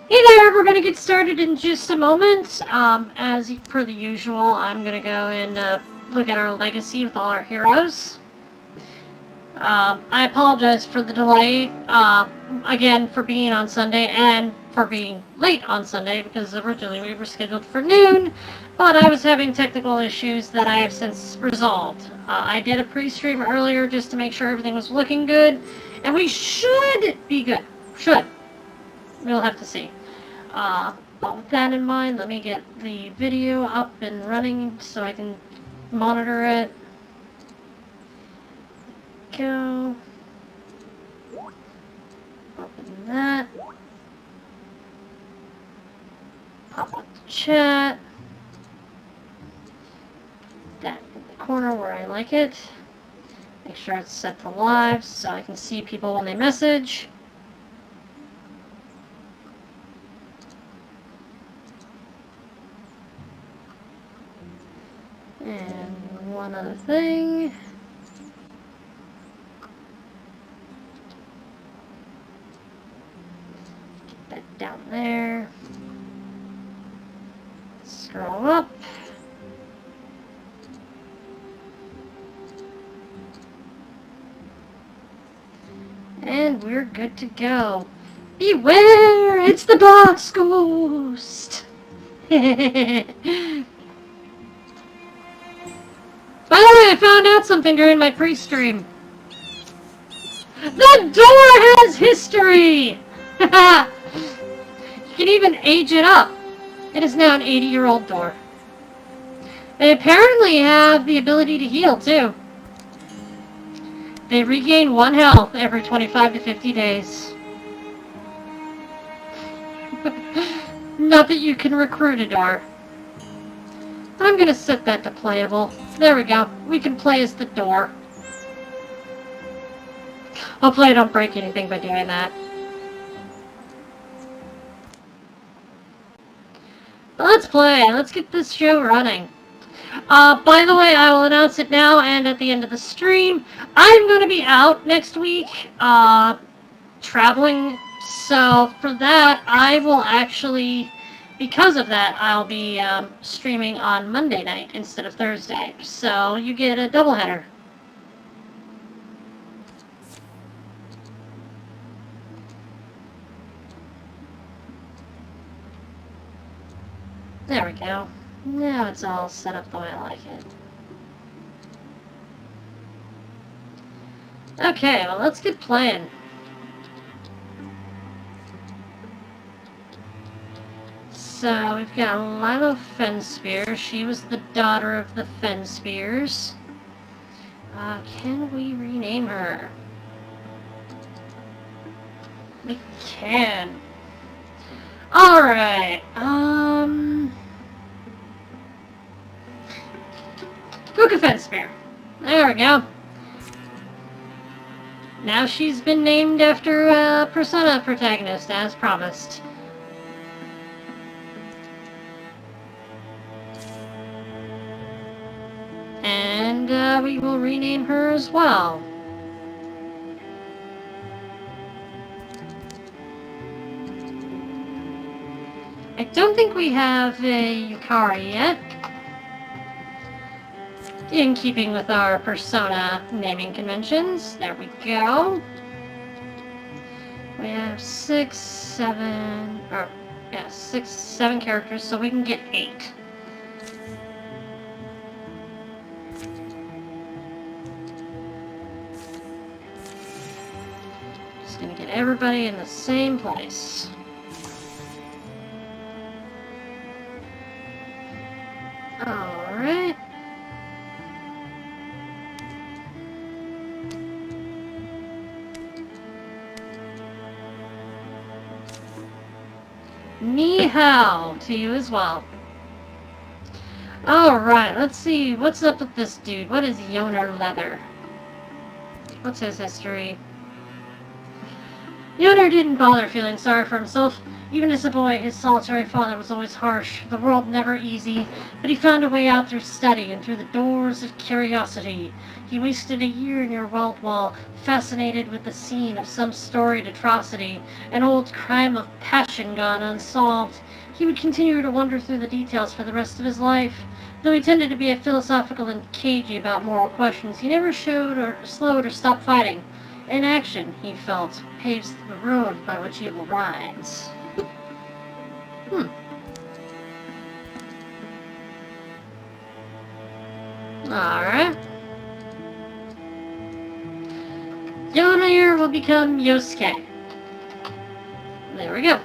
Hey there, we're going to get started in just a moment. As per the usual, I'm going to go and look at our legacy with all our heroes. I apologize for the delay, again, for being on Sunday and for being late on Sunday, because originally we were scheduled for noon, but I was having technical issues that I have since resolved. I did a pre-stream earlier just to make sure everything was looking good, and we should be good. Should. We'll have to see. But with that in mind, let me get the video up and running so I can monitor it. Go. Open that. Pop up the chat. That in the corner where I like it. Make sure it's set to live so I can see people when they message. And one other thing. Get that down there. Scroll up. And we're good to go. Beware! It's the box ghost! By the way, I found out something during my pre-stream. The door has history! You can even age it up. It is now an 80-year-old door. They apparently have the ability to heal, too. They regain 1 health every 25 to 50 days. Not that you can recruit a door. I'm gonna set that to playable. There we go. We can play as the door. Hopefully I don't break anything by doing that. But let's play. Let's get this show running. By the way, I will announce it now and at the end of the stream. I'm going to be out next week, traveling. So for that, I will actually... Because of that, I'll be streaming on Monday night instead of Thursday. So you get a doubleheader. There we go. Now it's all set up the way I like it. Okay, well let's get playing. So, we've got Lilo Fenspear. She was the daughter of the Fenspears. Can we rename her? We can. Alright, Kuka Fenspear. There we go. Now she's been named after a Persona protagonist, as promised. And we will rename her as well. I don't think we have a Yukari yet. In keeping with our Persona naming conventions. There we go. We have 6, 7, or yeah, 6, 7 characters, so we can get 8. Just gonna get everybody in the same place. Alright. Ni hao to you as well. Alright, let's see. What's up with this dude? What is Yoner Leather? What's his history? Yoder didn't bother feeling sorry for himself. Even as a boy, his solitary father was always harsh, the world never easy, but he found a way out through study and through the doors of curiosity. He wasted a year near Wildwall, fascinated with the scene of some storied atrocity, an old crime of passion gone unsolved. He would continue to wonder through the details for the rest of his life. Though he tended to be a philosophical and cagey about moral questions, he never slowed or stopped fighting. Inaction, he felt, paves the road by which evil rides. Alright. Yonair will become Yosuke. There we go.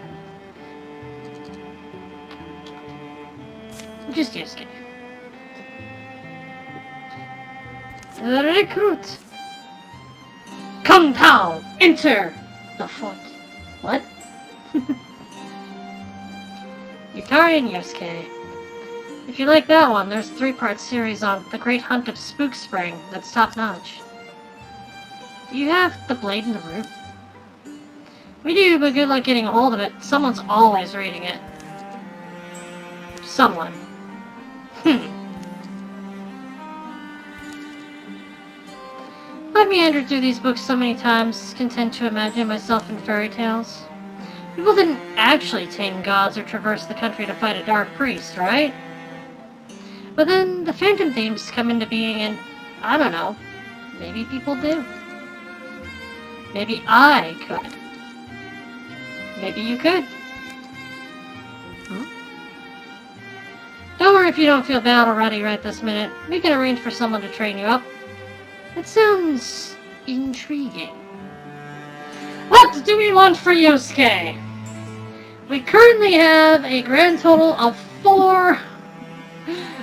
Just Yosuke. Recruit. Kung Tao, enter the fort. What? Yukari and Yosuke. If you like that one, there's a 3-part series on The Great Hunt of Spook Spring that's top-notch. Do you have the blade in the room? We do, but good luck getting a hold of it. Someone's always reading it. Someone. I've meandered through these books so many times, content to imagine myself in fairy tales. People didn't actually tame gods or traverse the country to fight a dark priest, right? But then the Phantom Thieves come into being and, I don't know, maybe people do. Maybe I could. Maybe you could. Don't worry if you don't feel battle ready right this minute. We can arrange for someone to train you up. It sounds intriguing. What do we want for Yosuke? We currently have a grand total of 4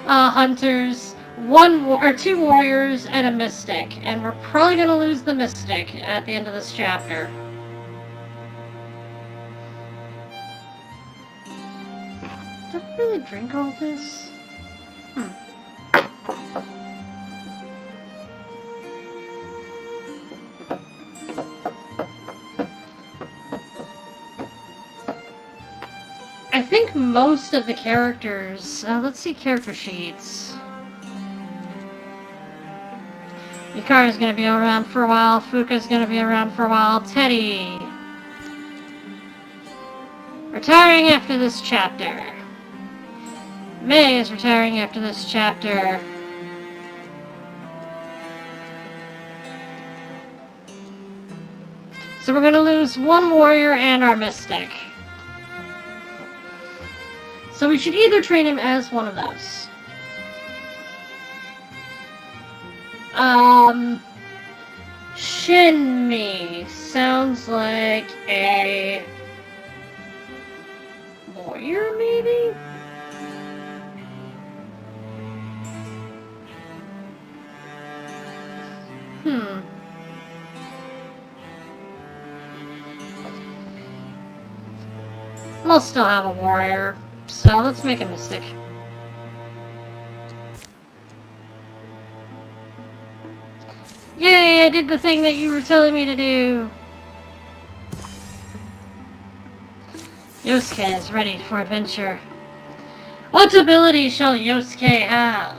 hunters, 2 warriors, and a mystic. And we're probably going to lose the mystic at the end of this chapter. Did I really drink all this? I think most of the characters... let's see character sheets. Yukari's gonna be around for a while. Fuka's gonna be around for a while. Teddy. Retiring after this chapter. May is retiring after this chapter. So we're gonna lose 1 warrior and our mystic. So we should either train him as one of those. Shinmi sounds like a warrior, maybe? We'll still have a warrior. So let's make a mystic. Yay, I did the thing that you were telling me to do! Yosuke is ready for adventure. What ability shall Yosuke have?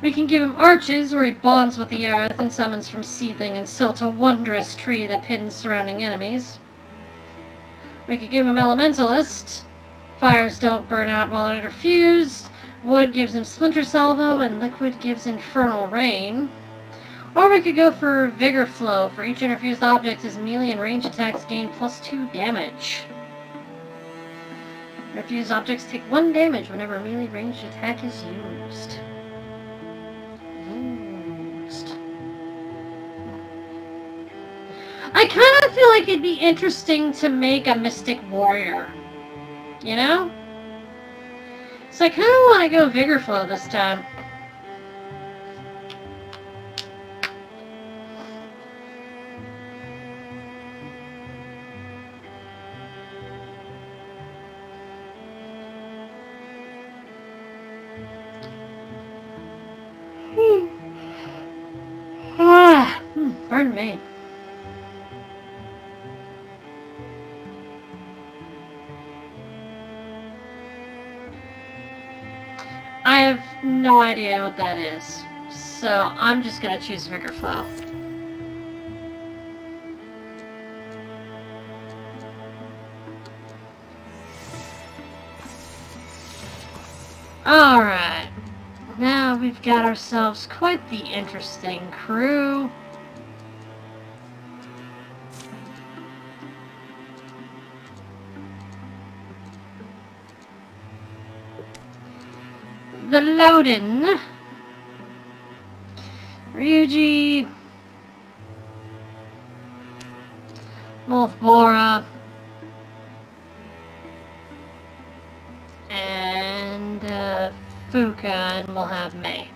We can give him arches, where he bonds with the earth and summons from seething and silt a wondrous tree that pins surrounding enemies. We could give him elementalist. Fires don't burn out while they're fused. Wood gives him splinter salvo, and liquid gives infernal rain. Or we could go for vigor flow. For each interfused object, his melee and range attacks gain +2 damage. Interfused objects take 1 damage whenever a melee ranged attack is used. I kind of feel like it'd be interesting to make a mystic warrior. You know? So I kind of want to go vigor flow this time. Pardon me. I have no idea what that is, so I'm just gonna choose Vigor Flow. Alright, now we've got ourselves quite the interesting crew. The Loden, Ryuji, Wolfbora, and Fuka, and we'll have May.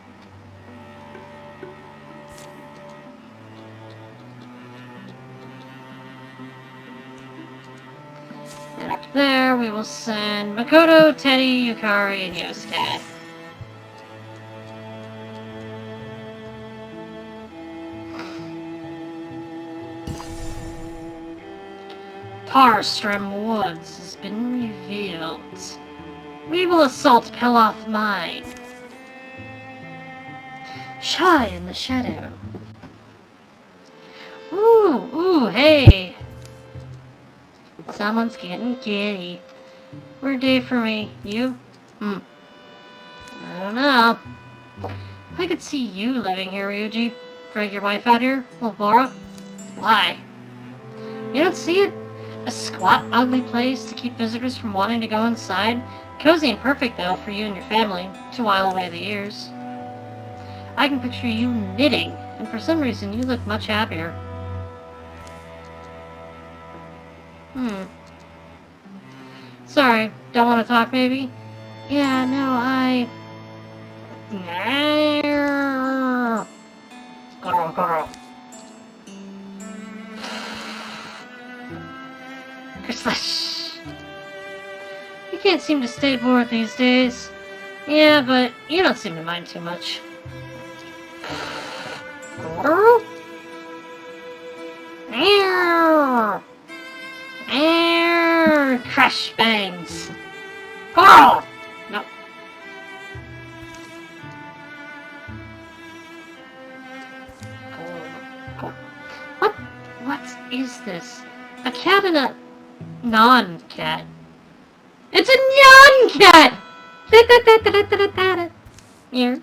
And up there we will send Makoto, Teddy, Yukari, and Yosuke. Parstrom Woods has been revealed. We will assault Peloth Mine. Shy in the shadow. Ooh, hey! Someone's getting giddy. Weird day for me. You? I don't know. I could see you living here, Ryuji. Drag your wife out here, Wolfbora. Why? You don't see it? A squat, ugly place to keep visitors from wanting to go inside. Cozy and perfect, though, for you and your family, to while away the years. I can picture you knitting, and for some reason you look much happier. Sorry, don't want to talk, maybe? Yeah, no, Girl. You can't seem to stay bored these days. Yeah, but you don't seem to mind too much. Girl? Crush bangs. Girl! No. What is this? A cat and a non-cat. It's a non-cat! Here.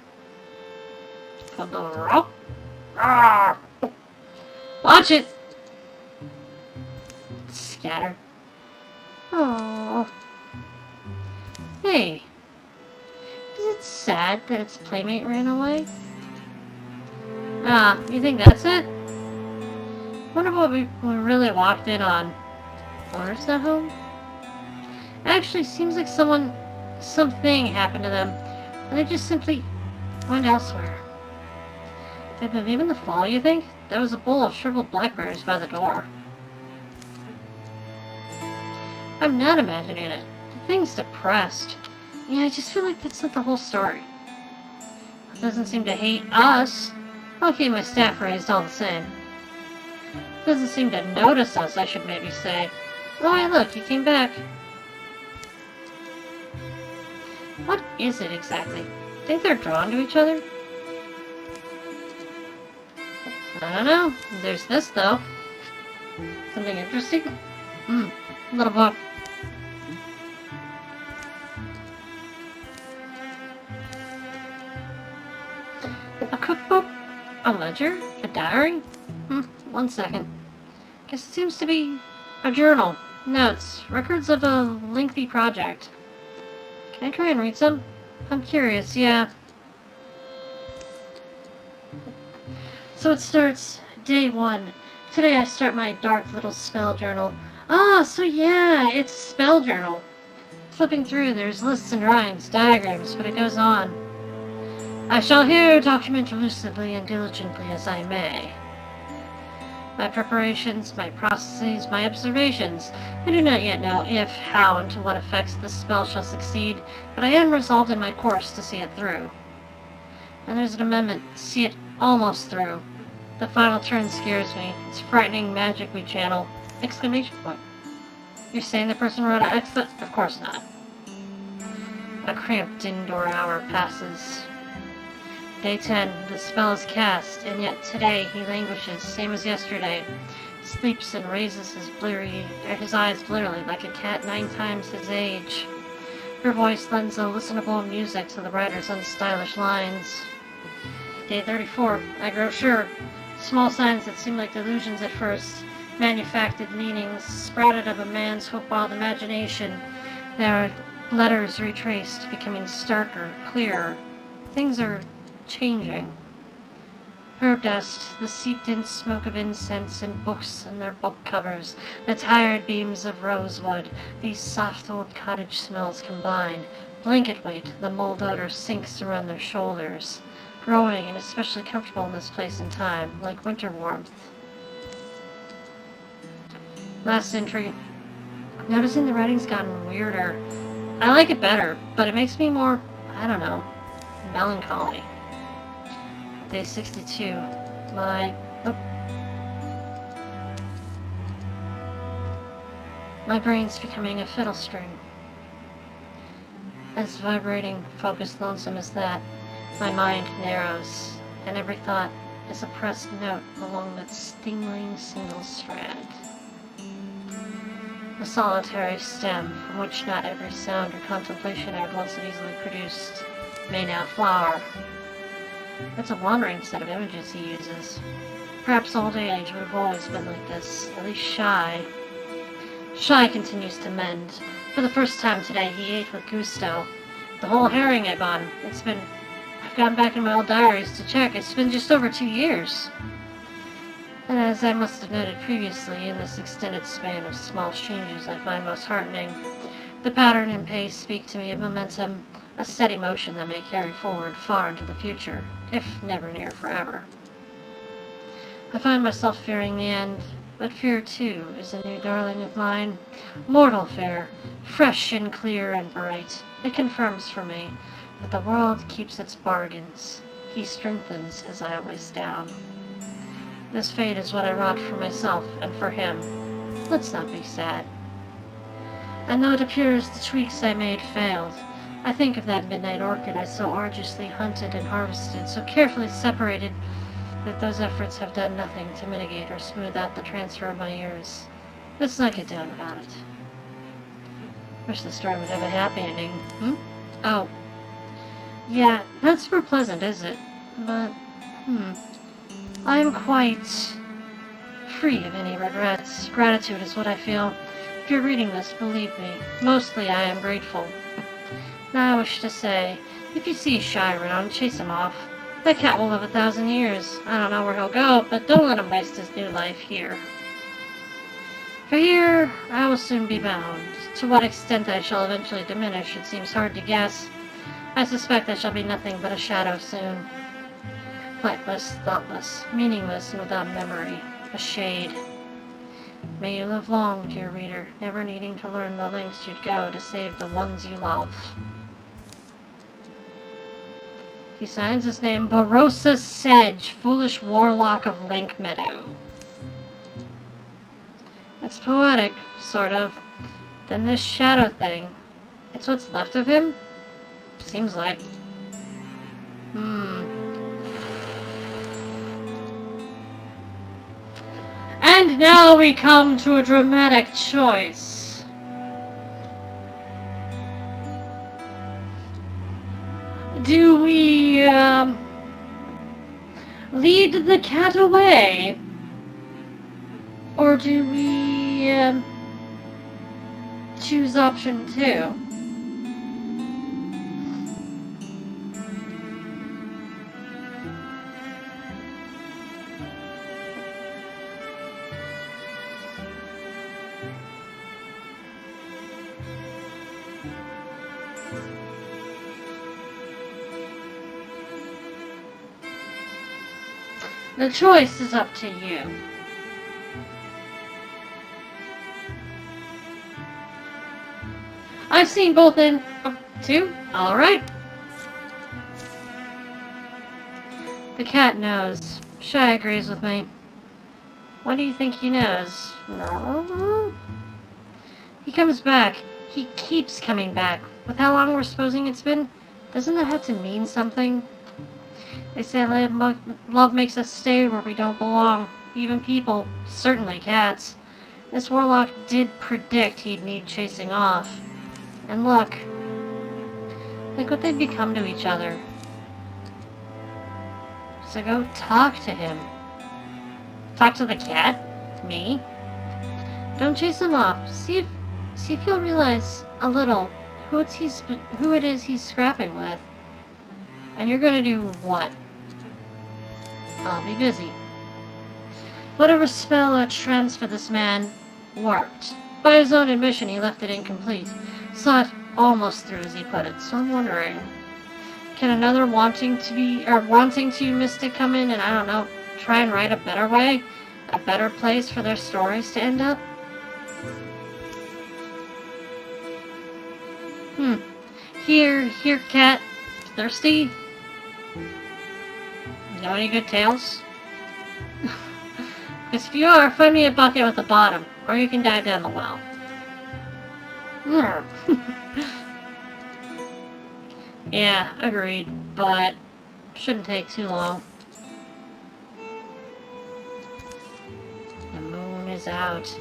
Watch it! Scatter. Oh. Hey. Is it sad that its playmate ran away? Ah, you think that's it? Wonder what we really walked in on. Owner's not home? Actually, seems like something happened to them, and they just simply went elsewhere. Did they leave in the fall, you think? There was a bowl of shriveled blackberries by the door. I'm not imagining it. The thing's depressed. Yeah, I just feel like that's not the whole story. It doesn't seem to hate us. I'll keep my staff raised all the same. Doesn't seem to notice us, I should maybe say. Oh, hey, look, he came back. What is it exactly? Think they're drawn to each other? I don't know. There's this, though. Something interesting? Little book. A cookbook? A ledger? A diary? 1 second. Guess it seems to be a journal. Notes. Records of a lengthy project. Can I try and read some? I'm curious, yeah. So it starts day 1. Today I start my dark little spell journal. Ah, so yeah, it's a spell journal. Flipping through, there's lists and drawings, diagrams, but it goes on. I shall here document lucidly and diligently as I may. My preparations, my processes, my observations. I do not yet know if, how, and to what effects this spell shall succeed, but I am resolved in my course to see it through. And there's an amendment, see it almost through. The final turn scares me. It's frightening magic we channel. Exclamation point. You're saying the person wrote an exit? Of course not. A cramped indoor hour passes. Day 10. The spell is cast, and yet today he languishes, same as yesterday. Sleeps and raises his eyes blearily like a cat 9 times his age. Her voice lends a listenable music to the writer's unstylish lines. Day 34. I grow sure. Small signs that seem like delusions at first. Manufactured meanings sprouted of a man's hope-wild imagination. There are letters retraced, becoming starker, clearer. Things are changing. Herb dust, the seeped-in smoke of incense and books and their book covers, the tired beams of rosewood, these soft old cottage smells combine. Blanket weight, the mold odor sinks around their shoulders. Growing and especially comfortable in this place and time, like winter warmth. Last entry. Noticing the writing's gotten weirder. I like it better, but it makes me more, I don't know, melancholy. Day 62. My brain's becoming a fiddle string. As vibrating, focused, lonesome as that, my mind narrows, and every thought is a pressed note along that stinging single strand. A solitary stem from which not every sound or contemplation I would once have easily produced may now flower. It's a wandering set of images he uses. Perhaps old age would have always been like this, at least shy. Shy continues to mend. For the first time today, he ate with gusto. The whole herring I bought him. I've gone back in my old diaries to check. It's been just over 2 years. And as I must have noted previously, in this extended span of small changes I find most heartening. The pattern and pace speak to me of momentum, a steady motion that may carry forward far into the future, if never near forever. I find myself fearing the end, but fear too is a new darling of mine. Mortal fear, fresh and clear and bright. It confirms for me that the world keeps its bargains. He strengthens as I always down. This fate is what I wrought for myself and for him. Let's not be sad. And though it appears the tweaks I made failed, I think of that midnight orchid I so arduously hunted and harvested, so carefully separated, that those efforts have done nothing to mitigate or smooth out the transfer of my years. Let's not get down about it. Wish the story would have a happy ending. Oh. Yeah, not super pleasant, is it? But, I am quite free of any regrets. Gratitude is what I feel. If you're reading this, believe me, mostly I am grateful. Now I wish to say, if you see Shy around, chase him off. That cat will live 1,000 years. I don't know where he'll go, but don't let him waste his new life here. For here, I will soon be bound. To what extent I shall eventually diminish, it seems hard to guess. I suspect I shall be nothing but a shadow soon. Lightless, thoughtless, meaningless, and without memory. A shade. May you live long, dear reader, never needing to learn the lengths you'd go to save the ones you love. He signs his name Barossa Sedge, foolish warlock of Link Meadow. That's poetic, sort of. Then this shadow thing. It's what's left of him? Seems like. And now we come to a dramatic choice. Do we, lead the cat away? Or do we, choose option 2? The choice is up to you. I've seen both in 2. Alright. The cat knows. Shy agrees with me. What do you think he knows? No. He comes back. He keeps coming back. With how long we're supposing it's been, doesn't that have to mean something? They say love makes us stay where we don't belong. Even people. Certainly cats. This warlock did predict he'd need chasing off. And look. Look what they've become to each other. So go talk to him. Talk to the cat? Me? Don't chase him off. See if you'll realize a little who it is he's scrapping with. And you're gonna do what? I'll be busy. Whatever spell or trance for this man worked. By his own admission, he left it incomplete. Saw it almost through, as he put it. So I'm wondering, can another wanting to mystic come in and, I don't know, try and write a better way? A better place for their stories to end up? Here, cat. Thirsty? Know any good tales? Because if you are, find me a bucket with a bottom, or you can dive down the well. Yeah, agreed, but shouldn't take too long. The moon is out.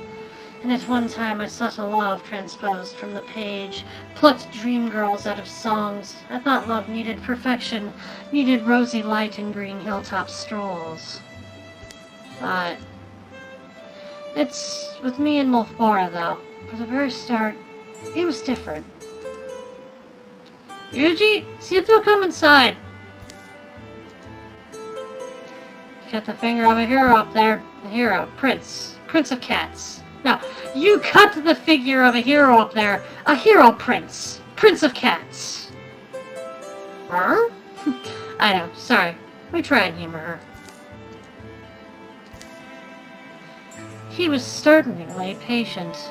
And at one time I sought a love transposed from the page, plucked dream girls out of songs. I thought love needed perfection, needed rosy light and green hilltop strolls. But it's with me and Mulfbora, though. For the very start, it was different. Yuji, see if they'll come inside. Got the finger of a hero up there. A hero, Prince of Cats. No, you cut the figure of a hero up there. A hero prince. Prince of Cats. Huh? I know, sorry. We try and humor her. He was startlingly patient.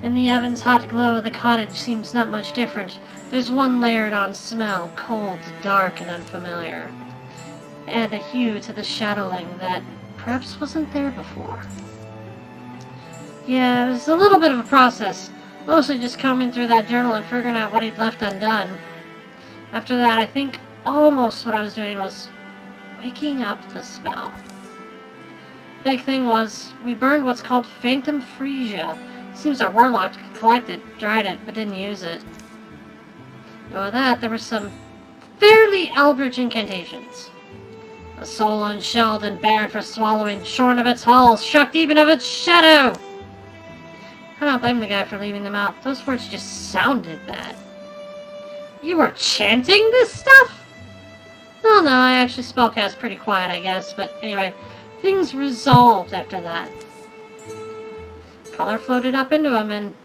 In the oven's hot glow, the cottage seems not much different. There's one layered on smell, cold, dark, and unfamiliar. And a hue to the shadowing that perhaps wasn't there before. Yeah, it was a little bit of a process. Mostly just combing through that journal and figuring out what he'd left undone. After that, I think almost what I was doing was waking up the spell. Big thing was, we burned what's called Phantom Thieves. Seems our warlock collected, dried it, but didn't use it. And with that, there were some fairly eldritch incantations. A soul unshelled and barren for swallowing, shorn of its hull, shucked even of its shadow! I don't blame the guy for leaving them out. Those words just sounded bad. You were chanting this stuff? No, I actually spellcast pretty quiet, I guess, but anyway, things resolved after that. Color floated up into him and,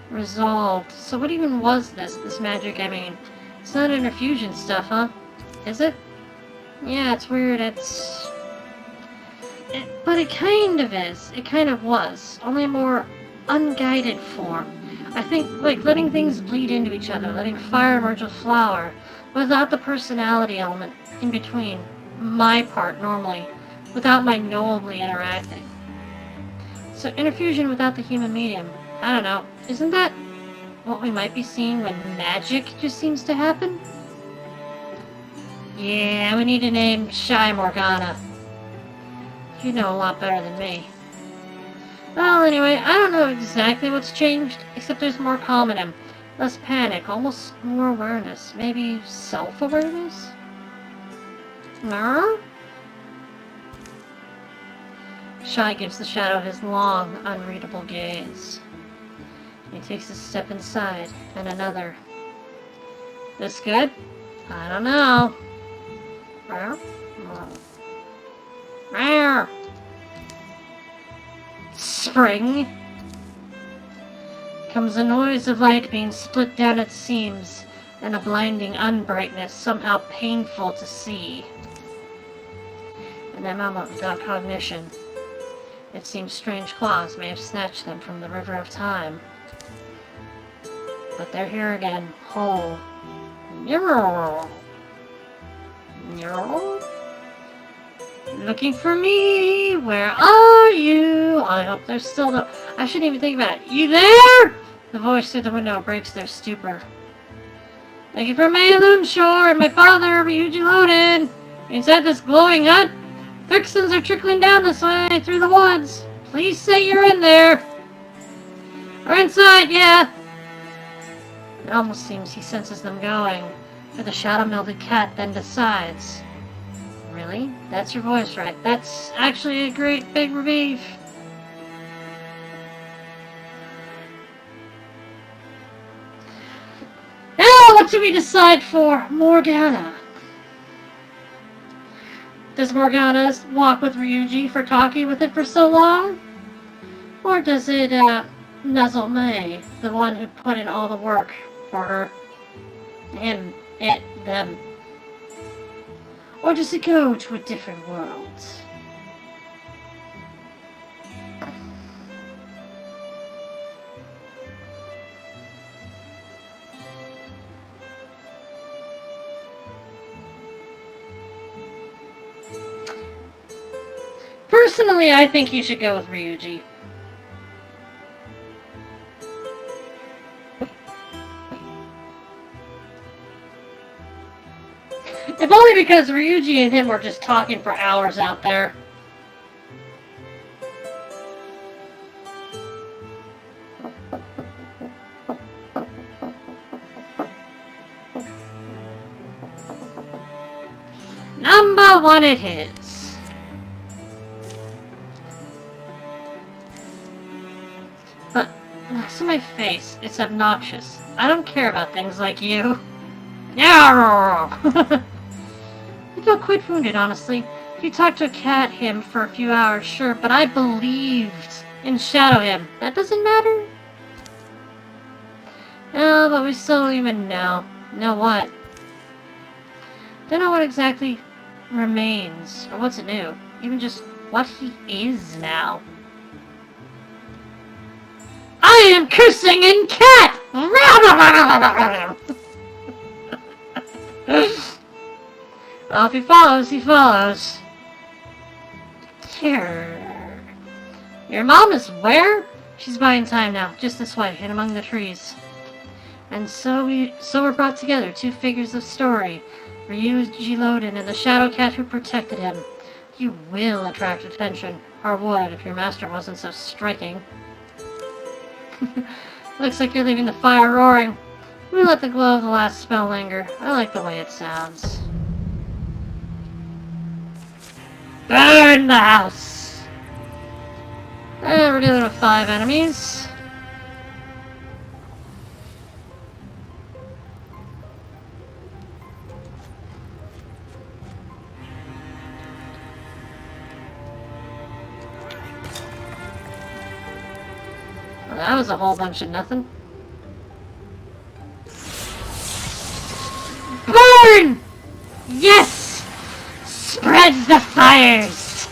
Resolved. So what even was this magic? I mean, it's not interfusion stuff, huh? Is it? Yeah, it's weird. But it kind of is. It kind of was. Only a more unguided form. I think, like, letting things bleed into each other, letting fire merge with flower, without the personality element in between. My part, normally, without my knowably interacting. So, interfusion without the human medium. I don't know. Isn't that what we might be seeing when magic just seems to happen? Yeah, we need to name Shy Morgana. You know a lot better than me. Well, anyway, I don't know exactly what's changed, except there's more calm in him. Less panic, almost more awareness. Maybe self-awareness? No? Shy gives the shadow his long, unreadable gaze. He takes a step inside, and another. This good? I don't know. Spring. Comes a noise of light being split down its seams, and a blinding unbrightness somehow painful to see. And a moment without cognition. It seems strange claws may have snatched them from the river of time. But they're here again, whole. No. Looking for me? Where are you? I hope there's still no... I shouldn't even think about it. You there? The voice through the window breaks their stupor. Thank you for Malum Shore and my father, Ryuji Loden. Inside this glowing hut, Thrixls are trickling down this way through the woods. Please say you're in there. We're inside, yeah. It almost seems he senses them going. For the shadow-melded cat then decides. Really? That's your voice, right? That's actually a great big relief. Now, what do we decide for Morgana? Does Morgana walk with Ryuji for talking with it for so long? Or does it, nuzzle May, the one who put in all the work for her? Him, it, them. Or does it go to a different world? Personally, I think you should go with Ryuji. If only because Ryuji and him were just talking for hours out there. Number 1 it is. But, to my face, it's obnoxious. I don't care about things like you. I feel quite wounded, honestly. You talked to him for a few hours, sure, but I believed in Shadow him. That doesn't matter? No, but we still don't even know. Know what? Don't know what exactly remains, or what's new. Even just what he is now. I am cursing in cat! Well, if he follows, he follows. Here. Your mom is where? She's buying time now, just this way, and among the trees. And so we're brought together, two figures of story. Ryuji Loden and the Shadow Cat who protected him. You will attract attention, or would if your master wasn't so striking. Looks like you're leaving the fire roaring. We let the glow of the last spell linger. I like the way it sounds. Burn the house! And we're dealing with 5 enemies. Well, that was a whole bunch of nothing. Burn! Yes! Spread the fires!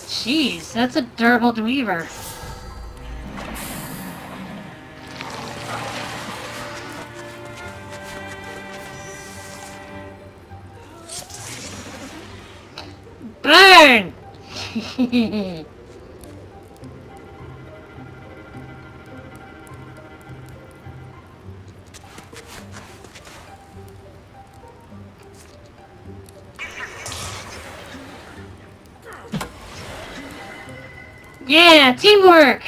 Jeez, that's a durable weaver. Burn! Yeah, teamwork!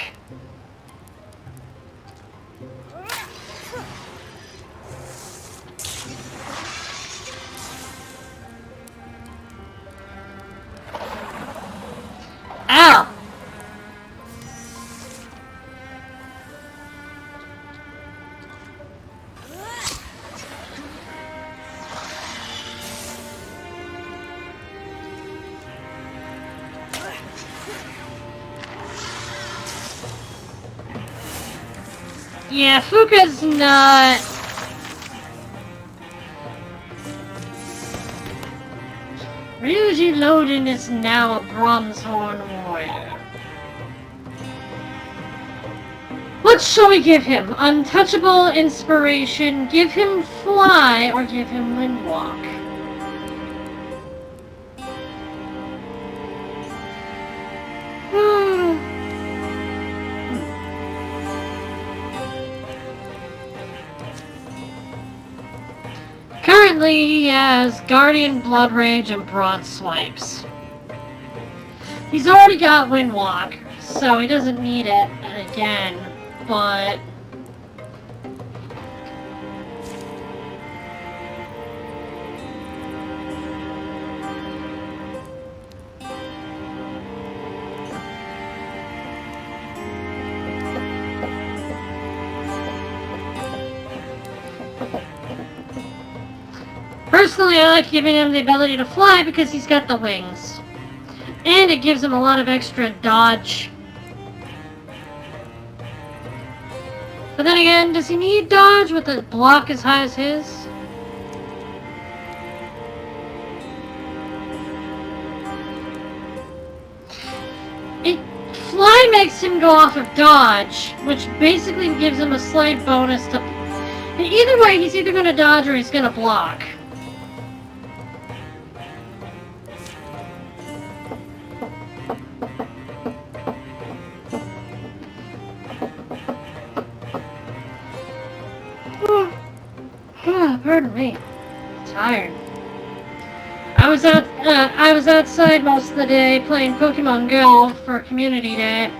Ow! Yeah, Fuka's not... Ryuji Loden is now a Bronzehorn warrior. What shall we give him? Untouchable, inspiration, give him fly, or give him windwalk? Currently, he has Guardian, Blood Rage, and Broad Swipes. He's already got Windwalk, so he doesn't need it again, but... Personally, I like giving him the ability to fly because he's got the wings. And it gives him a lot of extra dodge. But then again, does he need dodge with a block as high as his? Fly makes him go off of dodge, which basically gives him a slight bonus to... And either way, he's either going to dodge or he's going to block. Pardon me. I'm tired. I was outside most of the day playing Pokemon Go for Community Day,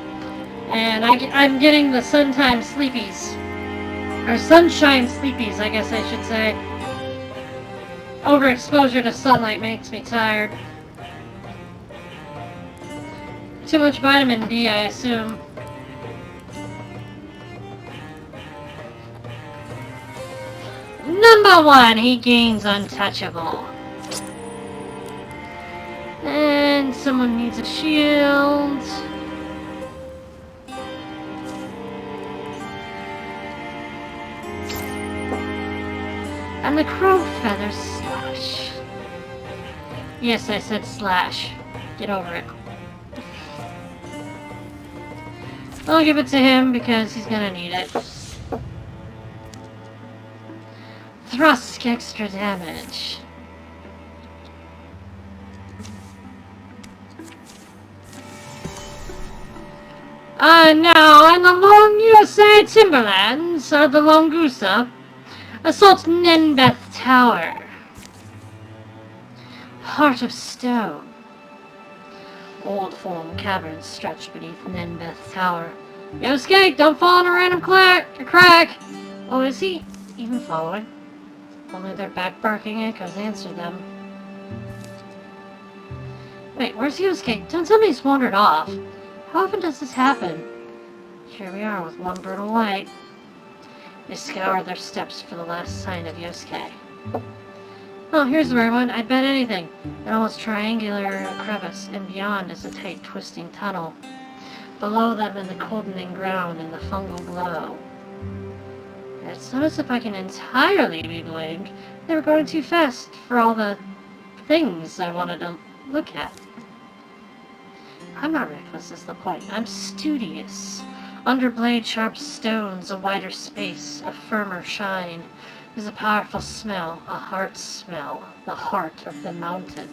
and I'm getting the Suntime Sleepies. Or Sunshine Sleepies, I guess I should say. Overexposure to sunlight makes me tired. Too much vitamin D, I assume. Number 1, he gains untouchable. And someone needs a shield. And the crow feather slash. Yes, I said slash. Get over it. I'll give it to him because he's gonna need it. Thrusk extra damage. Now in the long USA Timberlands, or the Longusa, assault Nenbeth Tower. Heart of Stone. Old form caverns stretch beneath Nenbeth Tower. Yosuke, don't fall in a random crack! Oh, is he even following? Only their back barking echoes answer them. Wait, where's Yosuke? Don't tell me he's wandered off. How often does this happen? Here we are with one brutal light. They scour their steps for the last sign of Yosuke. Oh, here's the rare one. I'd bet anything. An almost triangular crevice, and beyond is a tight, twisting tunnel. Below them in the coldening ground and the fungal glow. It's not as if I can entirely be blamed. They were going too fast for all the things I wanted to look at. I'm not reckless is the point. I'm studious. Under blade sharp stones, a wider space, a firmer shine. There's a powerful smell, a heart smell, the heart of the mountain.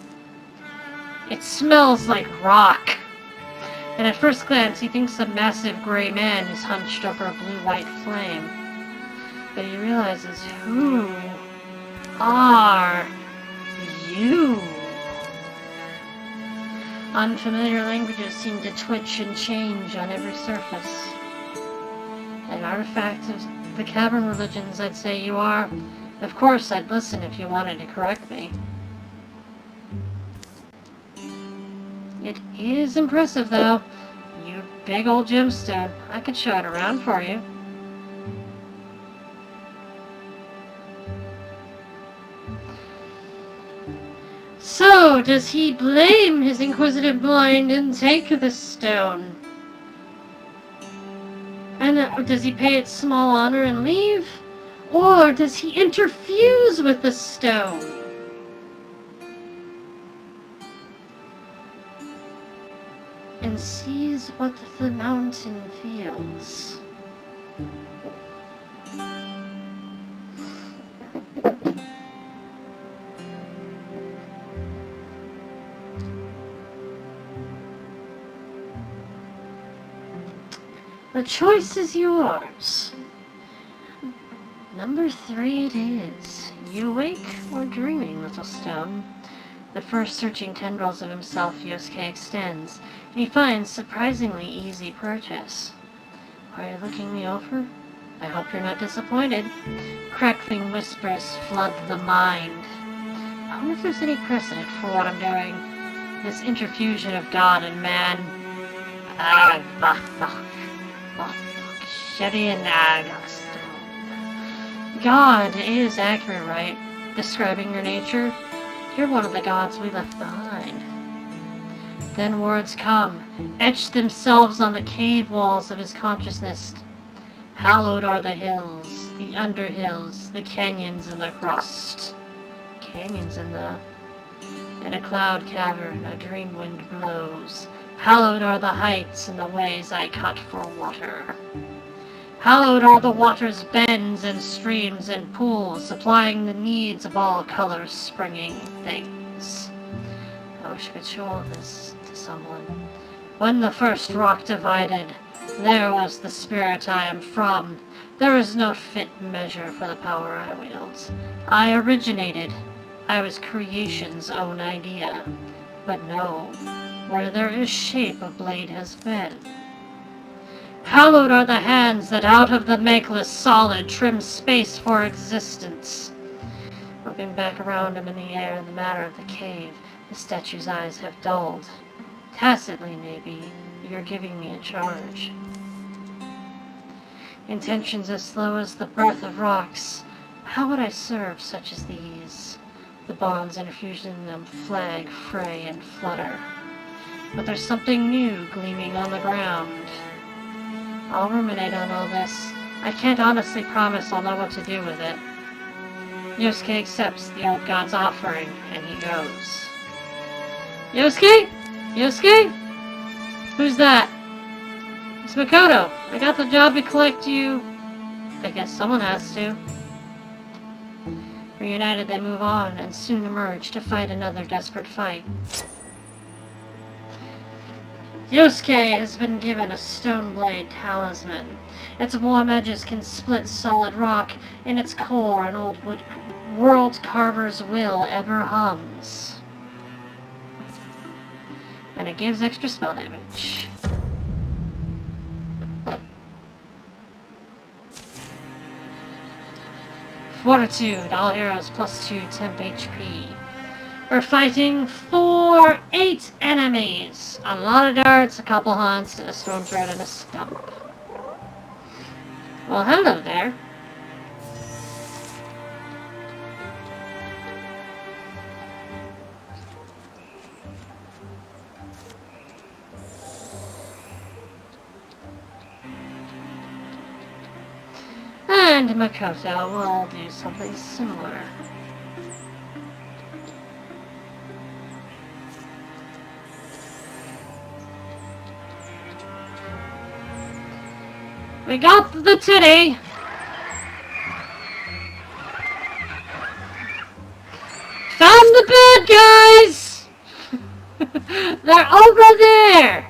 It smells like rock. And at first glance, he thinks a massive gray man is hunched over a blue-white flame. But he realizes, who are you? Unfamiliar languages seem to twitch and change on every surface. An artifact of the cavern religions, I'd say you are. Of course, I'd listen if you wanted to correct me. It is impressive, though. You big old gemstone. I could show it around for you. So, does he blame his inquisitive mind and take the stone? And does he pay it small honor and leave? Or does he interfuse with the stone? And sees what the mountain feels. The choice is yours. Number 3 it is. You awake or dreaming, little stone? The first searching tendrils of himself Yosuke extends, and he finds surprisingly easy purchase. Are you looking me over? I hope you're not disappointed. Crackling whispers flood the mind. I wonder if there's any precedent for what I'm doing. This interfusion of God and man. God is accurate, right? Describing your nature. You're one of the gods we left behind. Then words come, etched themselves on the cave walls of his consciousness. Hallowed are the hills, the underhills, the canyons and the crust. Canyons in a cloud cavern, a dream wind blows. Hallowed are the heights and the ways I cut for water. Hallowed are the water's bends and streams and pools, supplying the needs of all colors springing things. I wish I could show all this to someone. When the first rock divided, there was the spirit I am from. There is no fit measure for the power I wield. I originated. I was creation's own idea. But no, where there is shape a blade has been. Hallowed are the hands that out of the makeless solid trim space for existence. Looking back around him in the air in the matter of the cave, the statue's eyes have dulled. Tacitly, maybe, you're giving me a charge. Intentions as slow as the birth of rocks. How would I serve such as these? The bonds interfusing in them flag, fray, and flutter. But there's something new gleaming on the ground. I'll ruminate on all this. I can't honestly promise I'll know what to do with it. Yosuke accepts the old god's offering, and he goes. Yosuke? Yosuke? Who's that? It's Makoto. I got the job to collect you. I guess someone has to. Reunited, they move on, and soon emerge to fight another desperate fight. Yosuke has been given a stone blade talisman. Its warm edges can split solid rock. In its core, an old world carver's will ever hums. And it gives extra spell damage. Fortitude, all heroes +2 temp HP. We're fighting 8 enemies. A lot of darts, a couple hunts, and a storm thread and a stump. Well, hello there. And Makoto will do something similar. We got the titty! Found the bad guys! They're over there!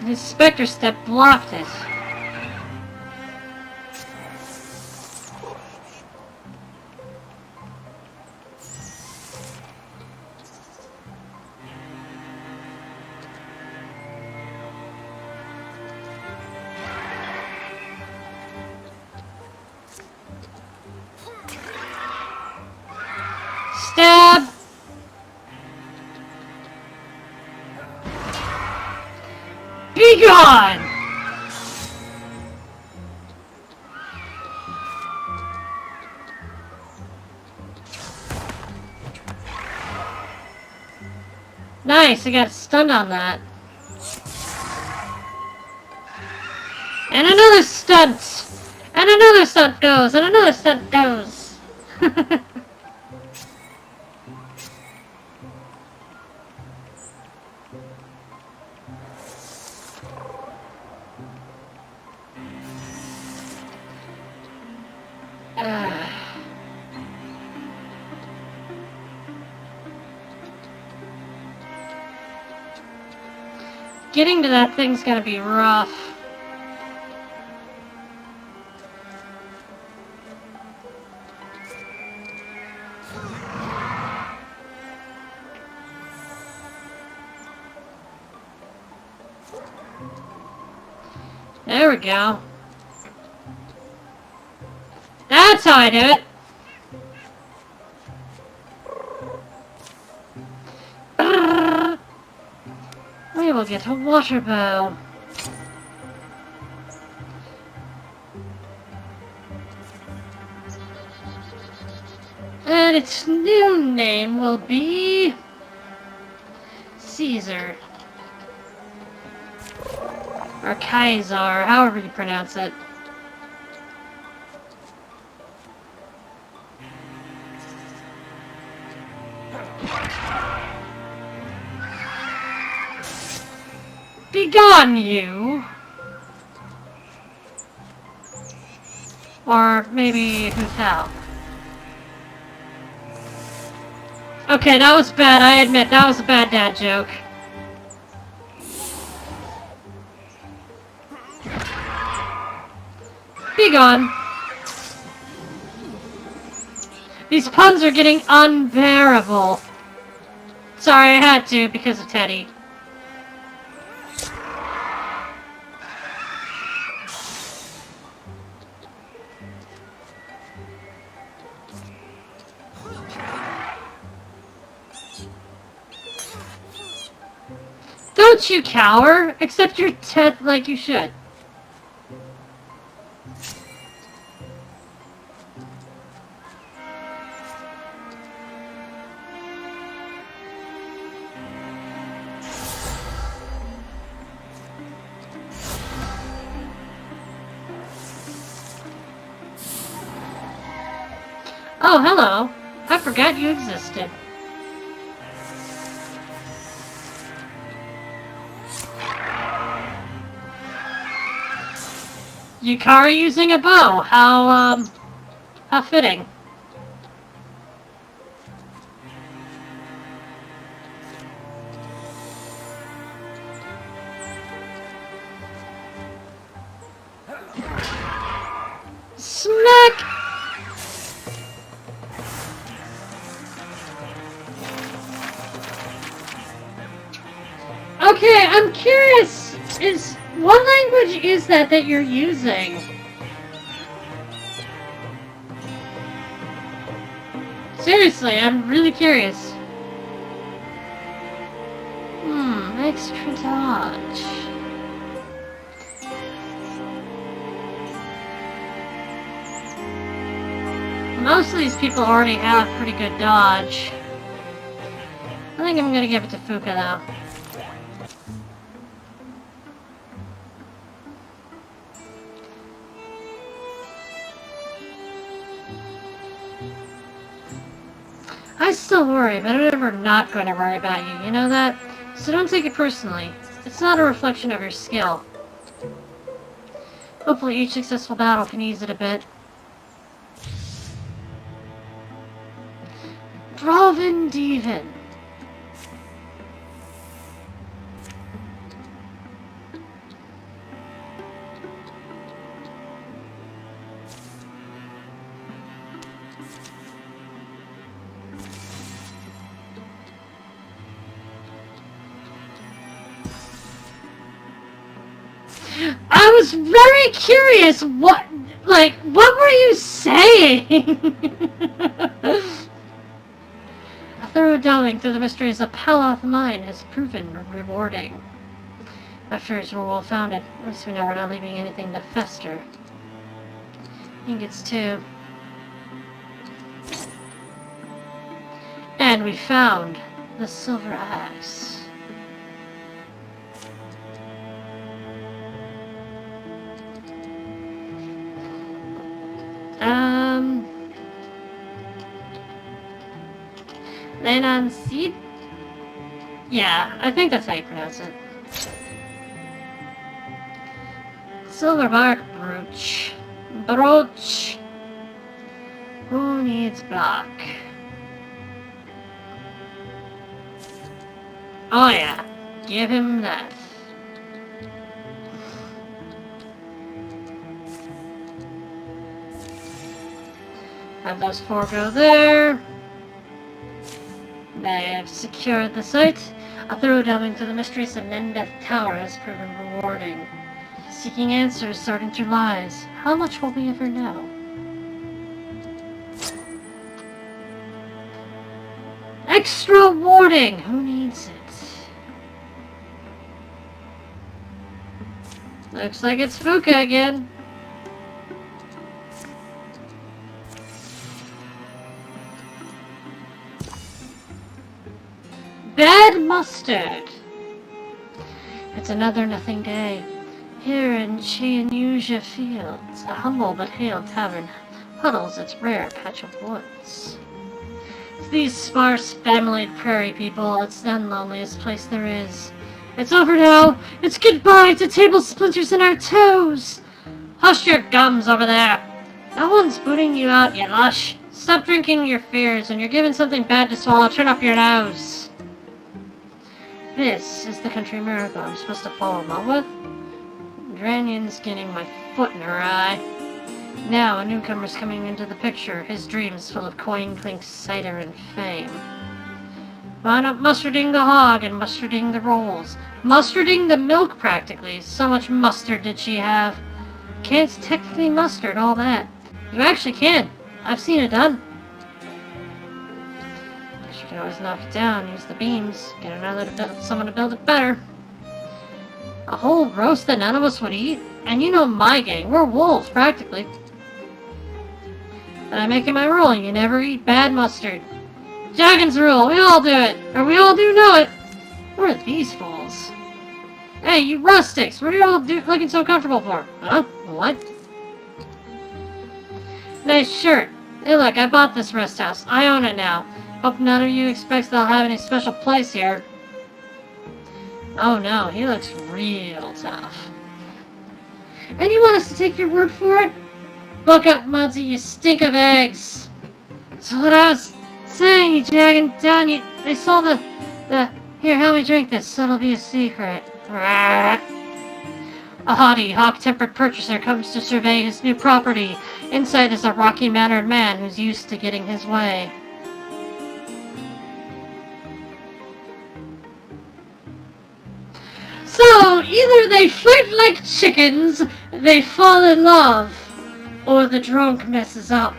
His Spectre Step blocked it. Stab! Be gone! Nice, I got stunned on that. And another stunt! And another stunt goes! And another stunt goes! Getting to that thing's gonna be rough. There we go. That's how I do it. We will get a water bow. And its new name will be Caesar. Or Kaiser, however you pronounce it. Begone, you! Or maybe Vrsawl. Okay, that was bad, I admit, that was a bad dad joke. Be gone. These puns are getting unbearable. Sorry, I had to because of Teddy. Don't you cower! Accept your death like you should. Oh, hello. I forgot you existed. Yukari using a bow. How fitting. Smack! Okay, I'm curious. What language is that you're using? Seriously, I'm really curious. Extra dodge. Most of these people already have pretty good dodge. I think I'm gonna give it to Fuka though. I still worry, but I'm never not going to worry about you, you know that? So don't take it personally. It's not a reflection of your skill. Hopefully each successful battle can ease it a bit. Drauven Divan. I was very curious, what were you saying? A thorough delving through the mysteries of Palath Mine has proven rewarding. My fears were well founded. At least we know we're not leaving anything to fester. Ingots too. And we found the silver axe. Lenan seed? Yeah, I think that's how you pronounce it. Silver bark brooch. Brooch. Who needs block? Oh yeah, give him that. Have those 4 go there. They have secured the site. A thorough delving into the mysteries of Nendeth Tower has proven rewarding. Seeking answers, sorting through lies. How much will we ever know? Extra warning! Who needs it? Looks like it's Fuka again. Bad mustard! It's another nothing day. Here in Chianuja Fields, a humble but hailed tavern huddles its rare patch of woods. To these sparse, family prairie people, it's the unloneliest place there is. It's over now! It's goodbye to table splinters in our toes! Hush your gums over there! No one's booting you out, you lush! Stop drinking your fears. When you're given something bad to swallow, turn up your nose! This is the country miracle I'm supposed to fall in love with. Dranion's getting my foot in her eye. Now a newcomer's coming into the picture, his dreams full of coin clink, cider, and fame. Wound up mustarding the hog and mustarding the rolls. Mustarding the milk, practically. So much mustard did she have. Can't technically mustard all that. You actually can. I've seen it done. You can always knock it down, use the beams, get another to build, someone to build it better. A whole roast that none of us would eat? And you know my gang, we're wolves, practically. But I'm making my rule, you never eat bad mustard. Jagan's rule, we all do it, or we all do know it. Who are these fools? Hey, you rustics, what are you all looking so comfortable for? Huh? What? Nice shirt. Hey look, I bought this rest house. I own it now. Hope none of you expects they'll have any special place here. Oh no, he looks real tough. And you want us to take your word for it? Buck up, Mudsie, you stink of eggs! So what I was saying, you dragging down, they sold the... Here, help me drink this, so it'll be a secret. A haughty, hawk-tempered purchaser comes to survey his new property. Inside is a rocky-mannered man who's used to getting his way. So, either they fight like chickens, they fall in love, or the drunk messes up.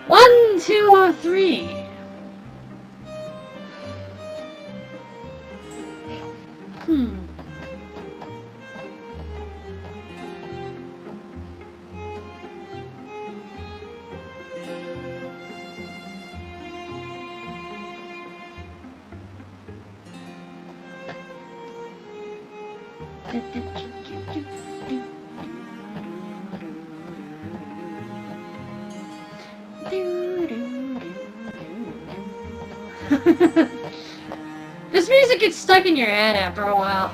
1, 2, or 3. This music gets stuck in your head after a while.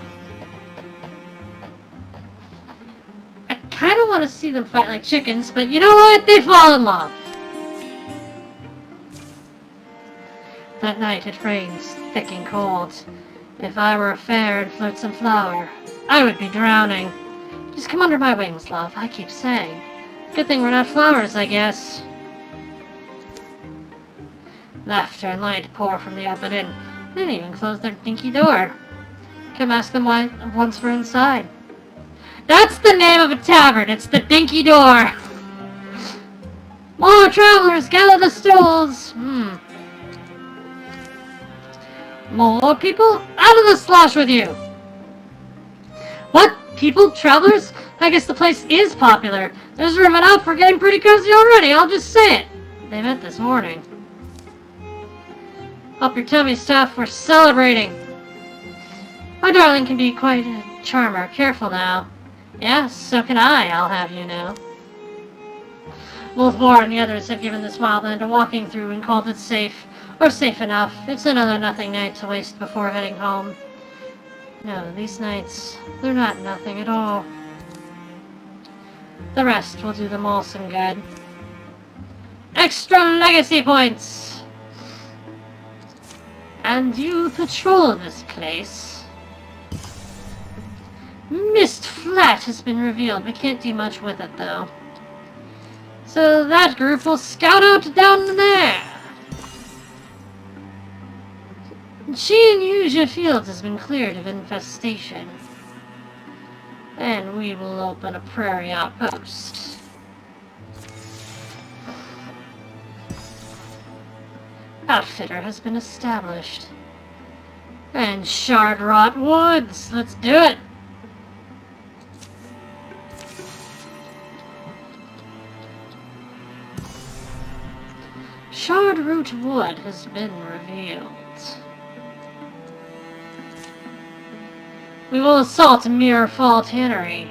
I kind of want to see them fight like chickens, but you know what? They fall in love. That night it rains, thick and cold. If I were a fair and flotsam flower, I would be drowning. Just come under my wings, love, I keep saying. Good thing we're not flowers, I guess. Laughter and light pour from the open inn. They didn't even close their dinky door. Come ask them why once we're inside. That's the name of a tavern. It's the Dinky Door. More travelers, gather the stools! More people? Out of the slosh with you! What? People? Travelers? I guess the place is popular. There's room enough. We're getting pretty cozy already, I'll just say it. They met this morning. Up your tummy's tough, we're celebrating. My darling can be quite a charmer. Careful now. Yes, so can I'll have you know. Wolfmore and the others have given this wildland a walking through and called it safe. Or safe enough. It's another nothing night to waste before heading home. No, these nights, they're not nothing at all. The rest will do them all some good. Extra legacy points! And you patrol this place. Mist Flat has been revealed. We can't do much with it, though. So that group will scout out down there. Chianuja Fields has been cleared of infestation. And we will open a prairie outpost. Outfitter has been established. And Shardrot Woods. Let's do it. Shardroot Wood has been revealed. We will assault Mirrorfall Tannery.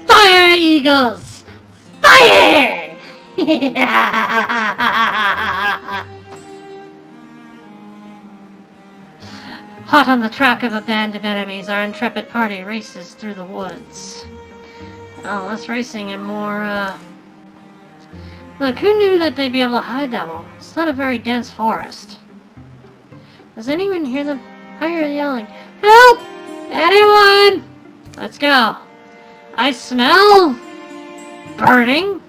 Fire, Eagles! Fire! Hot on the track of a band of enemies, our intrepid party races through the woods. Oh, less racing and more, Look, who knew that they'd be able to hide that well? It's not a very dense forest. Does anyone hear them? I hear yelling. Help! Anyone! Let's go. I smell... burning.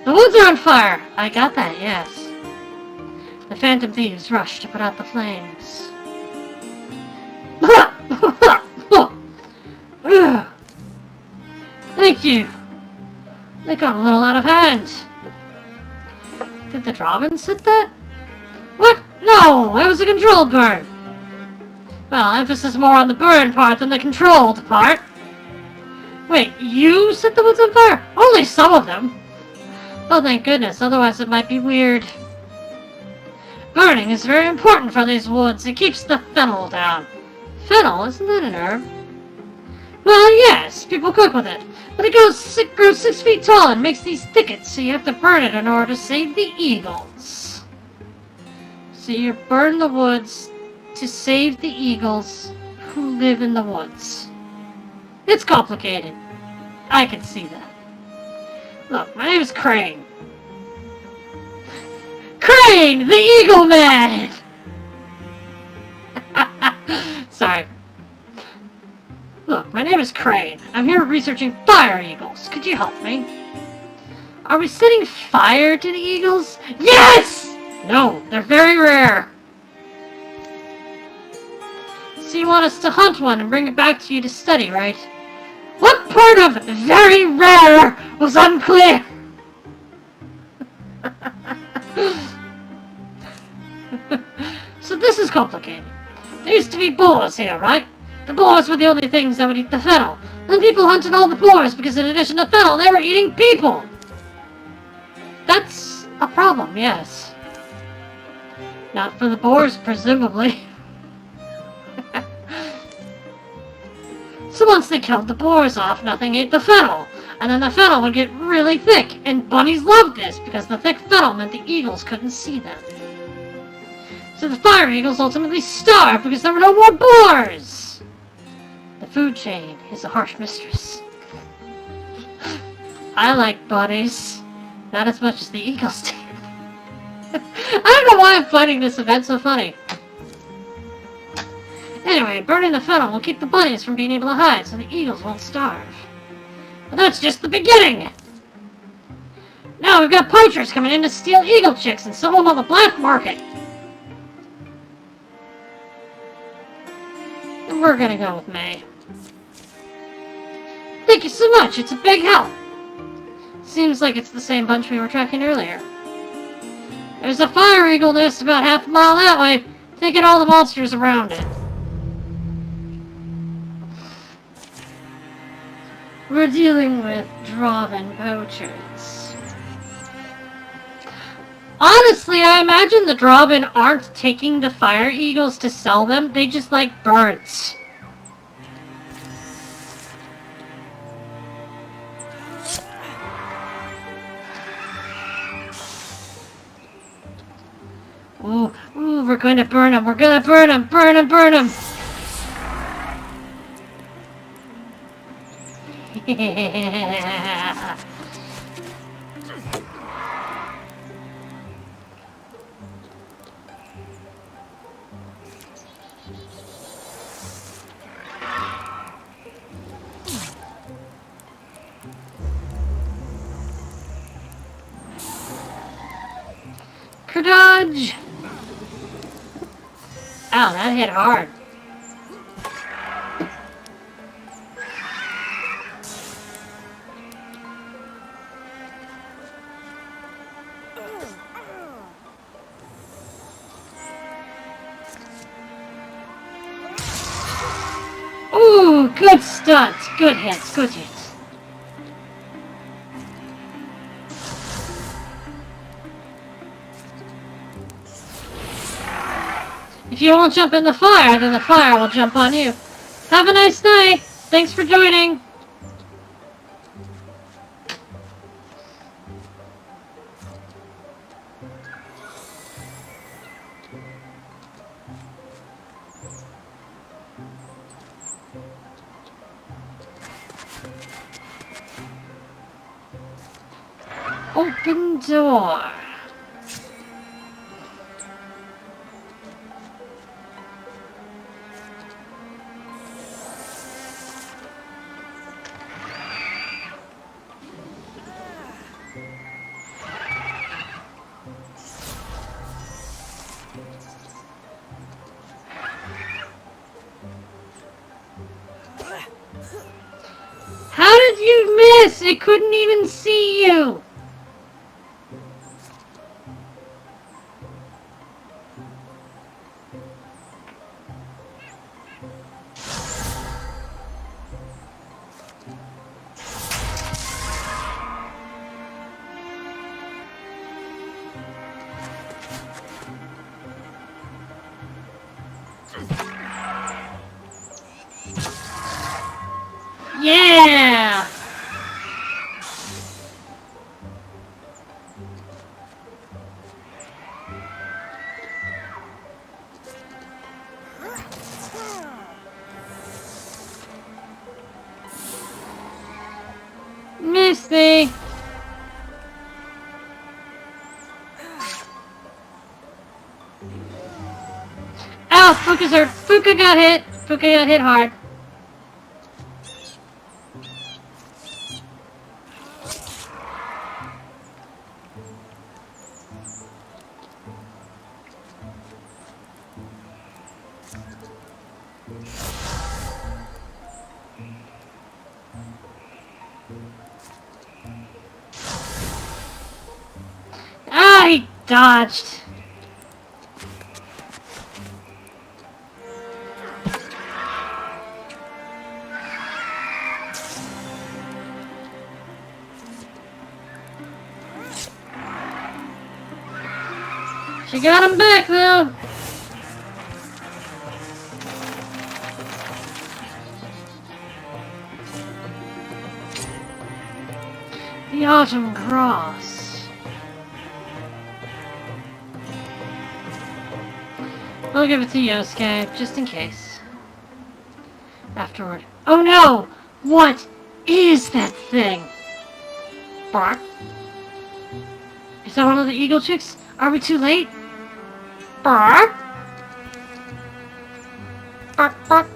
The woods are on fire. I got that, yes. The Phantom Thieves rush to put out the flames. Thank you. They got a little out of hand. Did the Drauven set that? What? No! It was a controlled burn. Well, emphasis more on the burn part than the controlled part. Wait, you set the woods on fire? Only some of them. Oh, thank goodness, otherwise it might be weird. Burning is very important for these woods. It keeps the fennel down. Fennel? Isn't that an herb? Well, yes, people cook with it. But it grows 6 feet tall and makes these thickets, so you have to burn it in order to save the eagles. So you burn the woods to save the eagles who live in the woods. It's complicated. I can see that. Look, my name is Crane. Crane, the Eagle Man! Sorry. Look, my name is Crane. I'm here researching fire eagles. Could you help me? Are we setting fire to the eagles? Yes! No, they're very rare. So you want us to hunt one and bring it back to you to study, right? What part of very rare was unclear? So this is complicated. There used to be boars here, right? The boars were the only things that would eat the fennel. Then people hunted all the boars because in addition to fennel, they were eating people. That's a problem, yes. Not for the boars, presumably. So once they killed the boars off, nothing ate the fennel. And then the fennel would get really thick. And bunnies loved this because the thick fennel meant the eagles couldn't see them. So the fire eagles ultimately starved because there were no more boars. The food chain is a harsh mistress. I like bunnies. Not as much as the eagles do. I don't know why I'm finding this event so funny. Anyway, burning the fennel will keep the bunnies from being able to hide so the eagles won't starve. But that's just the beginning! Now we've got poachers coming in to steal eagle chicks and sell them on the black market. And we're gonna go with May. Thank you so much, it's a big help. Seems like it's the same bunch we were tracking earlier. There's a fire eagle nest about half a mile that way. Taking all the monsters around it. We're dealing with Drauven poachers. Honestly, I imagine the Drauven aren't taking the fire eagles to sell them. They just like birds. Ooh, we're going to burn them. We're going to burn them. Burn them, burn them. Dodge! Ow, that hit hard. Ooh, good stunts. Good hits, good hits. If you won't jump in the fire, then the fire will jump on you. Have a nice night. Thanks for joining. Open door. How did you miss? It couldn't even see you. Yeah! Misty! Ow! Fuka's hurt! Fuka got hit! Fuka got hit hard. Ah, he dodged. She got him back though. The autumn cross. I'll give it to Yosuke, just in case. Afterward. Oh no! What is that thing? Bark? Is that one of the eagle chicks? Are we too late? Bark? Bark, bark.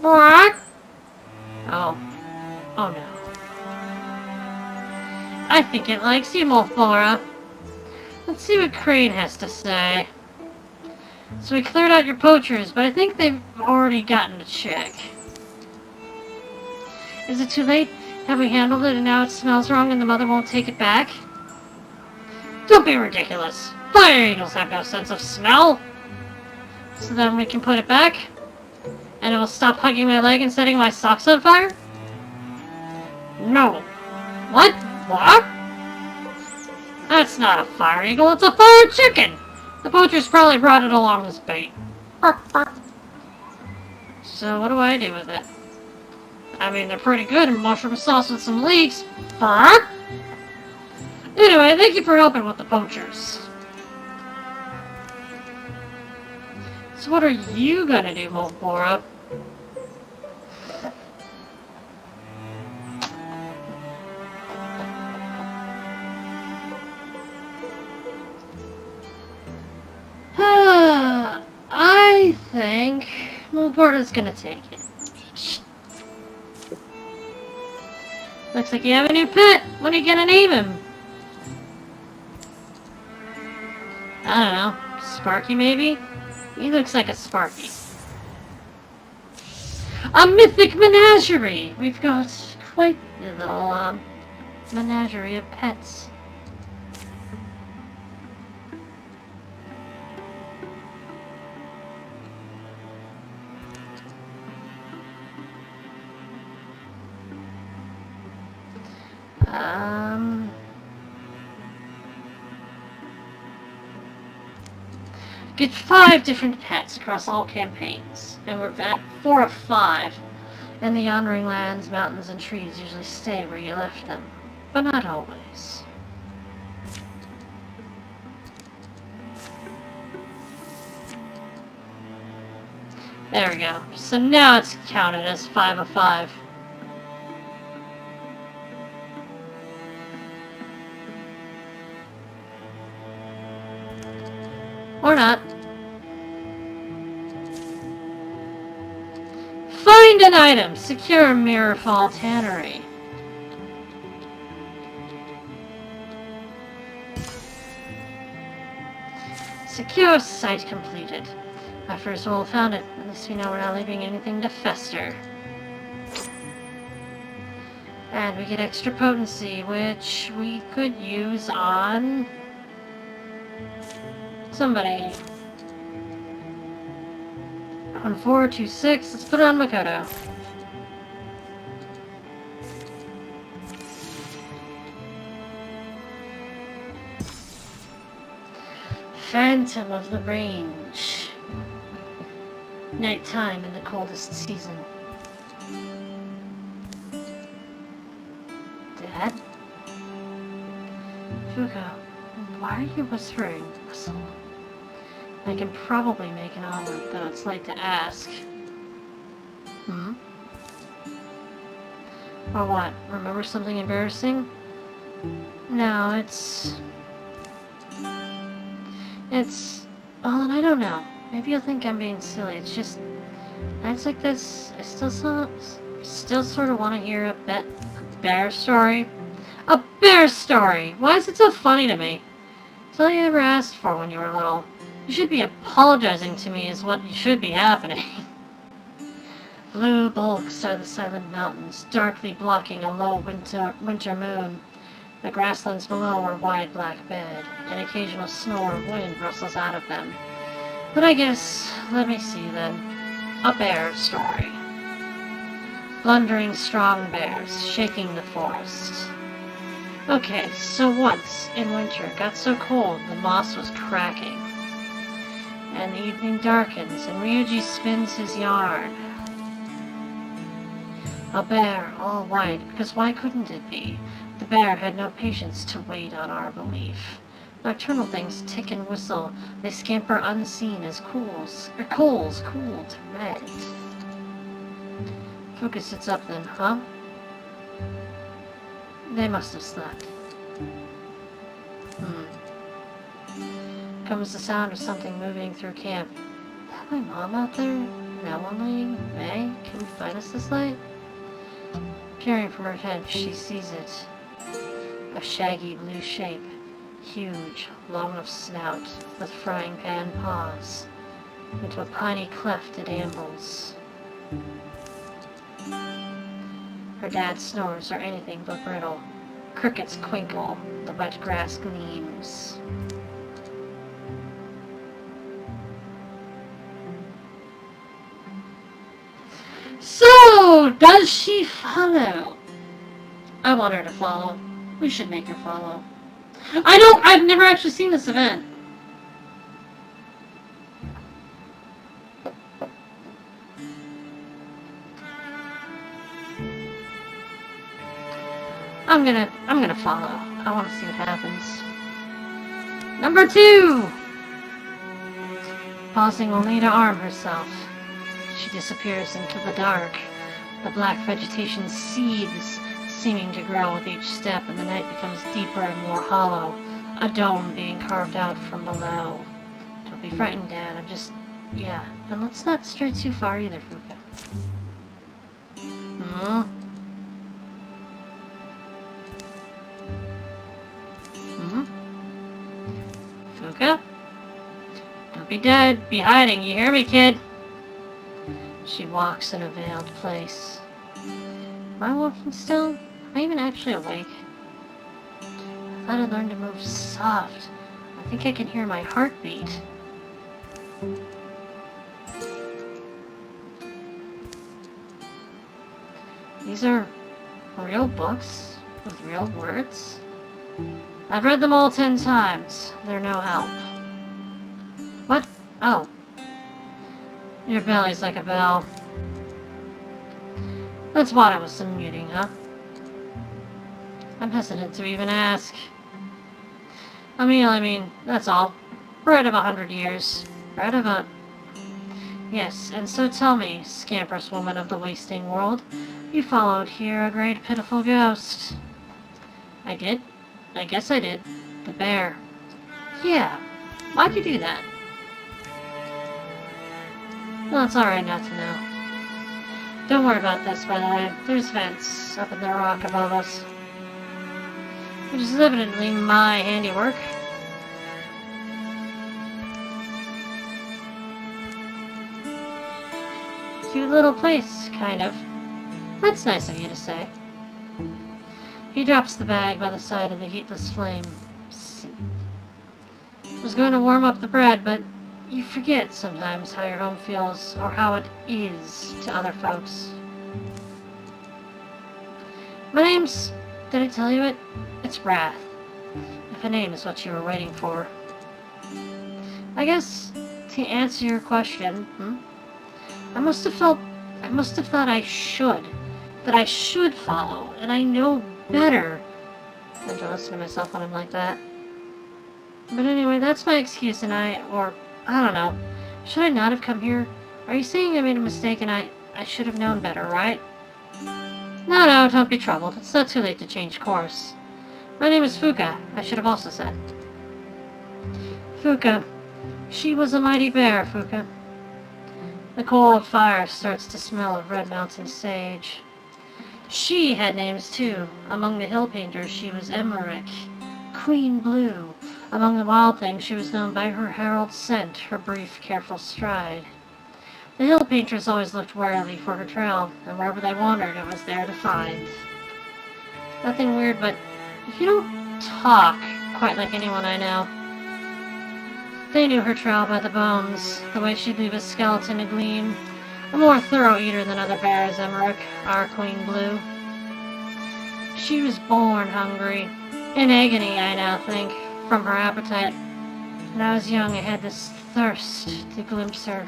Bark? Oh. Oh no. I think it likes you, Molflora. Let's see what Crane has to say. So we cleared out your poachers, but I think they've already gotten a check. Is it too late? Have we handled it and now it smells wrong and the mother won't take it back? Don't be ridiculous. Fire eagles have no sense of smell. So then we can put it back? And it will stop hugging my leg and setting my socks on fire? No. What? What? That's not a fire eagle, it's a fire chicken! The poachers probably brought it along as bait. So what do I do with it? I mean, they're pretty good in mushroom sauce with some leeks. Anyway, thank you for helping with the poachers. So what are you gonna do, Volpora? I think Volpora's gonna take it. Looks like you have a new pet. What are you gonna name him? I don't know. Sparky, maybe? He looks like a Sparky. A mythic menagerie! We've got quite a little, menagerie of pets. Get 5 different pets across all campaigns, and we're at 4 of 5. And the honoring lands, mountains, and trees usually stay where you left them, but not always. There we go. So now it's counted as 5 of 5. Or not. Find an item. Secure Mirrorfall Tannery. Secure site completed. My Vrsawl found it. At least we know we're not leaving anything to fester. And we get extra potency, which we could use on somebody. On 426, let's put it on Makoto. Phantom of the Range. Nighttime in the coldest season. Dad? Fugo, why are you whispering, Vrsawl? I can probably make an omelet, though it's late to ask. Or what? Remember something embarrassing? No, it's... well, I don't know. Maybe you'll think I'm being silly. It's just... nights like this, I still sort of want to hear a bear story. A bear story! Why is it so funny to me? It's all you ever asked for when you were little. You should be apologizing to me is what should be happening. Blue bulks are the silent mountains, darkly blocking a low winter moon. The grasslands below are wide black bed. An occasional snore of wind rustles out of them. But I guess, let me see then. A bear story. Blundering strong bears, shaking the forest. Okay, so once, in winter, it got so cold the moss was cracking. And the evening darkens, and Ryuji spins his yarn. A bear, all white, because why couldn't it be? The bear had no patience to wait on our belief. Nocturnal things tick and whistle. They scamper unseen as coals cooled to red. Fuka sits up then, huh? They must have slept. Comes the sound of something moving through camp. Is that my mom out there? Now only May? Can you find us this light? Peering from her head, she sees it. A shaggy blue shape. Huge, long of snout, with frying pan paws. Into a piney cleft it ambles. Her dad snores or anything but brittle. Crickets twinkle. The wet grass gleams. So, does she follow? I want her to follow. We should make her follow. I've never actually seen this event. I'm gonna follow. I want to see what happens. Number 2! Pausing only to arm herself, she disappears into the dark. The black vegetation seethes, seeming to grow with each step, and the night becomes deeper and more hollow, a dome being carved out from below. Don't be frightened, Dad. I'm just... yeah. And let's not stray too far either, Fuka. Fuka? Don't be dead. Be hiding. You hear me, kid? She walks in a veiled place. Am I walking still? Am I even actually awake? I thought I'd learned to move soft. I think I can hear my heartbeat. These are real books with real words? I've read them all 10 times. They're no help. What? Oh. Your belly's like a bell. That's what I was unmuting, huh? I'm hesitant to even ask. I mean, that's all. Bread of 100 years. Bread of a... Yes, and so tell me, scamperous woman of the wasting world, you followed here a great pitiful ghost. I did? I guess I did. The bear. Yeah. Why'd you do that? Well, it's alright not to know. Don't worry about this, by the way. There's vents up in the rock above us. Which is evidently my handiwork. Cute little place, kind of. That's nice of you to say. He drops the bag by the side of the heatless flame. I was going to warm up the bread, but you forget sometimes how your home feels, or how it is to other folks. My name's... did I tell you it? It's Wrath. If a name is what you were waiting for. I guess, to answer your question, I must have thought I should. That I should follow, and I know better than to listen to myself when I'm like that. But anyway, that's my excuse, and I don't know. Should I not have come here? Are you saying I made a mistake and I should have known better, right? No, don't be troubled. It's not too late to change course. My name is Fuka, I should have also said. Fuka. She was a mighty bear, Fuka. The coal of fire starts to smell of red mountain sage. She had names too. Among the hill painters, she was Emmerich, Queen Blue. Among the wild things, she was known by her herald scent, her brief, careful stride. The hill painters always looked warily for her trail, and wherever they wandered, it was there to find. Nothing weird, but you don't talk quite like anyone I know. They knew her trail by the bones, the way she'd leave a skeleton to gleam. A more thorough eater than other bears, Emmerich, our Queen Blue. She was born hungry, in agony, I now think, from her appetite. When I was young, I had this thirst to glimpse her.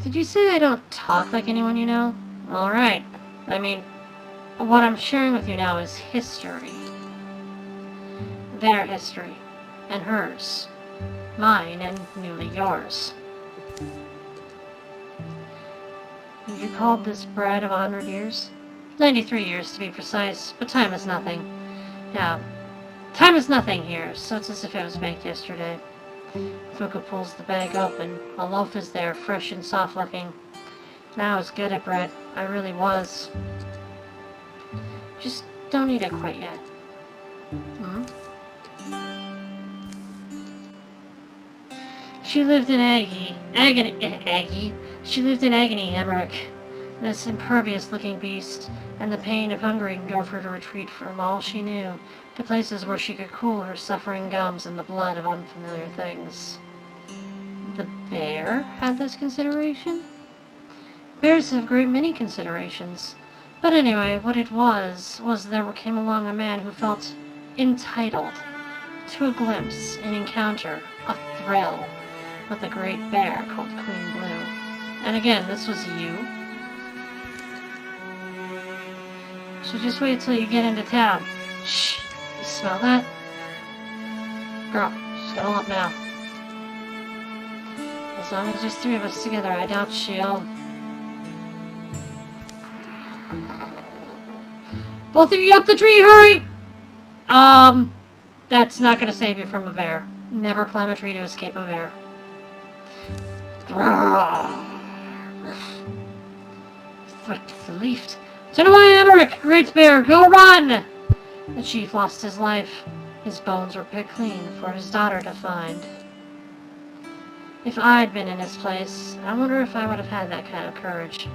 Did you say I don't talk like anyone you know? Alright. I mean, what I'm sharing with you now is history. Their history, and hers. Mine, and newly yours. You called this bread of 100 years? 93 years to be precise, but time is nothing. Yeah, time is nothing here, so it's as if it was baked yesterday. Fuka pulls the bag open. A loaf is there, fresh and soft looking. Now I was good at bread. I really was. Just don't eat it quite yet. She lived in agony, Emmerich. This impervious-looking beast, and the pain of hunger drove her to retreat from all she knew, to places where she could cool her suffering gums in the blood of unfamiliar things. The bear had this consideration? Bears have a great many considerations. But anyway, what it was there came along a man who felt entitled to a glimpse, an encounter, a thrill, with a great bear called Queen Blue. And again, this was you. So just wait till you get into town. Shh! You smell that? Girl, settle up now. As long as there's three of us together, I doubt she'll... Both of you up the tree, hurry! That's not gonna save you from a bear. Never climb a tree to escape a bear. Thrixl. Turn away, Emmerich! Great bear, go run! The chief lost his life. His bones were picked clean for his daughter to find. If I'd been in his place, I wonder if I would have had that kind of courage.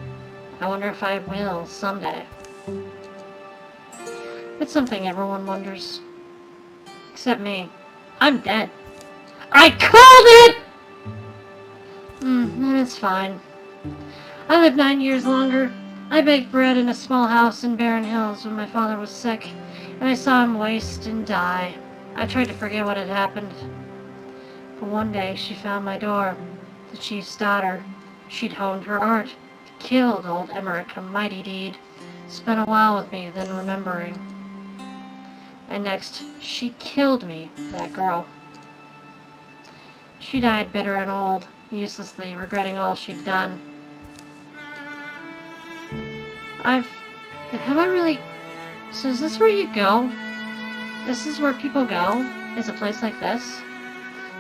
I wonder if I will someday. It's something everyone wonders. Except me. I'm dead. I called it! It's fine. I lived 9 years longer. I baked bread in a small house in Barren Hills when my father was sick, and I saw him waste and die. I tried to forget what had happened. But one day she found my door. The chief's daughter. She'd honed her art. Killed old Emmerich, a mighty deed. Spent a while with me, then remembering. And next, she killed me, that girl. She died bitter and old, uselessly regretting all she'd done. Have I really... So is this where you go? This is where people go? Is a place like this?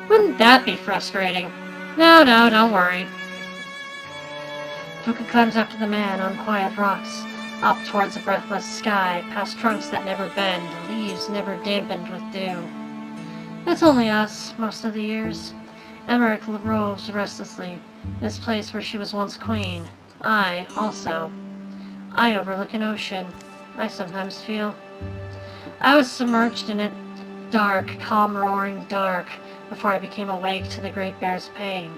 Wouldn't that be frustrating? No, don't worry. Fuka climbs after the man on quiet rocks, up towards a breathless sky, past trunks that never bend, leaves never dampened with dew. That's only us, most of the years. Emmerich roves restlessly, this place where she was once queen. I, also. I overlook an ocean, I sometimes feel. I was submerged in it, dark, calm, roaring dark, before I became awake to the great bear's pain.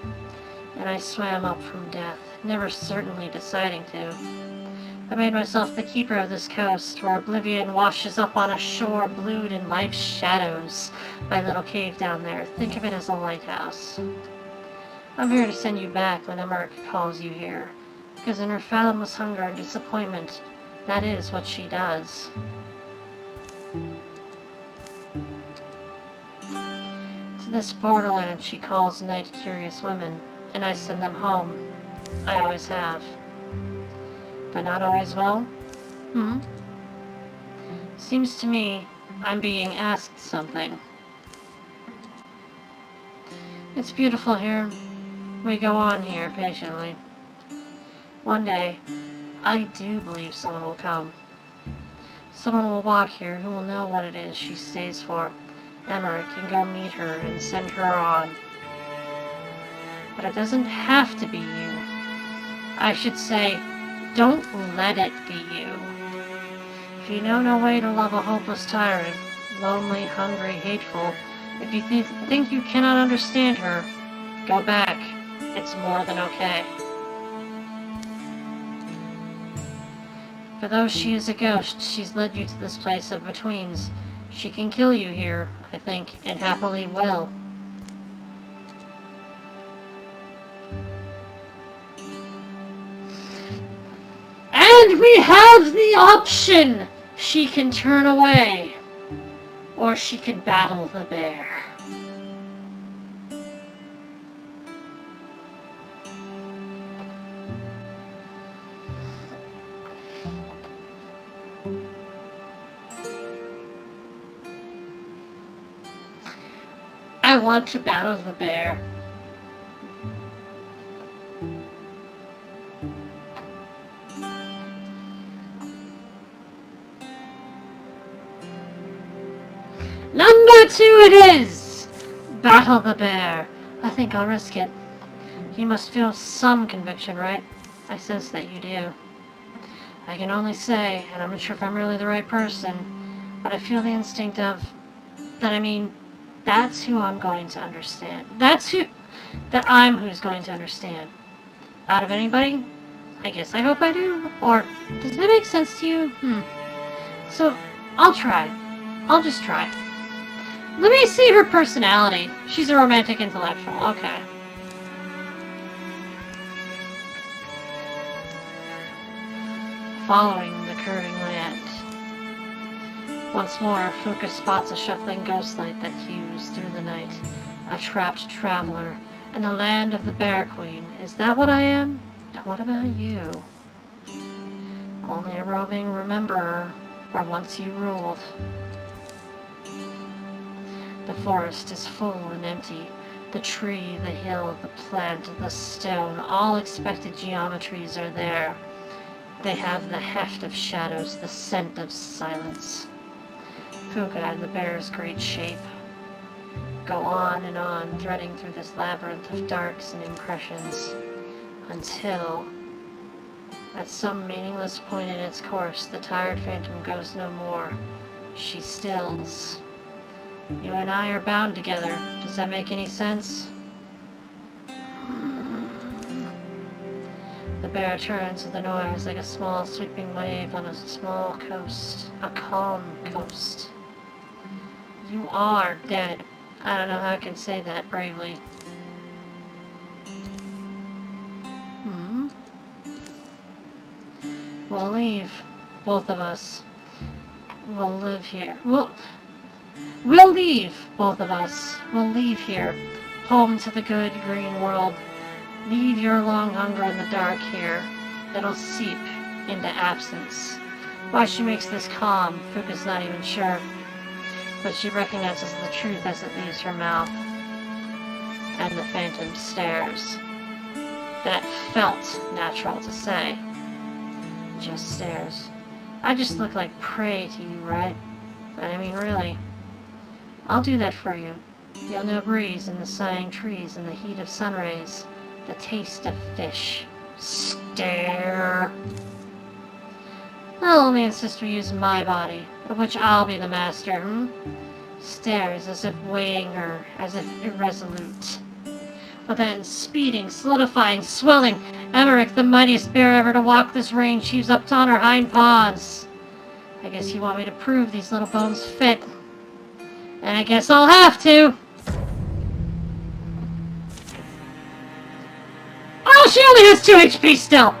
And I swam up from death, never certainly deciding to. I made myself the keeper of this coast, where oblivion washes up on a shore blued in life's shadows. My little cave down there, think of it as a lighthouse. I'm here to send you back when Emmerich calls you here, because in her fathomless hunger and disappointment, that is what she does. To this borderland she calls night-curious women, and I send them home. I always have. But not always well? Seems to me I'm being asked something. It's beautiful here. We go on here patiently. One day, I do believe someone will come. Someone will walk here who will know what it is she stays for. Emmerich can go meet her and send her on. But it doesn't have to be you. I should say, don't let it be you. If you know no way to love a hopeless tyrant, lonely, hungry, hateful, if you think you cannot understand her, go back. It's more than okay. For though she is a ghost, she's led you to this place of betweens. She can kill you here, I think, and happily will. And we have the option! She can turn away, or she can battle the bear. I want to battle the bear. Number 2 it is! Battle the bear. I think I'll risk it. You must feel some conviction, right? I sense that you do. I can only say, and I'm not sure if I'm really the right person, but I feel the instinct of that. I mean, that's who I'm going to understand. That I'm who's going to understand. Out of anybody? I guess I hope I do. Or, does that make sense to you? So, I'll try. I'll just try. Let me see her personality. She's a romantic intellectual. Okay. Following the curving land. Once more, Fuka spots a shuffling ghost light that hews through the night. A trapped traveler in the land of the Bear Queen. Is that what I am? And what about you? Only a roving rememberer, where once you ruled. The forest is full and empty. The tree, the hill, the plant, the stone, all expected geometries are there. They have the heft of shadows, the scent of silence. Fuka and the bear's great shape go on and on, threading through this labyrinth of darks and impressions, until, at some meaningless point in its course, the tired phantom goes no more. She stills. You and I are bound together. Does that make any sense? The bear turns with a noise like a small sweeping wave on a small coast. A calm coast. You are dead. I don't know how I can say that bravely. We'll leave. Both of us. We'll live here. We'll leave, both of us. We'll leave here. Home to the good green world. Leave your long hunger in the dark here. It'll seep into absence. Why she makes this calm, Fuka's not even sure. But she recognizes the truth as it leaves her mouth. And the phantom stares. That felt natural to say. Just stares. I just look like prey to you, right? But I mean, really. I'll do that for you. You'll know breeze and the sighing trees and the heat of sun rays. The taste of fish. Stare. I'll only insist we use my body, of which I'll be the master, Stares as if weighing her, as if irresolute. But then, speeding, solidifying, swelling, Emmerich, the mightiest bear ever to walk this range, heaves up on her hind paws. I guess you want me to prove these little bones fit. And I guess I'll have to. Oh, she only has 2 HP still!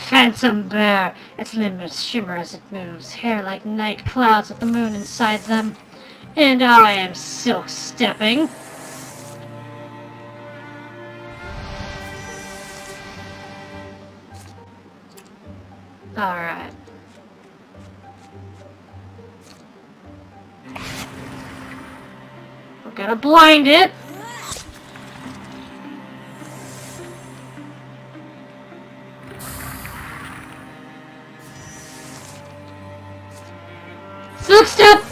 Phantom bear. Its limbs shimmer as it moves, hair like night clouds with the moon inside them. And I am silk stepping. Alright. We're gonna blind it. Silk step!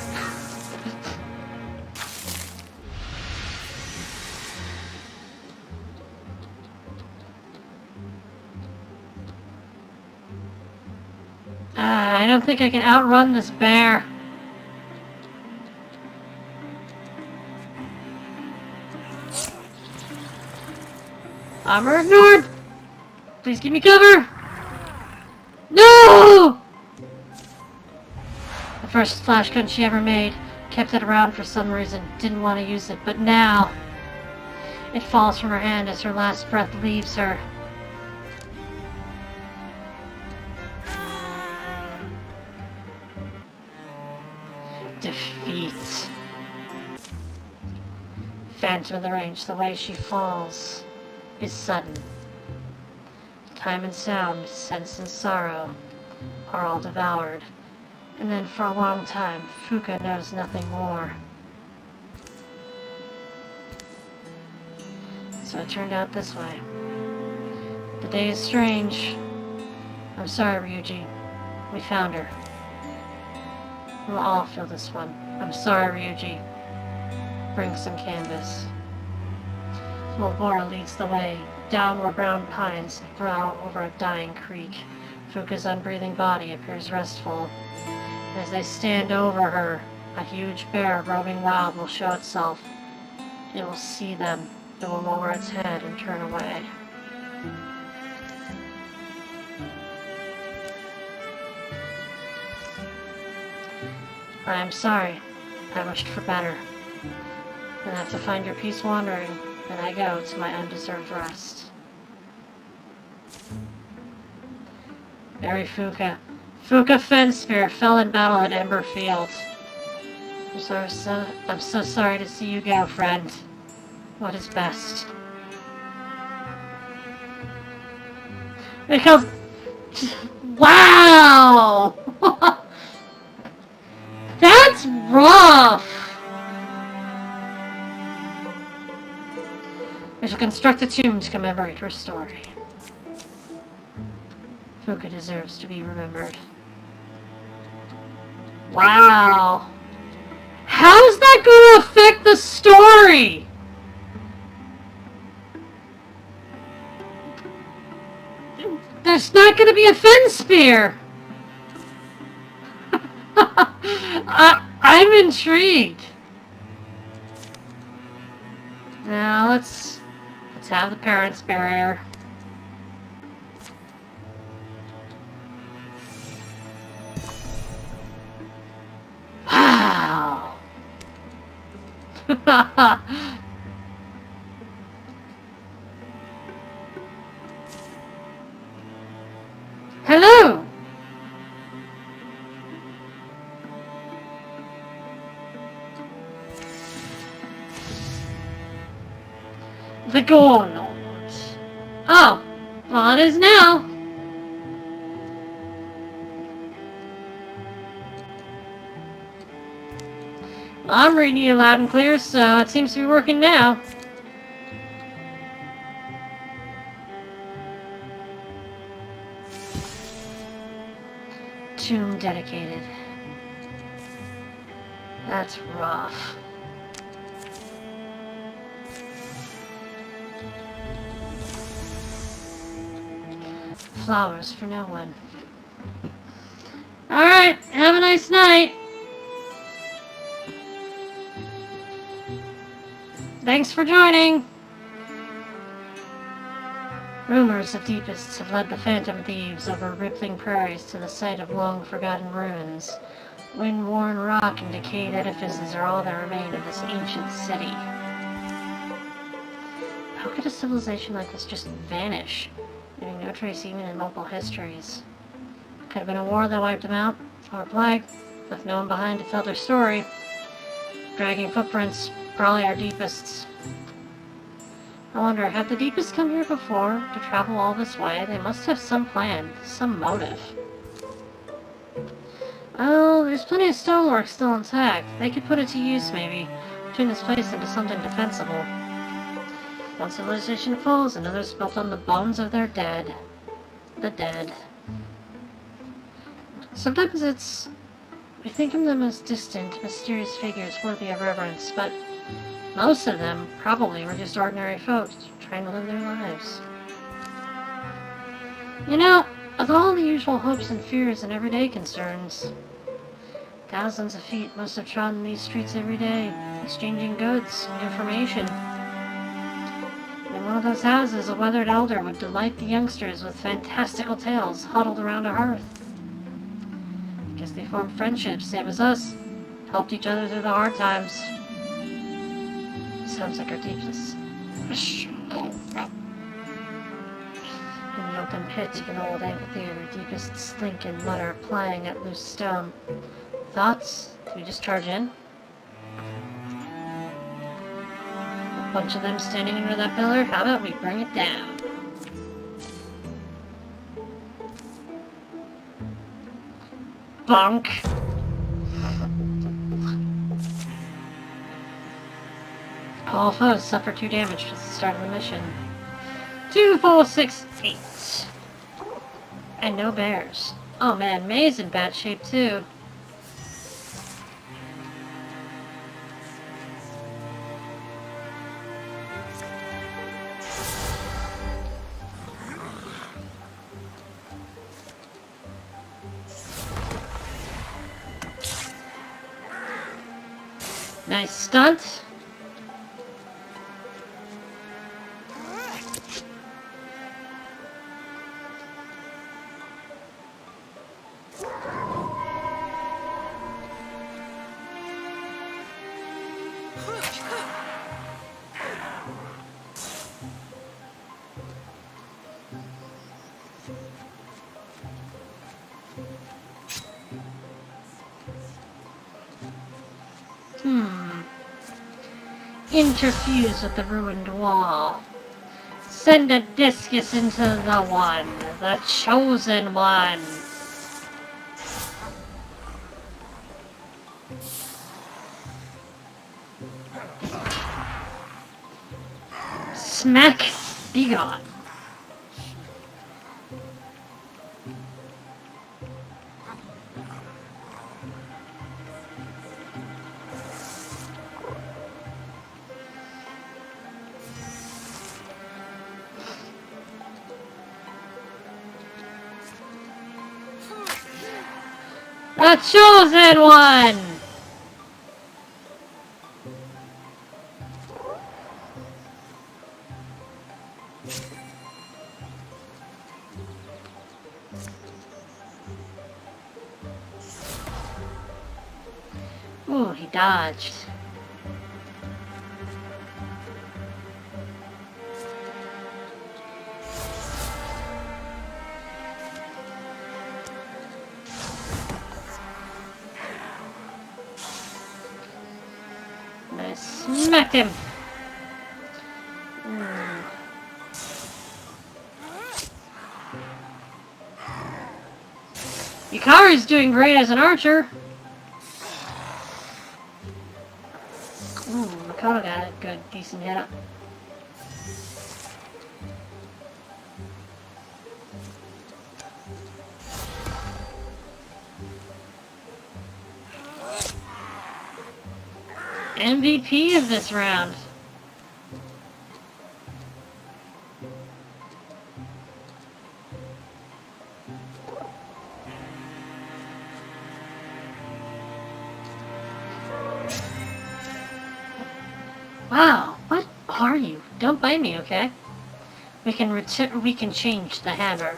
I don't think I can outrun this bear. Armor ignored! Please give me cover! No! The first flash gun she ever made. Kept it around for some reason. Didn't want to use it, but now... It falls from her hand as her last breath leaves her. Defeat. Phantom of the range, the way she falls is sudden. Time and sound, sense and sorrow are all devoured. And then for a long time, Fuka knows nothing more. So it turned out this way. The day is strange. I'm sorry, Ryuji. We found her. We'll all feel this one. I'm sorry, Ryuji. Bring some canvas. Mulgora leads the way, down where brown pines throw over a dying creek. Fuka's unbreathing body appears restful. As they stand over her, a huge bear roaming wild will show itself. It will see them. It will lower its head and turn away. I am sorry. I wished for better. And have to find your peace wandering, and I go to my undeserved rest. Bury Fuka. Fuka Fenspear fell in battle at Ember Field. I'm so sorry to see you go, friend. What is best? Because... Wow! That's rough! We shall construct a tomb to commemorate her story. Fuka deserves to be remembered. Wow! How is that going to affect the story? There's not going to be a Fenspear! I'm intrigued. Now let's have the parents' barrier. Wow. Hello. The Gornord. Oh, well it is now. I'm reading you loud and clear, so it seems to be working now. Tomb dedicated. That's rough. Flowers for no one. Alright, have a nice night. Thanks for joining. Rumors of deepists have led the Phantom Thieves over rippling prairies to the site of long-forgotten ruins. Wind-worn rock and decayed edifices are all that remain of this ancient city. How could a civilization like this just vanish, leaving no trace even in local histories? Could have been a war that wiped them out, or a plague, with no one behind to tell their story. Dragging footprints, probably our deepists. I wonder, have the deepists come here before to travel all this way? They must have some plan, some motive. Oh, there's plenty of stonework still intact. They could put it to use, maybe. Turn this place into something defensible. One civilization falls, another's built on the bones of their dead. The dead. Sometimes we think of them as distant, mysterious figures worthy of reverence, but most of them probably were just ordinary folks trying to live their lives. You know, with all the usual hopes and fears and everyday concerns, thousands of feet must have trodden these streets every day, exchanging goods, information. In one of those houses, a weathered elder would delight the youngsters with fantastical tales huddled around a hearth. Guess they formed friendships, same as us, helped each other through the hard times. Sounds like our deepest. In the open pit of an old amphitheater, deepists think and mutter, plying at loose stone. Thoughts? Do we just charge in? A bunch of them standing under that pillar? How about we bring it down? Bonk! All foes suffer 2 damage at the start of the mission. 2, 4, 6, 8. And no bears. Oh man, May's in bad shape too. Nice stunt. Interfuse with the ruined wall. Send a discus into the one, the chosen one. Smack, be gone. The chosen one! Ooh, he dodged. I smacked him. Yukari's doing great as an archer. Ooh, Makoto got a good, decent hit. MVP of this round. Wow, what are you? Don't bite me, okay? We can change the hammer.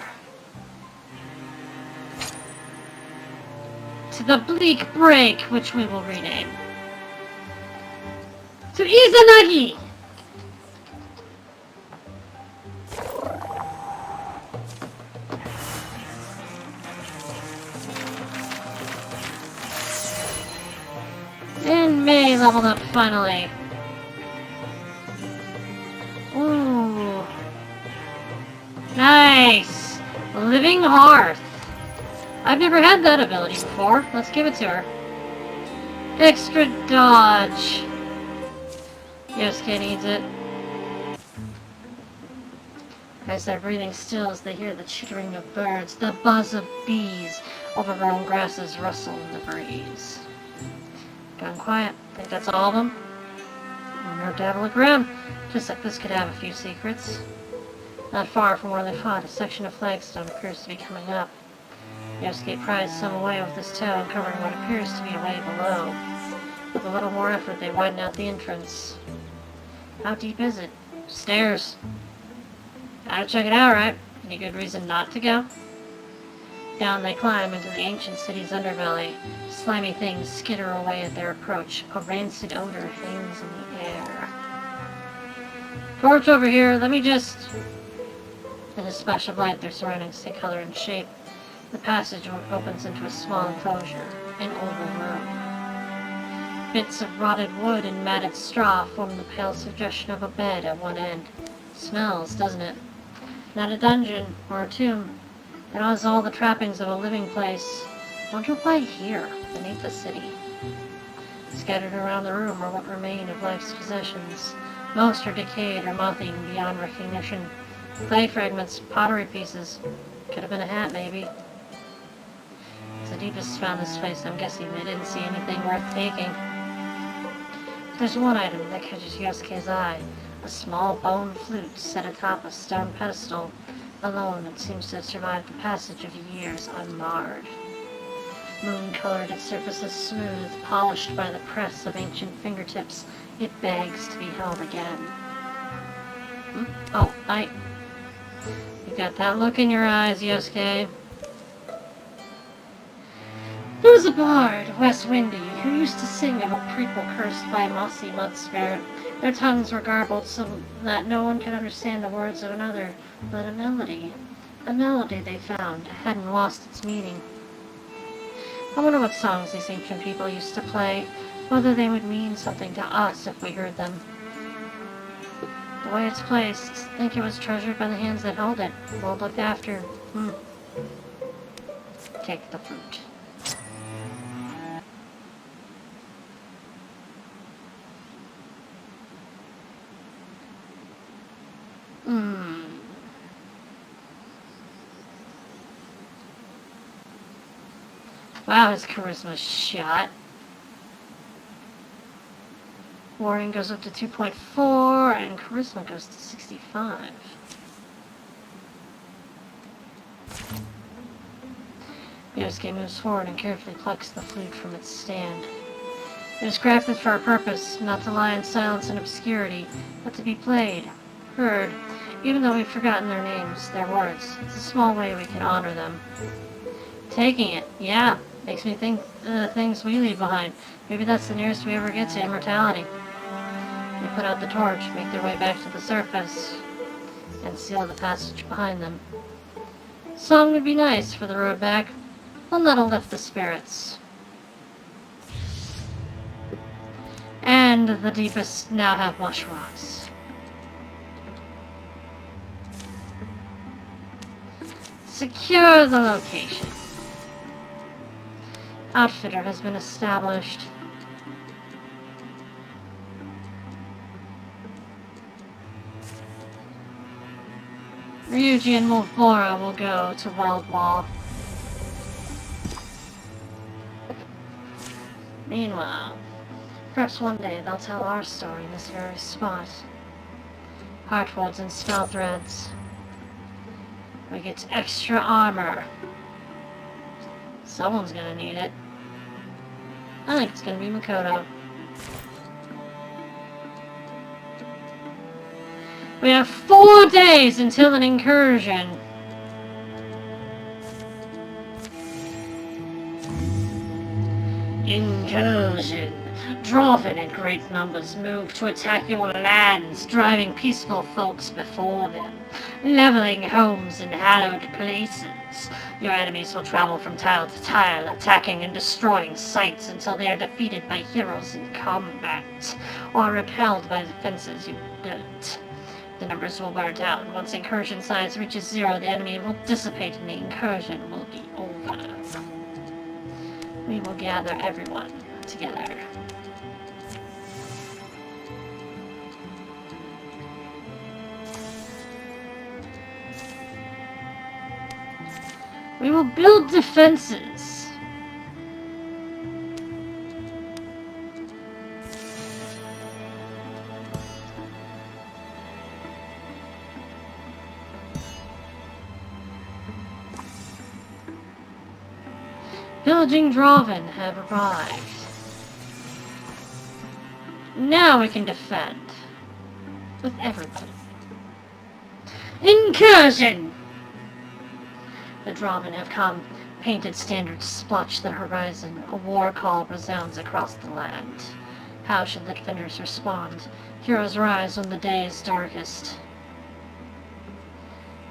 To the Bleak Break, which we will rename. To Izanagi! And May leveled up finally. Ooh. Nice! Living Hearth. I've never had that ability before. Let's give it to her. Extra dodge. Yosuke needs it. As they're breathing still as they hear the chittering of birds, the buzz of bees, overgrown grasses rustle in the breeze. Gone quiet. Think that's all of them? No to have a look around. Just like this could have a few secrets. Not far from where they fought, a section of flagstone appears to be coming up. Yosuke pries some away with his toe, covering what appears to be a way below. With a little more effort, they widen out the entrance. How deep is it? Stairs. Gotta check it out, right? Any good reason not to go? Down they climb into the ancient city's underbelly. Slimy things skitter away at their approach. A rancid odor hangs in the air. Torch over here, let me just... In a splash of light, their surroundings take color and shape. The passage opens into a small enclosure, an oval room. Bits of rotted wood and matted straw form the pale suggestion of a bed at one end. Smells, doesn't it? Not a dungeon or a tomb. It has all the trappings of a living place. Wonder why here, beneath the city. Scattered around the room are what remain of life's possessions. Most are decayed or mothing beyond recognition. Clay fragments, pottery pieces. Could have been a hat, maybe. As the deepest found this place, I'm guessing they didn't see anything worth taking. There's one item that catches Yosuke's eye. A small bone flute set atop a stone pedestal. Alone, it seems to have survived the passage of years unmarred. Moon-colored, its surface is smooth, polished by the press of ancient fingertips. It begs to be held again. Oh, you got that look in your eyes, Yosuke. There was a bard, West Windy, who used to sing of a people cursed by a mossy mud spirit. Their tongues were garbled so that no one could understand the words of another, but a melody they found, hadn't lost its meaning. I wonder what songs these ancient people used to play, whether they would mean something to us if we heard them. The way it's placed, think it was treasured by the hands that held it, well looked after. Take the fruit. Wow, his charisma's shot. Warring goes up to 2.4, and charisma goes to 65. Yosuke moves forward and carefully plucks the flute from its stand. It was crafted for a purpose, not to lie in silence and obscurity, but to be played, heard, even though we've forgotten their names, their words. It's a small way we can honor them. Taking it, yeah, makes me think the things we leave behind. Maybe that's the nearest we ever get to immortality. They put out the torch, make their way back to the surface, and seal the passage behind them. Song would be nice for the road back, one that'll lift the spirits. And the deepest now have mush rocks. Secure the location. Outfitter has been established. Ryuji and Mulvora will go to Wildwall. Meanwhile, perhaps one day they'll tell our story in this very spot. Heartfolds and spell threads. We get extra armor. Someone's gonna need it. I think it's gonna be Makoto. We have 4 days until an incursion. Incursion. Drauven in great numbers move to attack your lands, driving peaceful folks before them, leveling homes and hallowed places. Your enemies will travel from tile to tile, attacking and destroying sites until they are defeated by heroes in combat, or repelled by the fences you built. The numbers will wear down. Once incursion size reaches 0, the enemy will dissipate and the incursion will be over. We will gather everyone together. We will build defenses. Pillaging Drauven have arrived. Now we can defend. With everybody. Incursion! The Drauven have come. Painted standards splotch the horizon. A war call resounds across the land. How should the defenders respond? Heroes rise when the day is darkest.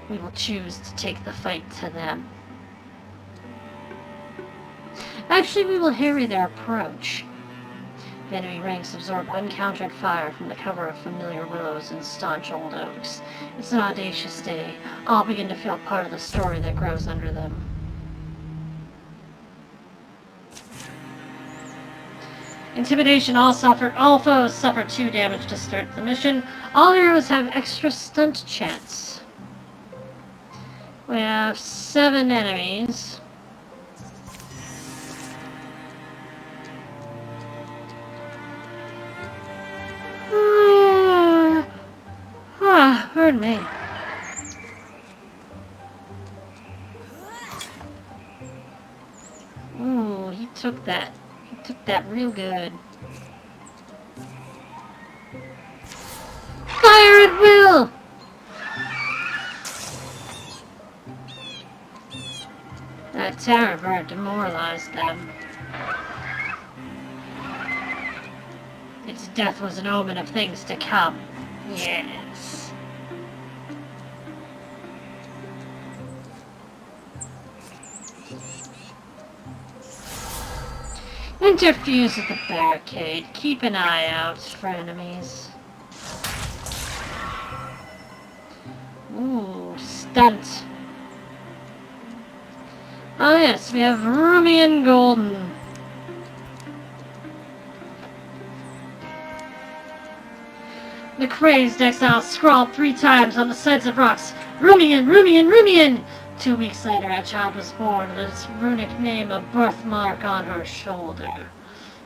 We will choose to take the fight to them. Actually, we will harry their approach. The enemy ranks absorb uncountered fire from the cover of familiar willows and staunch old oaks. It's an audacious day. All begin to feel part of the story that grows under them. Intimidation, all foes suffer 2 damage to start the mission. All heroes have extra stunt chance. We have 7 enemies. Pardon me. Ooh, took that. He took that real good. Fire at will! That terror bird demoralized them. Its death was an omen of things to come. Yes. Interfuse at the barricade. Keep an eye out for enemies. Ooh, stunt. Oh yes, we have Ruby and Golden. The crazed exile scrawled 3 times on the sides of rocks, Rumian, Rumian, Rumian! 2 weeks later, a child was born with its runic name a birthmark on her shoulder.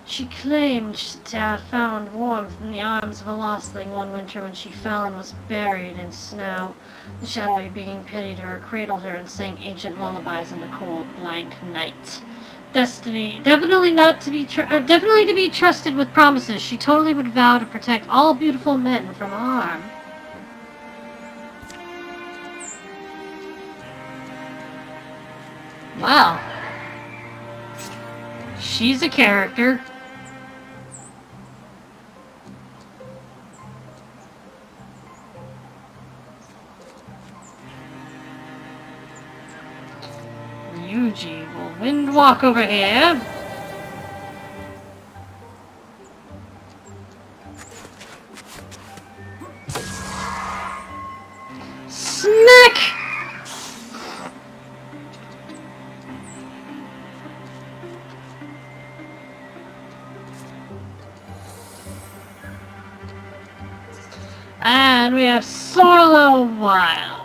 She claimed to have found warmth in the arms of a lostling one winter when she fell and was buried in snow. The shadowy being pitied her, cradled her, and sang ancient lullabies in the cold, blank night. Destiny, definitely to be trusted with promises. She totally would vow to protect all beautiful men from harm. Wow. She's a character. Yuji will wind walk over here. Smack! And we have Sorlo Wild.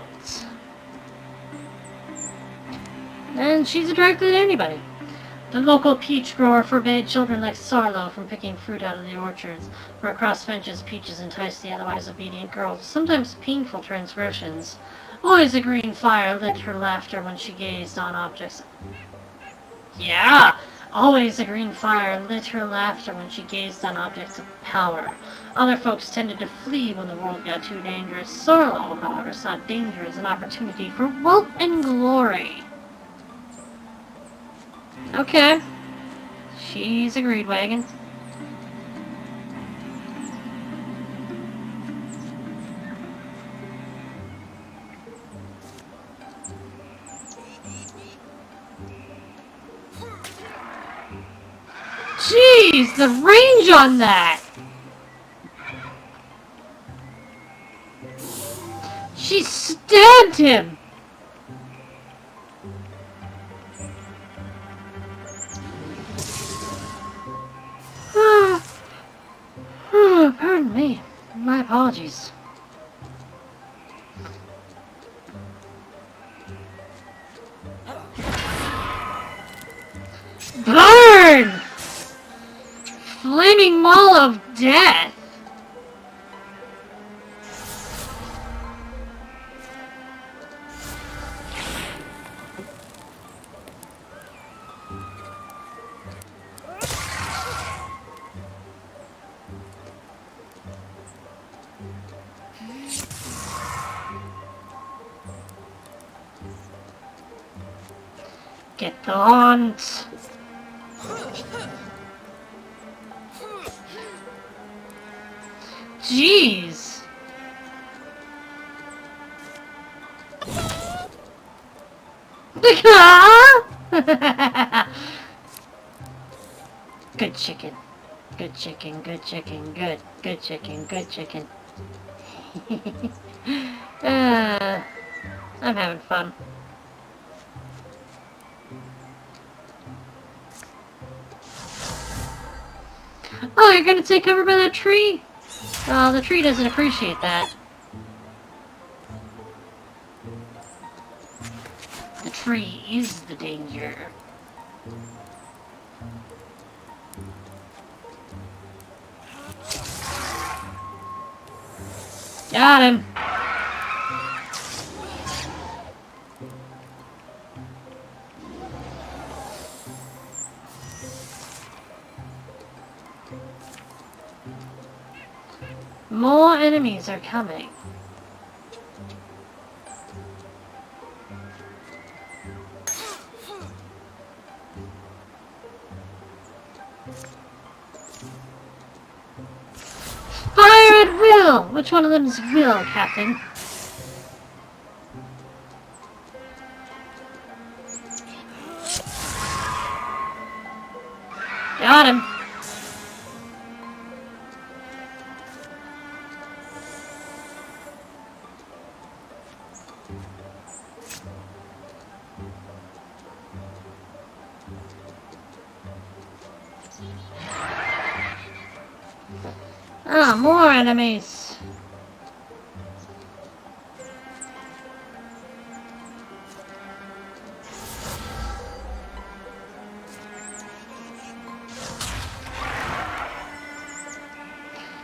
And she's attracted to anybody. The local peach grower forbade children like Sorlo from picking fruit out of the orchards, where across fences peaches enticed the otherwise obedient girls, sometimes painful transgressions. Always a green fire lit her laughter when she gazed on objects. Yeah! Always a green fire lit her laughter when she gazed on objects of power. Other folks tended to flee when the world got too dangerous. Sorlo, however, saw danger as an opportunity for wealth and glory. Okay. She's a greed wagon. Jeez, the range on that! She stabbed him! Pardon me. My apologies. Burn! Flaming Maul of Death! Get the haunt! Jeez! Good chicken. Good chicken, good chicken, good chicken, good chicken. I'm having fun. Oh, you're gonna take cover by that tree? Oh, the tree doesn't appreciate that. The tree is the danger. Got him! More enemies are coming. Fire at will! Which one of them is will, Captain? Got him. Ah, more enemies.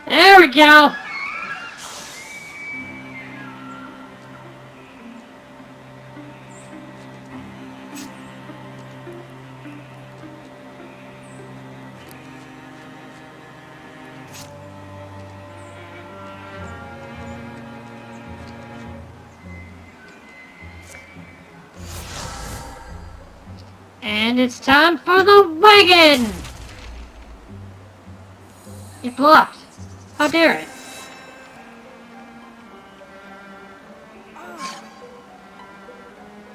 There we go. And it's time for the wagon! It blocked. How dare it?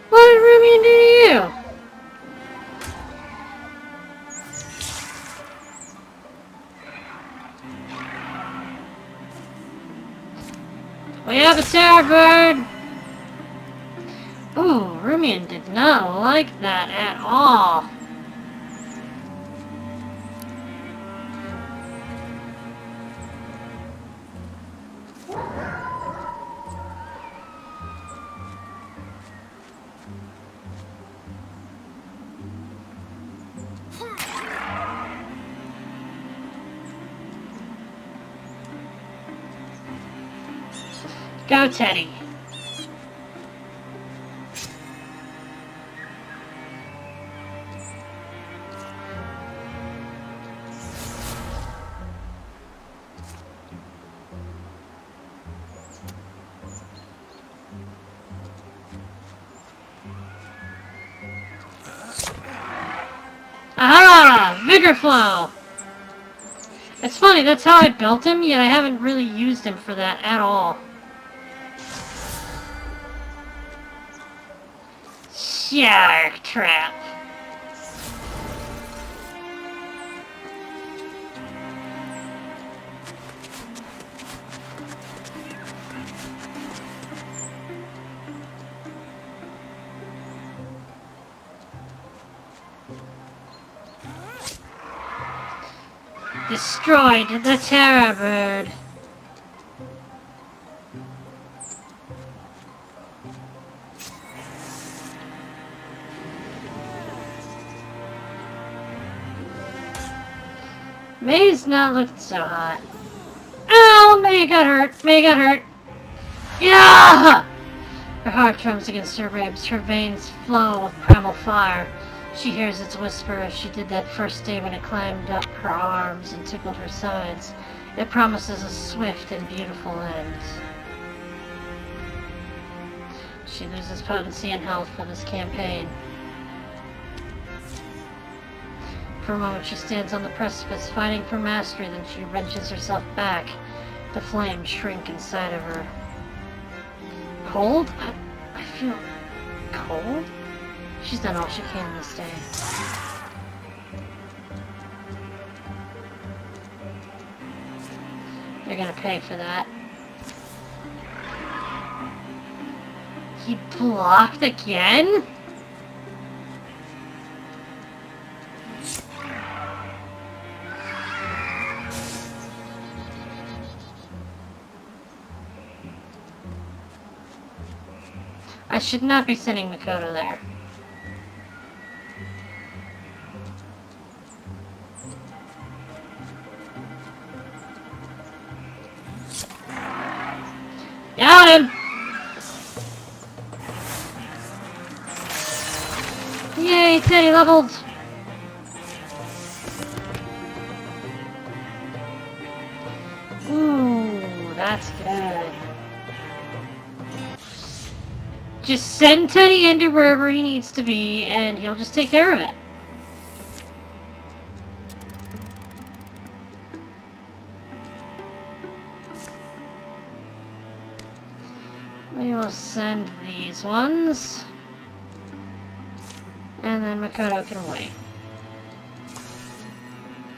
What did Rumian do to you? We have a terror bird! Ooh, Rumian did not like that at all. Go, Teddy. Aha! Vigor Flow! It's funny, that's how I built him, yet I haven't really used him for that at all. Shark Trap! Destroyed the terror bird. May's not looking so hot. Ow! May got hurt. May got hurt. Yeah! Her heart drums against her ribs. Her veins flow with primal fire. She hears its whisper as she did that first day when it climbed up her arms and tickled her sides. It promises a swift and beautiful end. She loses potency and health for this campaign. For a moment she stands on the precipice, fighting for mastery, then she wrenches herself back. The flames shrink inside of her. Cold? I feel cold? She's done all she can this day. You're gonna pay for that. He blocked again? I should not be sending Makoto there. Got him! Yay, Teddy leveled! Ooh, Good. Just send Teddy into wherever he needs to be, and he'll just take care of it. We will send these ones. And then Makoto can wait.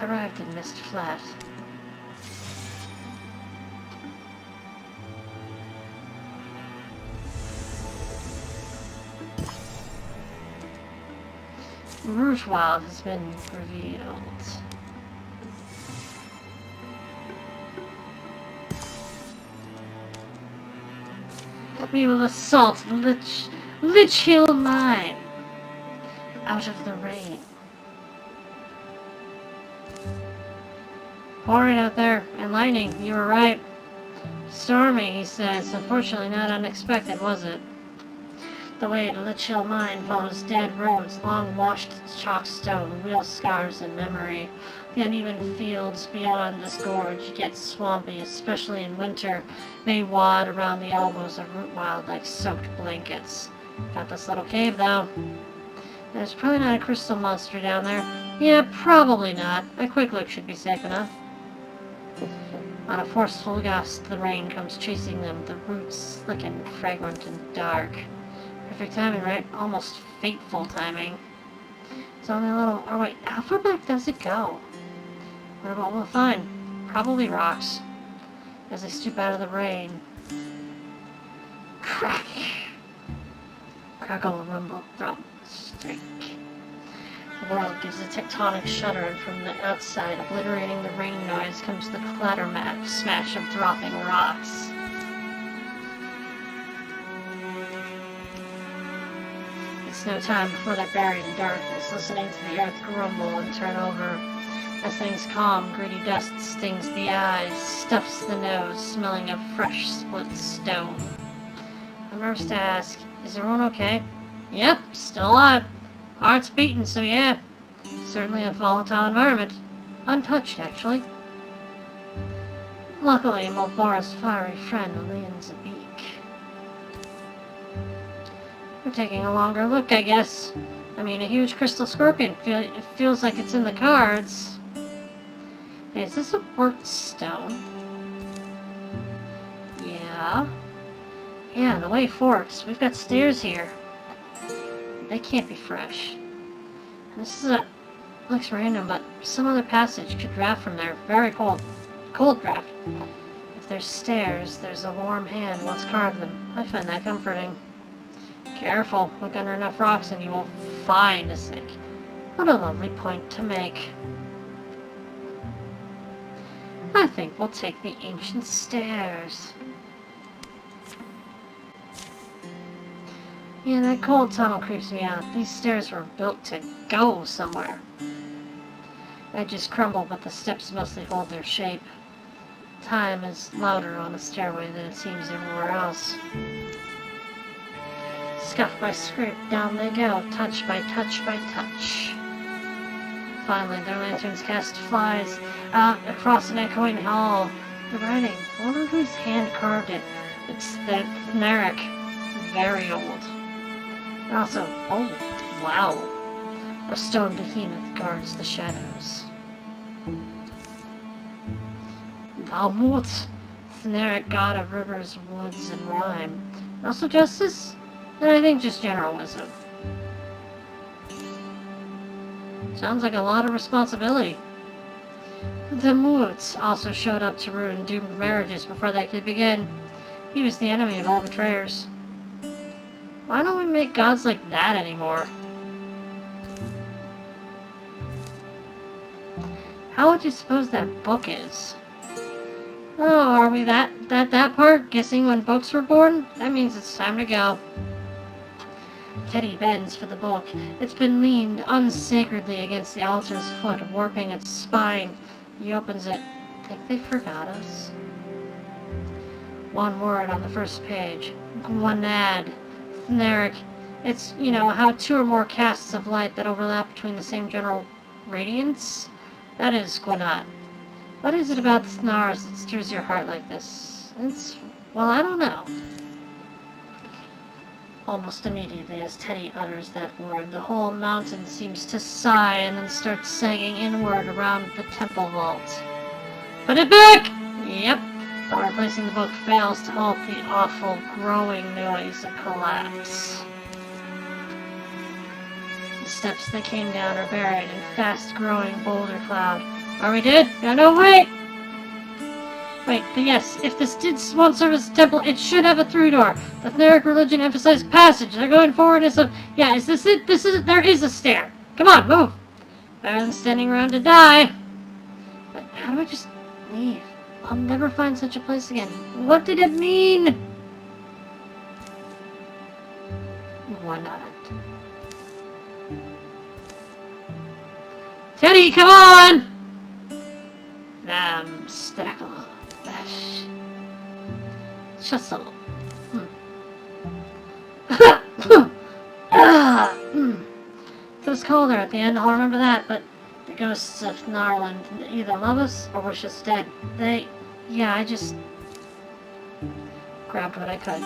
Arrived in Mist Flat. Vrsawl has been revealed. We will assault Lich Hill Mine out of the rain. Pouring out there and lightning, you were right. Stormy, he says. Unfortunately not unexpected, was it? The way to Lich Hill Mine follows dead roads, long washed chalkstone, real scars in memory. The uneven fields beyond this gorge get swampy, especially in winter. They wad around the elbows of root wild like soaked blankets. Got this little cave, though. There's probably not a crystal monster down there. Yeah, probably not. A quick look should be safe enough. On a forceful gust, the rain comes chasing them, the roots slick and fragrant and dark. Perfect timing, right? Almost fateful timing. It's only a little... Oh wait, how far back does it go? What about we'll find? Probably rocks. As they stoop out of the rain. Crack! Crackle, rumble, thump, streak. The world gives a tectonic shudder, and from the outside, obliterating the rain noise, comes the clatter smash of dropping rocks. It's no time before they're buried in darkness, listening to the earth grumble and turn over. As things calm, gritty dust stings the eyes, stuffs the nose, smelling of fresh split stone. I'm nervous to ask, is everyone okay? Yep, still alive. Heart's beating, so yeah. Certainly a volatile environment. Untouched, actually. Luckily, Mulbora's fiery friend leans a beak. We're taking a longer look, I guess. I mean, a huge crystal scorpion. It feels like it's in the cards. Hey, is this a worked stone? Yeah. Yeah, the way forks. We've got stairs here. They can't be fresh. This is a... looks random, but some other passage could draft from there. Very cold. Cold draft. If there's stairs, there's a warm hand once carved them. I find that comforting. Careful. Look under enough rocks and you will find a sink. What a lovely point to make. I think we'll take the ancient stairs. Yeah, that cold tunnel creeps me out. These stairs were built to go somewhere. Edges crumble, but the steps mostly hold their shape. Time is louder on the stairway than it seems everywhere else. Scuff by scrape, down they go, touch by touch by touch. Finally, their lanterns cast flies out across an echoing hall. The writing, I wonder whose hand carved it. It's the Thrixl. Very old. And also, oh, wow. A stone behemoth guards the shadows. Valmut, Thrixl, god of rivers, woods, and rhyme. And also justice? And I think just general wisdom. Sounds like a lot of responsibility. The Moots also showed up to ruin doomed marriages before they could begin. He was the enemy of all betrayers. Why don't we make gods like that anymore? How would you suppose that book is? Oh, are we that part? Guessing when books were born? That means it's time to go. Teddy bends for the book. It's been leaned unsacredly against the altar's foot, warping its spine. He opens it. Think they forgot us? One word on the first page. Gwanad. Thrixl. It's, you know, how two or more casts of light that overlap between the same general radiance? That is Gwanad. What is it about the Thrixl that stirs your heart like this? It's Well, I don't know. Almost immediately as Teddy utters that word, the whole mountain seems to sigh and then starts sagging inward around the temple vault. Put it back! Yep. But replacing the book fails to halt the awful growing noise of collapse. The steps that came down are buried in fast-growing boulder cloud. Are we dead? No, wait! Wait, but yes, if this won't serve as a temple, it should have a through door. The Thrixl religion emphasized passage. They're going forward as a... Yeah, is this it? There is a stair. Come on, move! Better than standing around to die. But how do I just leave? I'll never find such a place again. What did it mean? Why not? Teddy, come on! Stackle. Shussle. It was colder at the end, I'll remember that, but the ghosts of Narland either love us or wish us dead. I just grabbed what I could.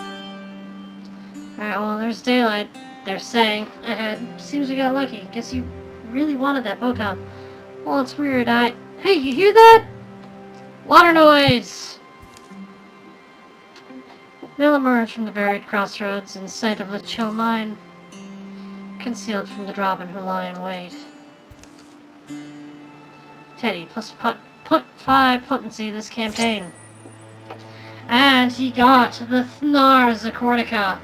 Alright, well, there's daylight, they're saying. Ahead. Seems we got lucky. Guess you really wanted that book, huh? Well, it's weird, Hey, you hear that? Water noise! They'll emerge from the buried crossroads in sight of the chill mine, concealed from the Drauven who lie in wait. Teddy plus 5 potency this campaign. And he got the Thnars Accordica.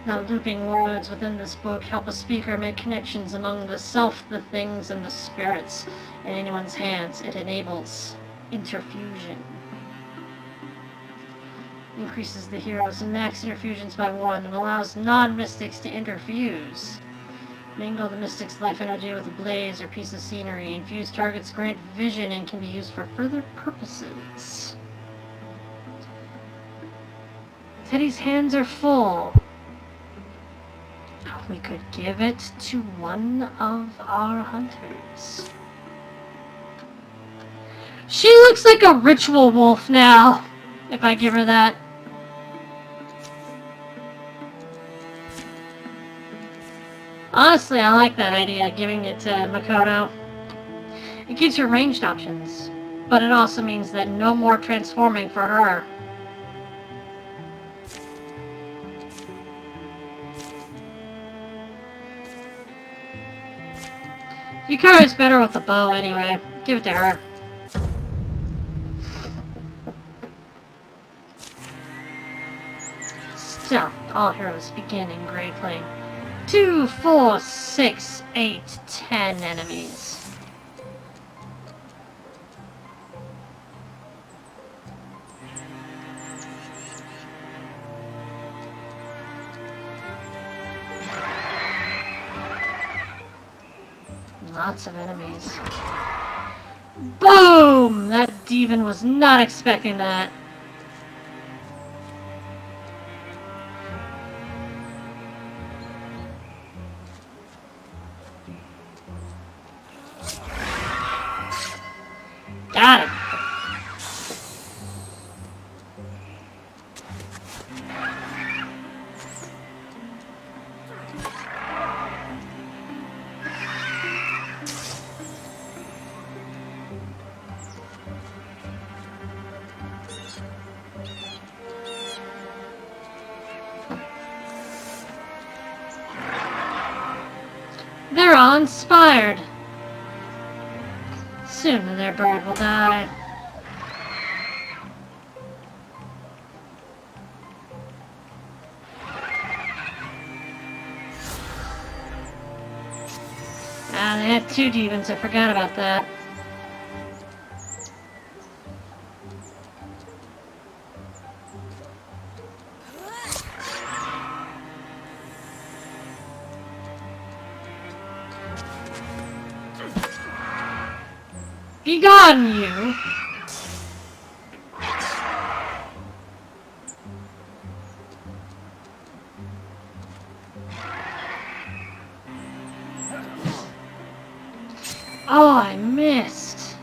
The looping words within this book help a speaker make connections among the self, the things, and the spirits in anyone's hands. It enables interfusion. Increases the hero's max interfusions by 1 and allows non-mystics to interfuse. Mingle the mystic's life energy with a blaze or piece of scenery. Infused targets grant vision and can be used for further purposes. Teddy's hands are full. We could give it to one of our hunters. She looks like a ritual wolf now, if I give her that. Honestly, I like that idea, giving it to Makoto. It gives her ranged options, but it also means that no more transforming for her. Yukari's better with the bow anyway. Give it to her. Still, all heroes begin in greatly. 2, 4, 6, 8, 10 enemies. Lots of enemies. Boom! That Demon was not expecting that. Got it. They're all inspired. Soon their bird will die. Ah, they had 2 demons, I forgot about that. Be gone, you! Oh, I missed.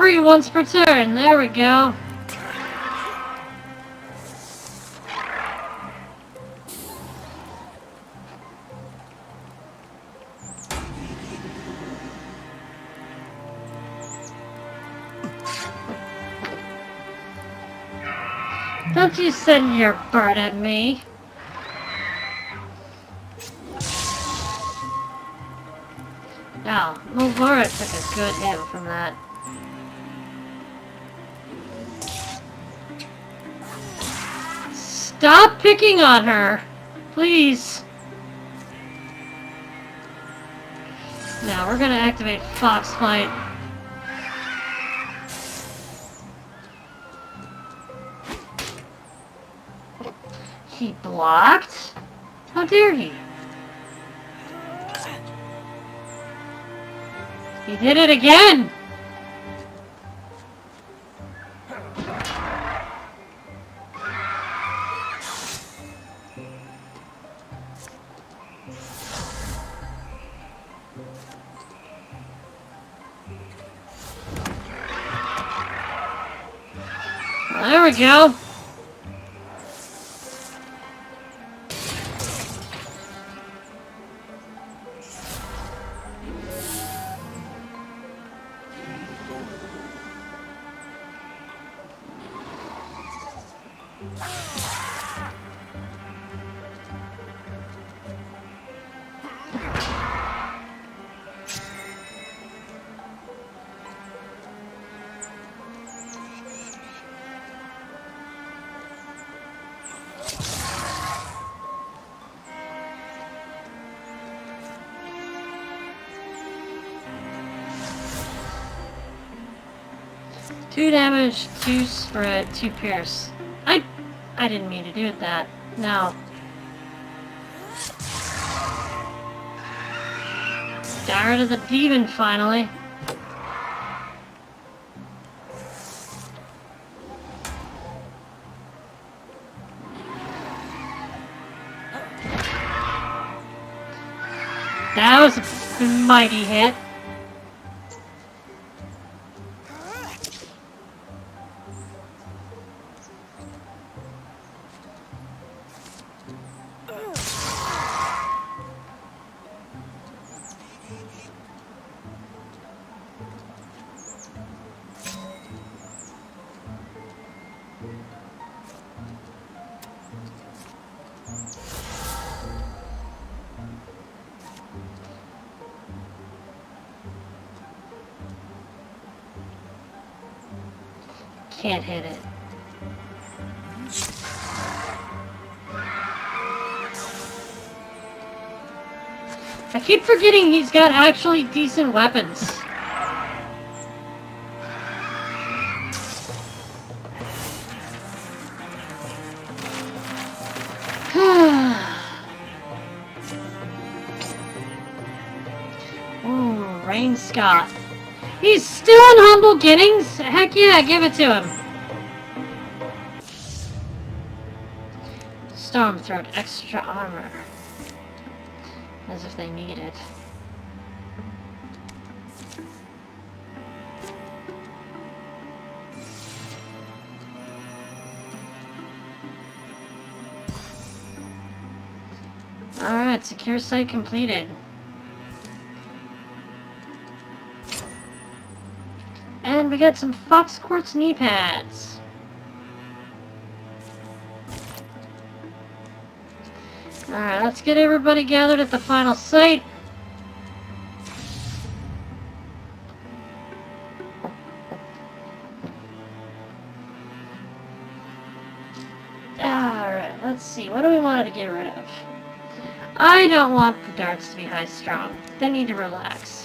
free once per turn. There we go. Don't you send your bird at me. Oh, Mimori took a good hit from that. Stop picking on her! Please! Now we're gonna activate Foxflight. He blocked? How dare he? He did it again! There we go. Two damage, 2 spread, 2 pierce. I didn't mean to do that. No. Got rid of the demon finally. That was a mighty hit. Can't hit it. I keep forgetting he's got actually decent weapons. Ooh, Rain Scott. He's still in humble beginnings? Heck yeah, give it to him. Stormthroat, extra armor. As if they need it. Alright, secure site completed. And we got some Fox Quartz knee pads. Alright, let's get everybody gathered at the final site. Alright, let's see. What do we want to get rid of? I don't want the darts to be high strong. They need to relax.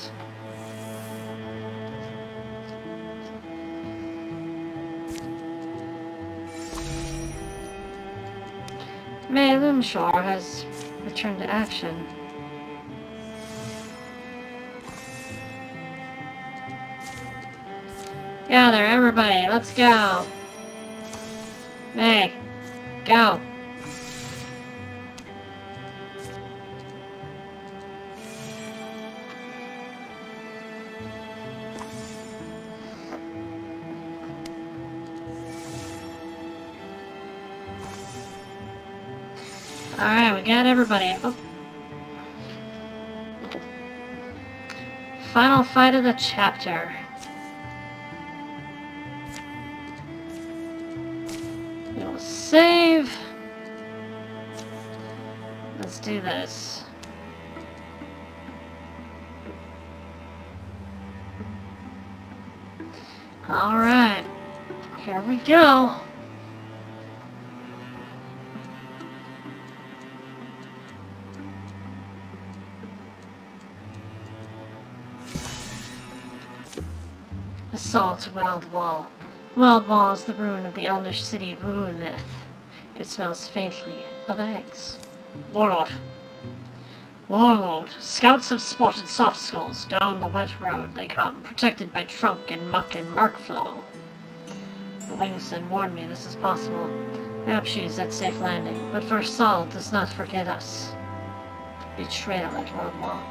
May Lumshore has returned to action. Gather, everybody, let's go. May, go. Alright, we got everybody. Oh. Final fight of the chapter. We'll save. Let's do this. Alright. Here we go. Assault Wildermyth. Wildermyth is the ruin of the elvish city of Wildermyth. It smells faintly of eggs. Warlord. Warlord. Scouts have spotted soft skulls down the wet road they come, protected by trunk and muck and markflow. The wings had warned me this is possible. I hope she is at safe landing, but Vrsawl does not forget us. Betrayal at Wildermyth.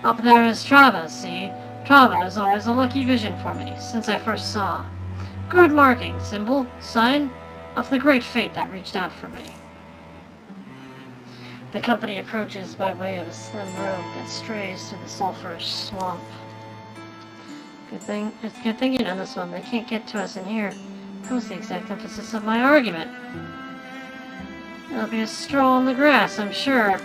Up there is Drauv, see? Drauv is always a lucky vision for me, since I first saw. Good marking, symbol, sign of the great fate that reached out for me. The company approaches by way of a slim road that strays through the sulphurous swamp. Good thinking on this one. They can't get to us in here. That was the exact emphasis of my argument. It'll be a stroll in the grass, I'm sure.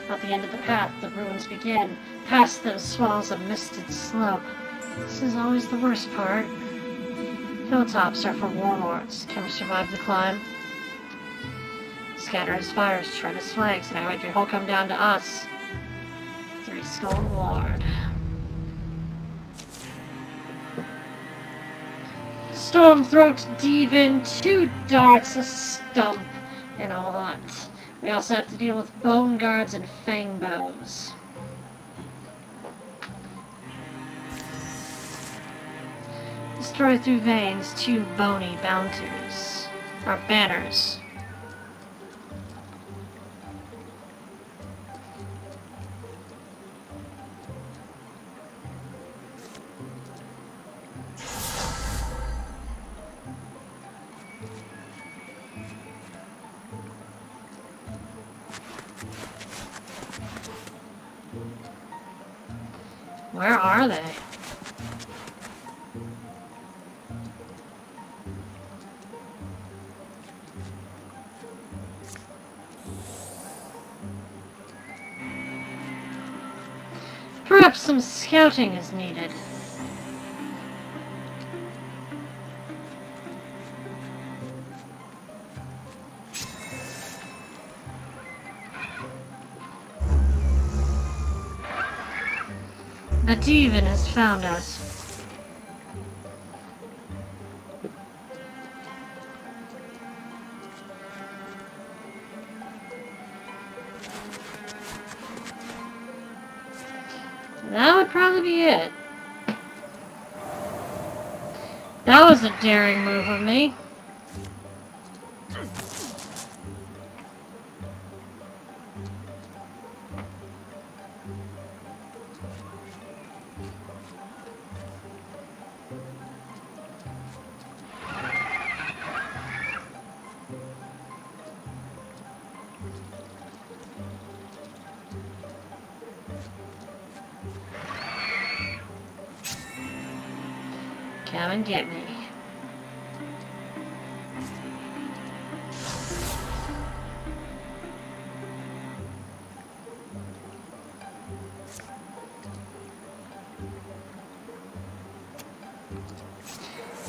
At the end of the path, the ruins begin, past those swells of misted slope. This is always the worst part. Hilltops are for warlords. Can we survive the climb? Scatter his fires, shred his flags, and I wait your he'll come down to us. Thrixl Ward. Stormthroat Devin, 2 darts, a stump, and all that. We also have to deal with bone guards and fang bows. Destroy through veins 2 bony bounters, or banners. Where are they? Perhaps some scouting is needed. The Drauven has found us. That would probably be it. That was a daring move of me. Come and get me.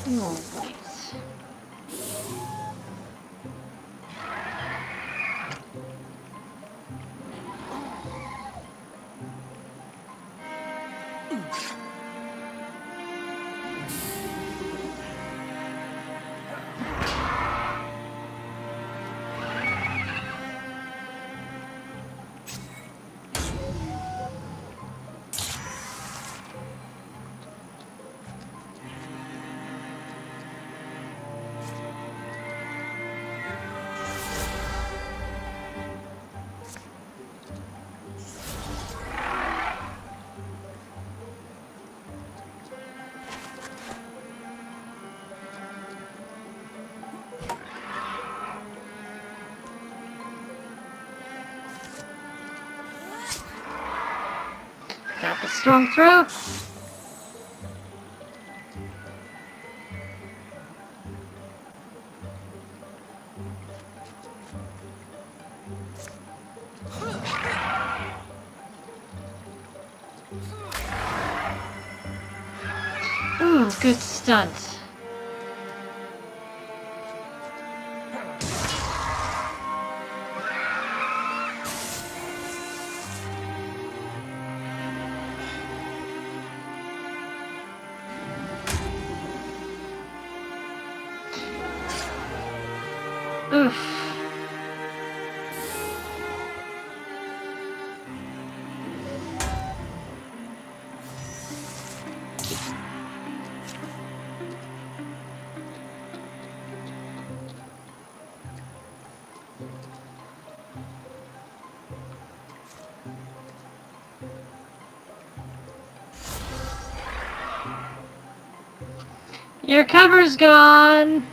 Oh, wait. Got the strong throw. Ooh, good stunt. Oof. Your cover's gone.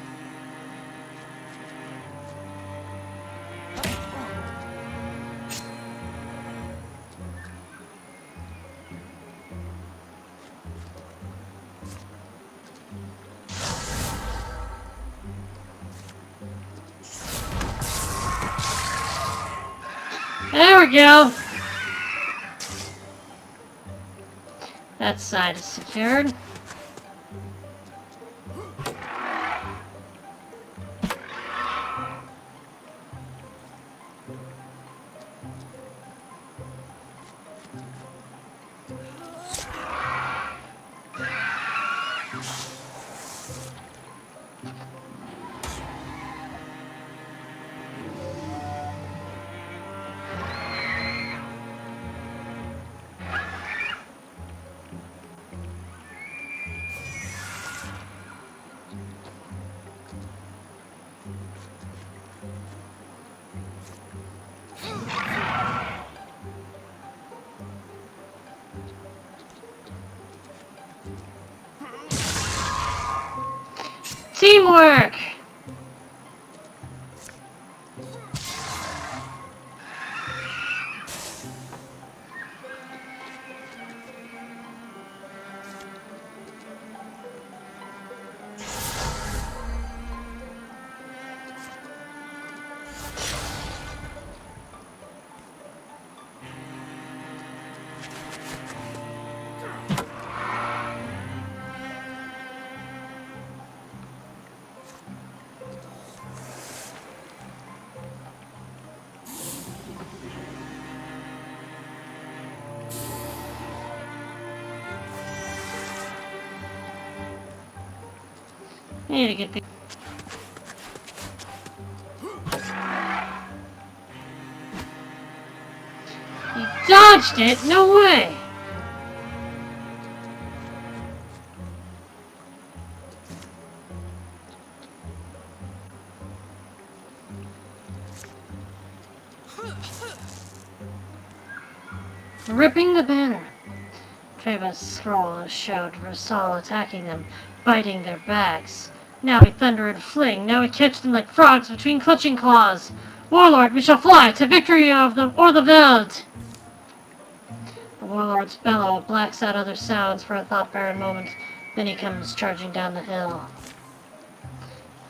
There we go. That side is secured. Teamwork! I need to get the... You dodged it? No way! Ripping the banner. Treva's scroll showed Vrsawl attacking them, biting their backs. Now we thunder and fling, now we catch them like frogs between clutching claws. Warlord, we shall fly to victory of the Veld! The warlord's bellow blacks out other sounds for a thought-barren moment, then he comes charging down the hill.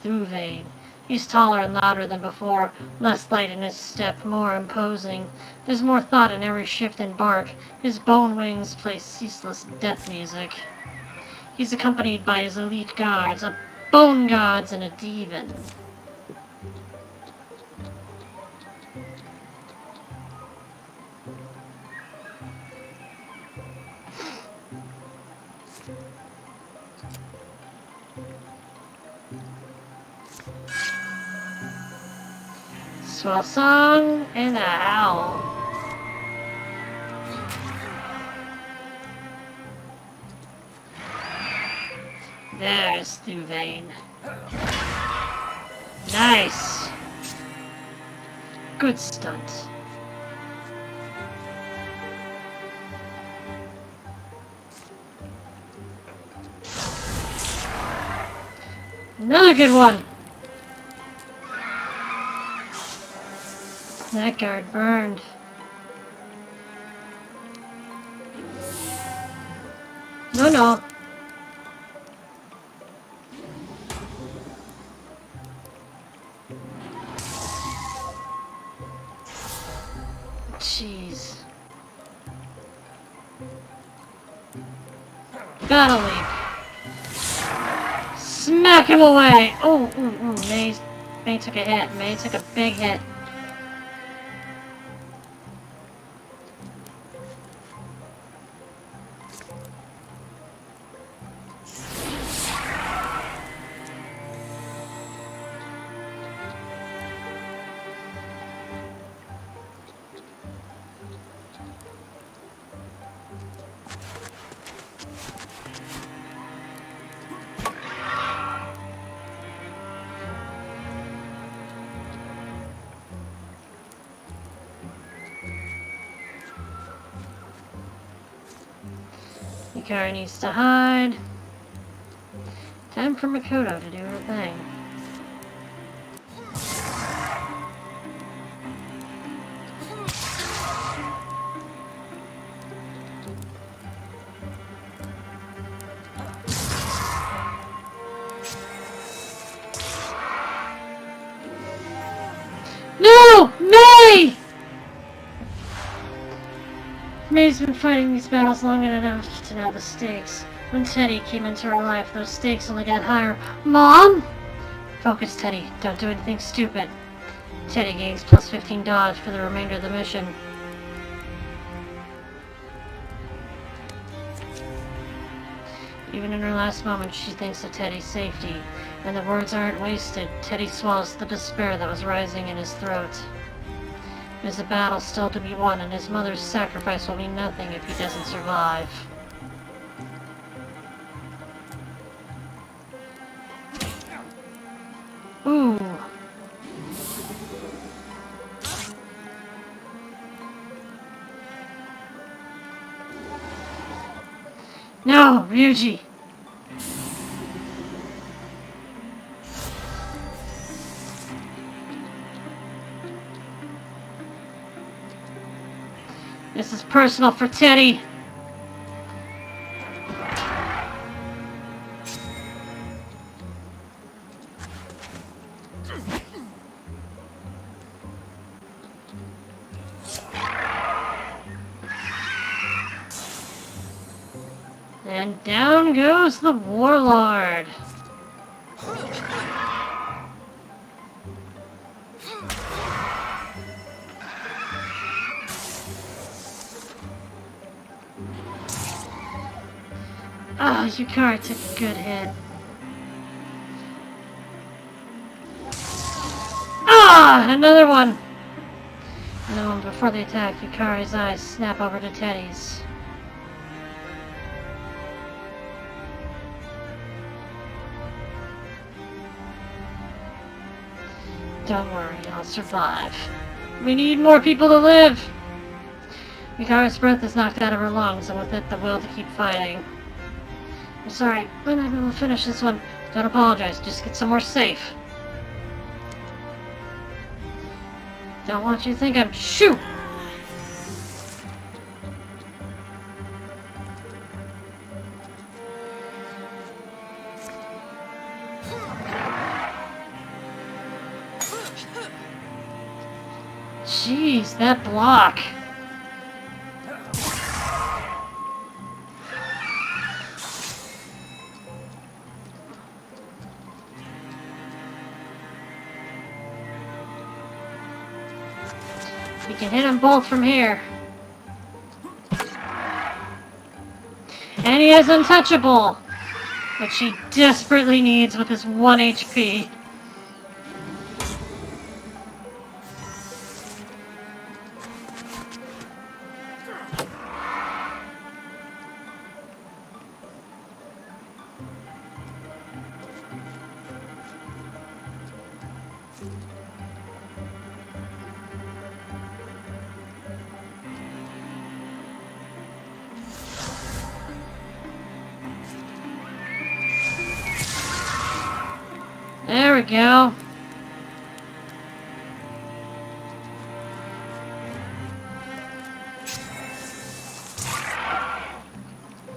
Drauven. He's taller and louder than before, less light in his step, more imposing. There's more thought in every shift and bark. His bone wings play ceaseless death music. He's accompanied by his elite guards, a bone gods and a demon. Swell song and a howl. There's Drauven. Nice. Good stunt. Another good one. That guard burned. No, no. Jeez. Gotta leap. Smack him away! Oh, May took a hit. May took a big hit. Yukari needs to hide. Time for Makoto to do her thing. No! May! May's been fighting these battles long enough to know the stakes. When Teddy came into her life, those stakes only got higher. Mom? Focus, Teddy. Don't do anything stupid. Teddy gains plus 15 dodge for the remainder of the mission. Even in her last moment, she thinks of Teddy's safety. And the words aren't wasted. Teddy swallows the despair that was rising in his throat. There's a battle still to be won, and his mother's sacrifice will mean nothing if he doesn't survive. Ooh. No, Ryuji! This is personal for Teddy. And down goes the warlord. Ah, Yukari took a good hit. Ah, another one! No, before the attack, Yukari's eyes snap over to Teddy's. Don't worry, I'll survive. We need more people to live! Yukari's breath is knocked out of her lungs, and with it, the will to keep fighting. I'm sorry, we're not able to finish this one. Don't apologize, just get somewhere safe. Don't want you to think I'm... Shoot! Jeez, that block. You can hit them both from here. And he is untouchable, which he desperately needs with his 1 HP. There we go.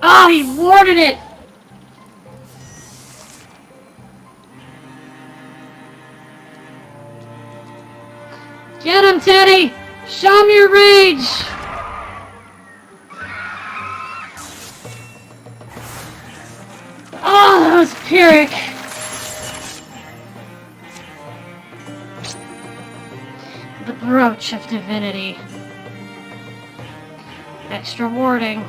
Ah! Oh, he warded it! Get him, Teddy! Show him your rage! Oh, that was Pyrrhic! The brooch of divinity. Extra warding.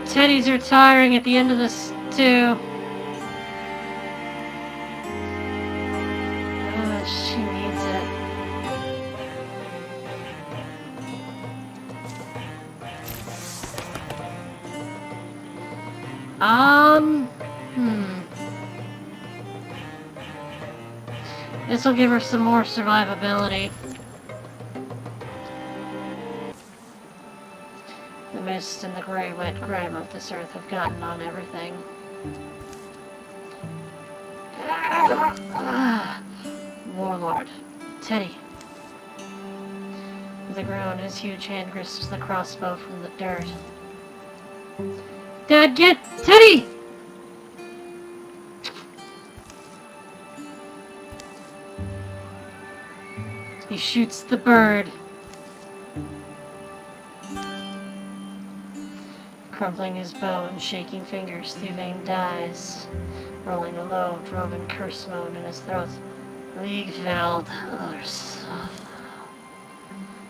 Teddy's retiring at the end of this too. She needs it. This will give her some more survivability. The mist and the gray, wet grime of this earth have gotten on everything. Warlord. Teddy. With a groan, his huge hand grasps the crossbow from the dirt. Dad, get Teddy! He shoots the bird. Crumpling his bow and shaking fingers, Drauven dies, rolling a low, Drauven curse moan in his throat. Liegveld,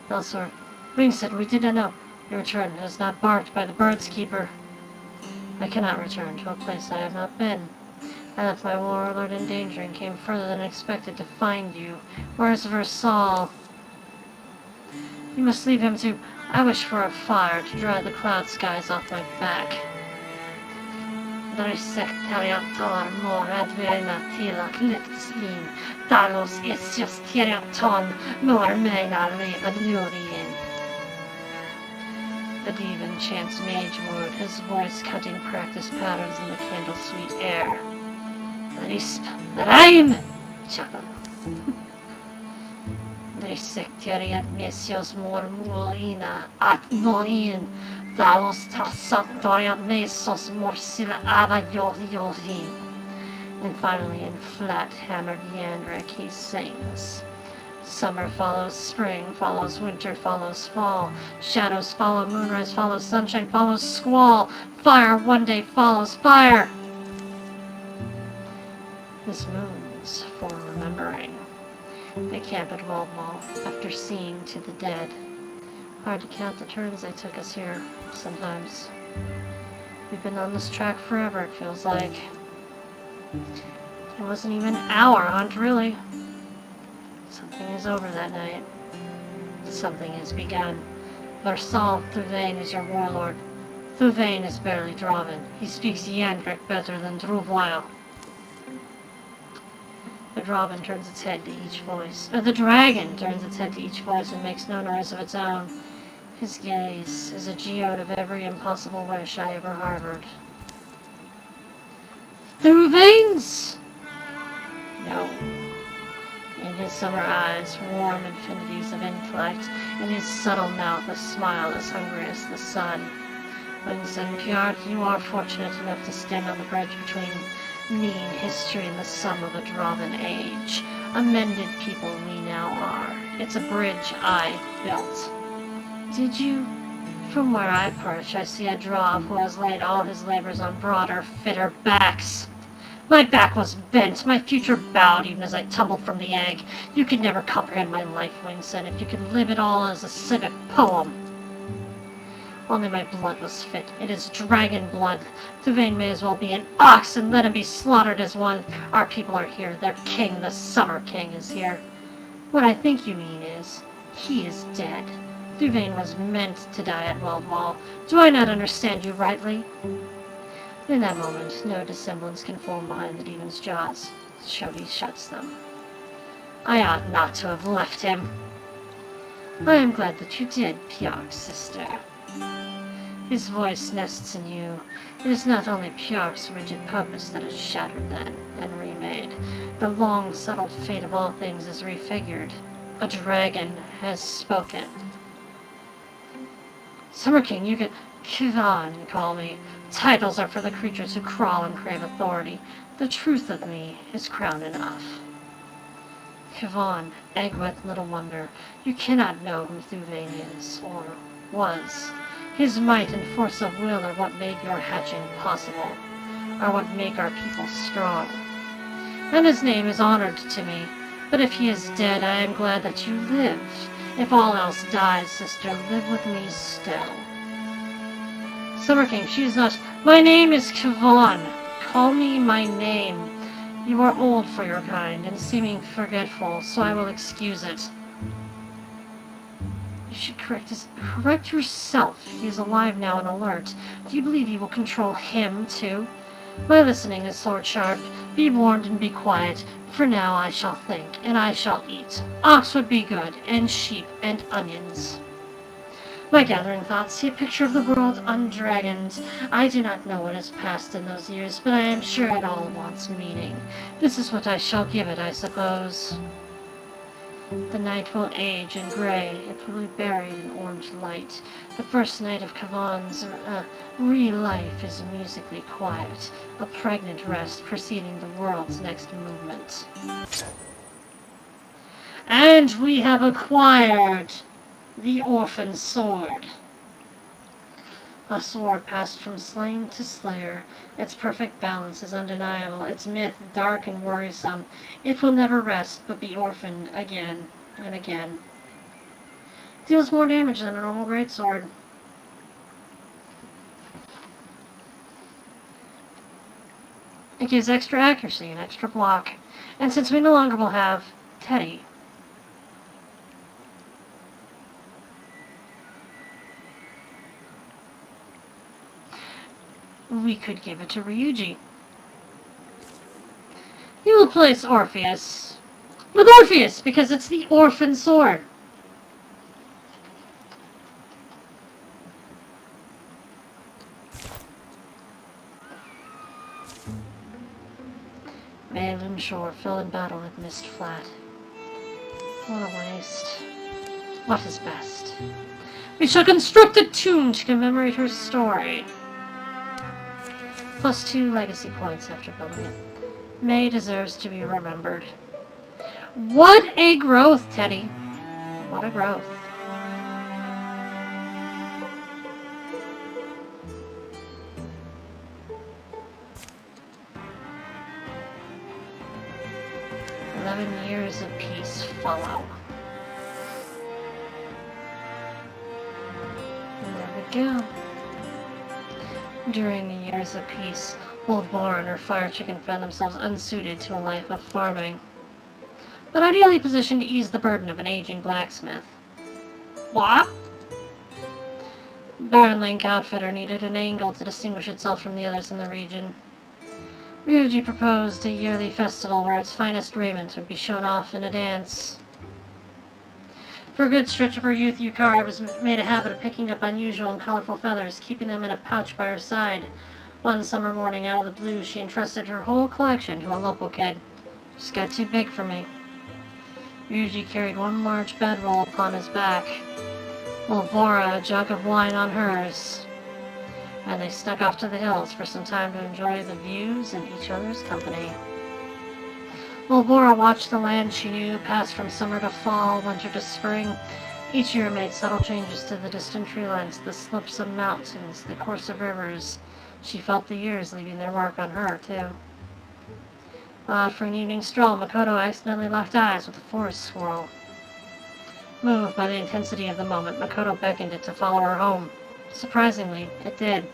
Elsewhere, Wing said we did not know. Your return is not barked by the bird's keeper. I cannot return to a place I have not been. I left my warlord in danger and came further than expected to find you. Where is Vrsawl? You must leave him to... I wish for a fire to dry the cloud skies off my back. Sectariatar mor advena tila klipslin. Dalos isjust teriaton mor meina levad lurien. The demon chants mage word, his voice cutting practice patterns in the candle-sweet air. Risp, rhyme! Chuckle. Sectariat mesios mor muina at noin. Dalos tasatariat mesos morsila avajoliorin. And finally, in flat, hammered Yandric, he sings. Summer follows spring, follows winter, follows fall. Shadows follow moonrise, follows sunshine, follows squall. Fire one day follows fire. This moon's for remembering. They camp at Wildermyth after seeing to the dead. Hard to count the turns they took us here, sometimes. We've been on this track forever, it feels like. It wasn't even our hunt, really. Something is over that night. Something has begun. Vrsawl, Drauven is your warlord. Drauven is barely Drauven. He speaks Yandric better than Drauv. The Drauven turns its head to each voice. The dragon turns its head to each voice and makes no noise of its own. His gaze is a geode of every impossible wish I ever harbored. Drauven's? No. In his summer eyes, warm infinities of intellect. In his subtle mouth, a smile as hungry as the sun. Wings and Pjart, you are fortunate enough to stand on the bridge between mean history and the sum of a Drauven age. Amended people we now are. It's a bridge I built. Did you? From where I perch, I see a Drauv who has laid all his labors on broader, fitter backs. My back was bent, my future bowed even as I tumbled from the egg. You could never comprehend my life, Wing said, if you could live it all as a civic poem. Only my blood was fit. It is dragon blood. Drauven may as well be an ox and let him be slaughtered as one. Our people are here. Their king, the Summer King, is here. What I think you mean is, he is dead. Drauven was meant to die at Wildermyth. Do I not understand you rightly? In that moment, no dissemblance can form behind the demon's jaws. Shodi shuts them. I ought not to have left him. I am glad that you did, Pjart, sister. His voice nests in you. It is not only Pjark's rigid purpose that is shattered then and remade. The long settled fate of all things is refigured. A dragon has spoken. Summer King, you can Kivan call me. Titles are for the creatures who crawl and crave authority. The truth of me is crown enough. Kivan, Egwith, little wonder, you cannot know who Thuvain is, or was. His might and force of will are what made your hatching possible, are what make our people strong. And his name is honored to me, but if he is dead, I am glad that you live. If all else dies, sister, live with me still. Summer King, she is not. My name is Kivan. Call me my name. You are old for your kind, and seeming forgetful, so I will excuse it. You should correct yourself. He is alive now and alert. Do you believe you will control him, too? My listening is sword sharp. Be warned and be quiet. For now I shall think, and I shall eat. Ox would be good, and sheep, and onions. My gathering thoughts see a picture of the world undragoned. I do not know what has passed in those years, but I am sure it all wants meaning. This is what I shall give it, I suppose. The night will age and gray. It will be buried in orange light. The first night of Kavan's real life is musically quiet, a pregnant rest preceding the world's next movement. And we have acquired the Orphan Sword. A sword passed from slain to slayer. Its perfect balance is undeniable. Its myth dark and worrisome. It will never rest, but be orphaned again and again. Deals more damage than a normal greatsword. It gives extra accuracy and extra block. And since we no longer will have Teddy, we could give it to Ryuji. You will place Orpheus with Orpheus because it's the Orphan Sword. Malum Shore fell in battle at Mist Flat. What a waste. What is best? We shall construct a tomb to commemorate her story. Plus 2 legacy points after building it. May deserves to be remembered. What a growth, Teddy. What a growth. Years of peace follow. And there we go. During the years of peace, Old Boar and her fire chicken found themselves unsuited to a life of farming, but ideally positioned to ease the burden of an aging blacksmith. What? Baron Link Outfitter needed an angle to distinguish itself from the others in the region. Ryuji proposed a yearly festival where its finest raiment would be shown off in a dance. For a good stretch of her youth, Yukari was made a habit of picking up unusual and colorful feathers, keeping them in a pouch by her side. One summer morning, out of the blue, she entrusted her whole collection to a local kid. Just got too big for me. Ryuji carried one large bedroll upon his back, while Bora a jug of wine on hers. And they snuck off to the hills for some time to enjoy the views and each other's company. While Bora watched the land she knew pass from summer to fall, winter to spring, each year made subtle changes to the distant treelines, the slopes of mountains, the course of rivers. She felt the years leaving their mark on her, too. For an evening stroll, Makoto accidentally locked eyes with a forest squirrel. Moved by the intensity of the moment, Makoto beckoned it to follow her home. Surprisingly, it did.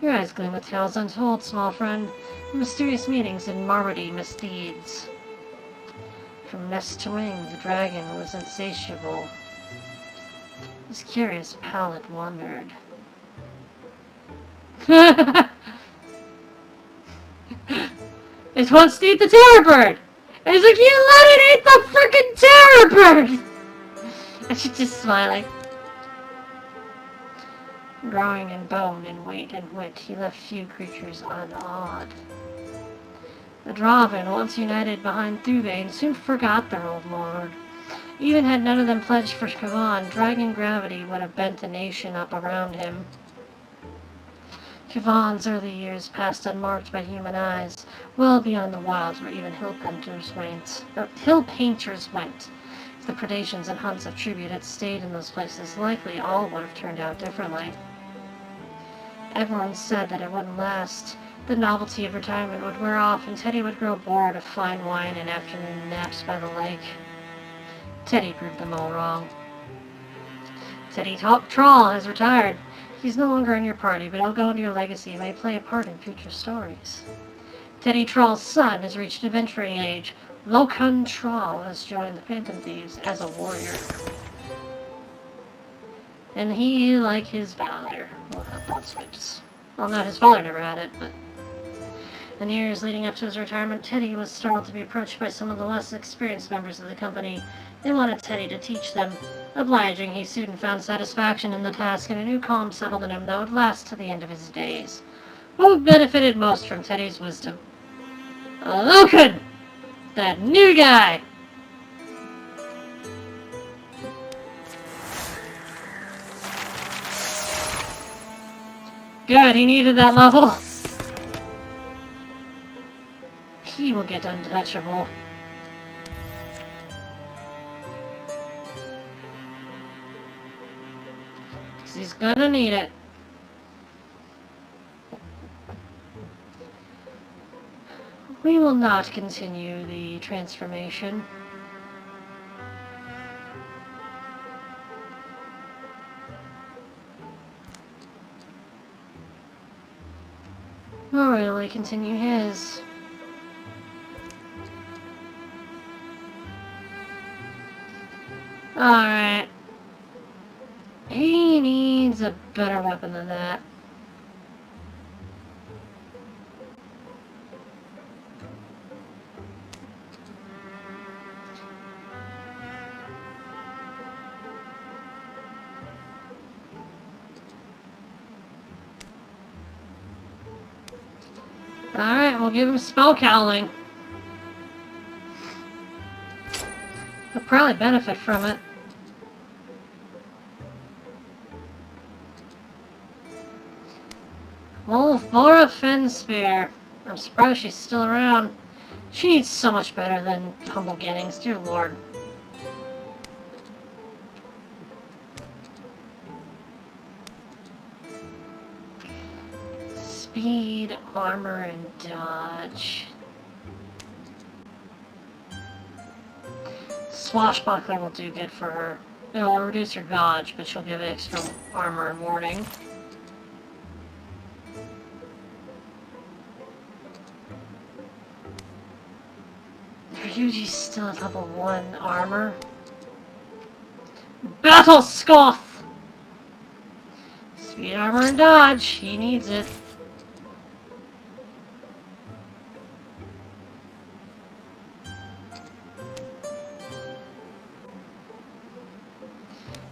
Your eyes gleam with tales untold, small friend. Mysterious meetings and Marmody misdeeds. From nest to wing, the dragon was insatiable. His curious palate wandered. It wants to eat the terror bird! And he's like, you let it eat the frickin' terror bird! And she's just smiling. Growing in bone and weight and wit, he left few creatures unawed. The Drauven, once united behind Drauven, soon forgot their old lord. Even had none of them pledged for Kavan, dragon gravity would have bent the nation up around him. Kavan's early years passed unmarked by human eyes, well beyond the wilds where even hill painters went. If the predations and hunts of tribute had stayed in those places, likely all would have turned out differently. Everyone said that it wouldn't last. The novelty of retirement would wear off, and Teddy would grow bored of fine wine and afternoon naps by the lake. Teddy proved them all wrong. Teddy Thrall has retired. He's no longer in your party, but he'll go into your legacy and may play a part in future stories. Teddy Thrall's son has reached adventuring age. Lokun Thrall has joined the Phantom Thieves as a warrior. And he, like his father, will have blood switches. Well, not his father never had it, but... In the years leading up to his retirement, Teddy was startled to be approached by some of the less experienced members of the company. They wanted Teddy to teach them. Obliging, he soon found satisfaction in the task, and a new calm settled in him that would last to the end of his days. Who benefited most from Teddy's wisdom? Lokun! That new guy! Good, he needed that level. He will get untouchable. Because he's gonna need it. We will not continue the transformation. Nor will we continue his. Alright. He needs a better weapon than that. Alright, we'll give him spell cowling. He'll probably benefit from it. Volvora Fenspear. I'm surprised she's still around. She needs so much better than humble beginnings, dear lord. Speed, armor, and dodge. Swashbuckler will do good for her. It'll reduce her dodge, but she'll give extra armor and warding. Ryuji's still at level 1 armor. Battle Scoff! Speed, armor, and dodge. He needs it.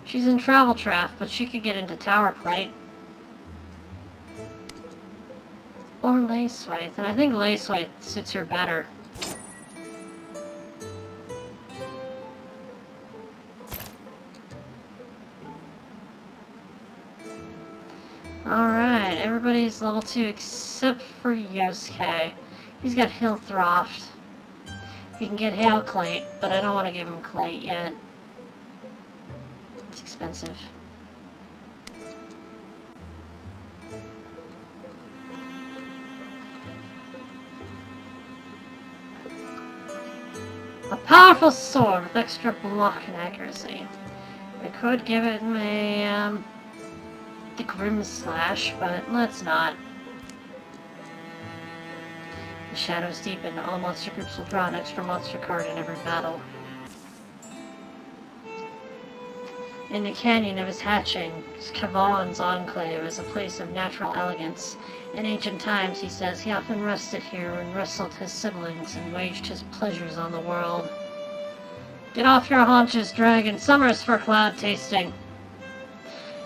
She's in Travel Trap, but she could get into Tower Plate. Or Laceweight, and I think Laceweight suits her better. Alright, everybody's level 2 except for Yosuke. He's got Hill Throft. He can get Hail Clate, but I don't want to give him Clate yet. It's expensive. A powerful sword with extra block and accuracy. I could give it the Grim Slash, but let's not. The shadows deepen. All monster groups will draw an extra monster card in every battle. In the canyon of his hatching, Kavan's enclave is a place of natural elegance. In ancient times, he says, he often rested here and wrestled his siblings and waged his pleasures on the world. Get off your haunches, dragon. Summer's for cloud tasting.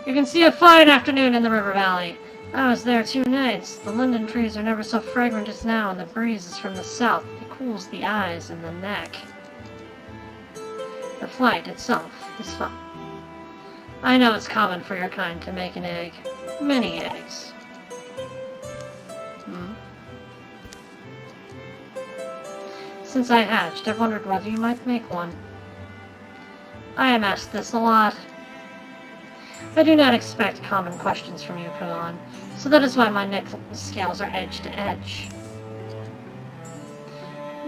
You can see a fine afternoon in the river valley. I was there 2 nights. The linden trees are never so fragrant as now, and the breeze is from the south. It cools the eyes and the neck. The flight itself is fun. I know it's common for your kind to make an egg. Many eggs. Since I hatched, I've wondered whether you might make one. I am asked this a lot. I do not expect common questions from you, Kavan, so that is why my neck scales are edge to edge.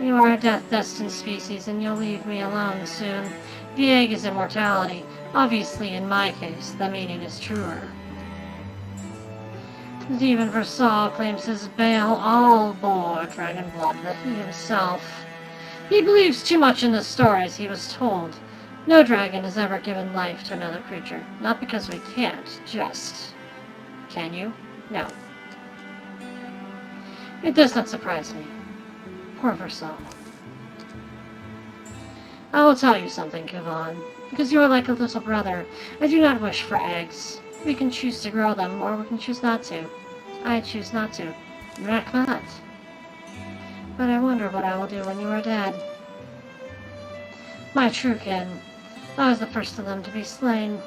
You are a death-destined species, and you'll leave me alone soon. The egg is immortality. Obviously, in my case, the meaning is truer. Even Vrsawl claims his Baal all-bore dragon blood that he himself. He believes too much in the stories he was told. No dragon has ever given life to another creature. Not because we can't, just... Can you? No. It does not surprise me. Poor Vrsawl. I will tell you something, Kavan. Because you are like a little brother, I do not wish for eggs. We can choose to grow them, or we can choose not to. I choose not to. Rakmat. But I wonder what I will do when you are dead. My true kin. I was the first of them to be slain.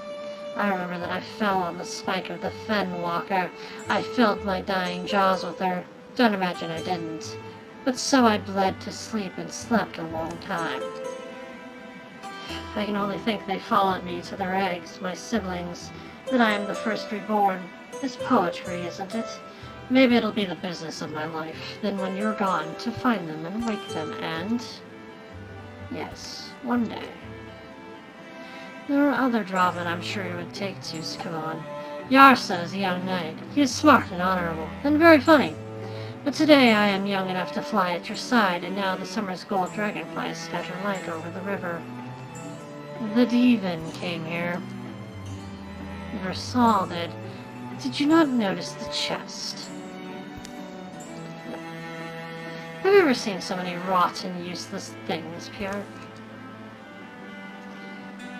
I remember that I fell on the spike of the Fen Walker. I filled my dying jaws with her. Don't imagine I didn't. But so I bled to sleep and slept a long time. I can only think they followed me to their eggs, my siblings, that I am the first reborn. It's poetry, isn't it? Maybe it'll be the business of my life, then when you're gone, to find them and wake them, and... Yes, one day. There are other Drauven I'm sure you would take to, Kavan. Yarsa is a young knight. He is smart and honorable, and very funny. But today I am young enough to fly at your side, and now the summer's gold dragonflies scatter light over the river. The Drauven came here. Vrsawl did. Did you not notice the chest? Have you ever seen so many rotten, useless things, Pierre?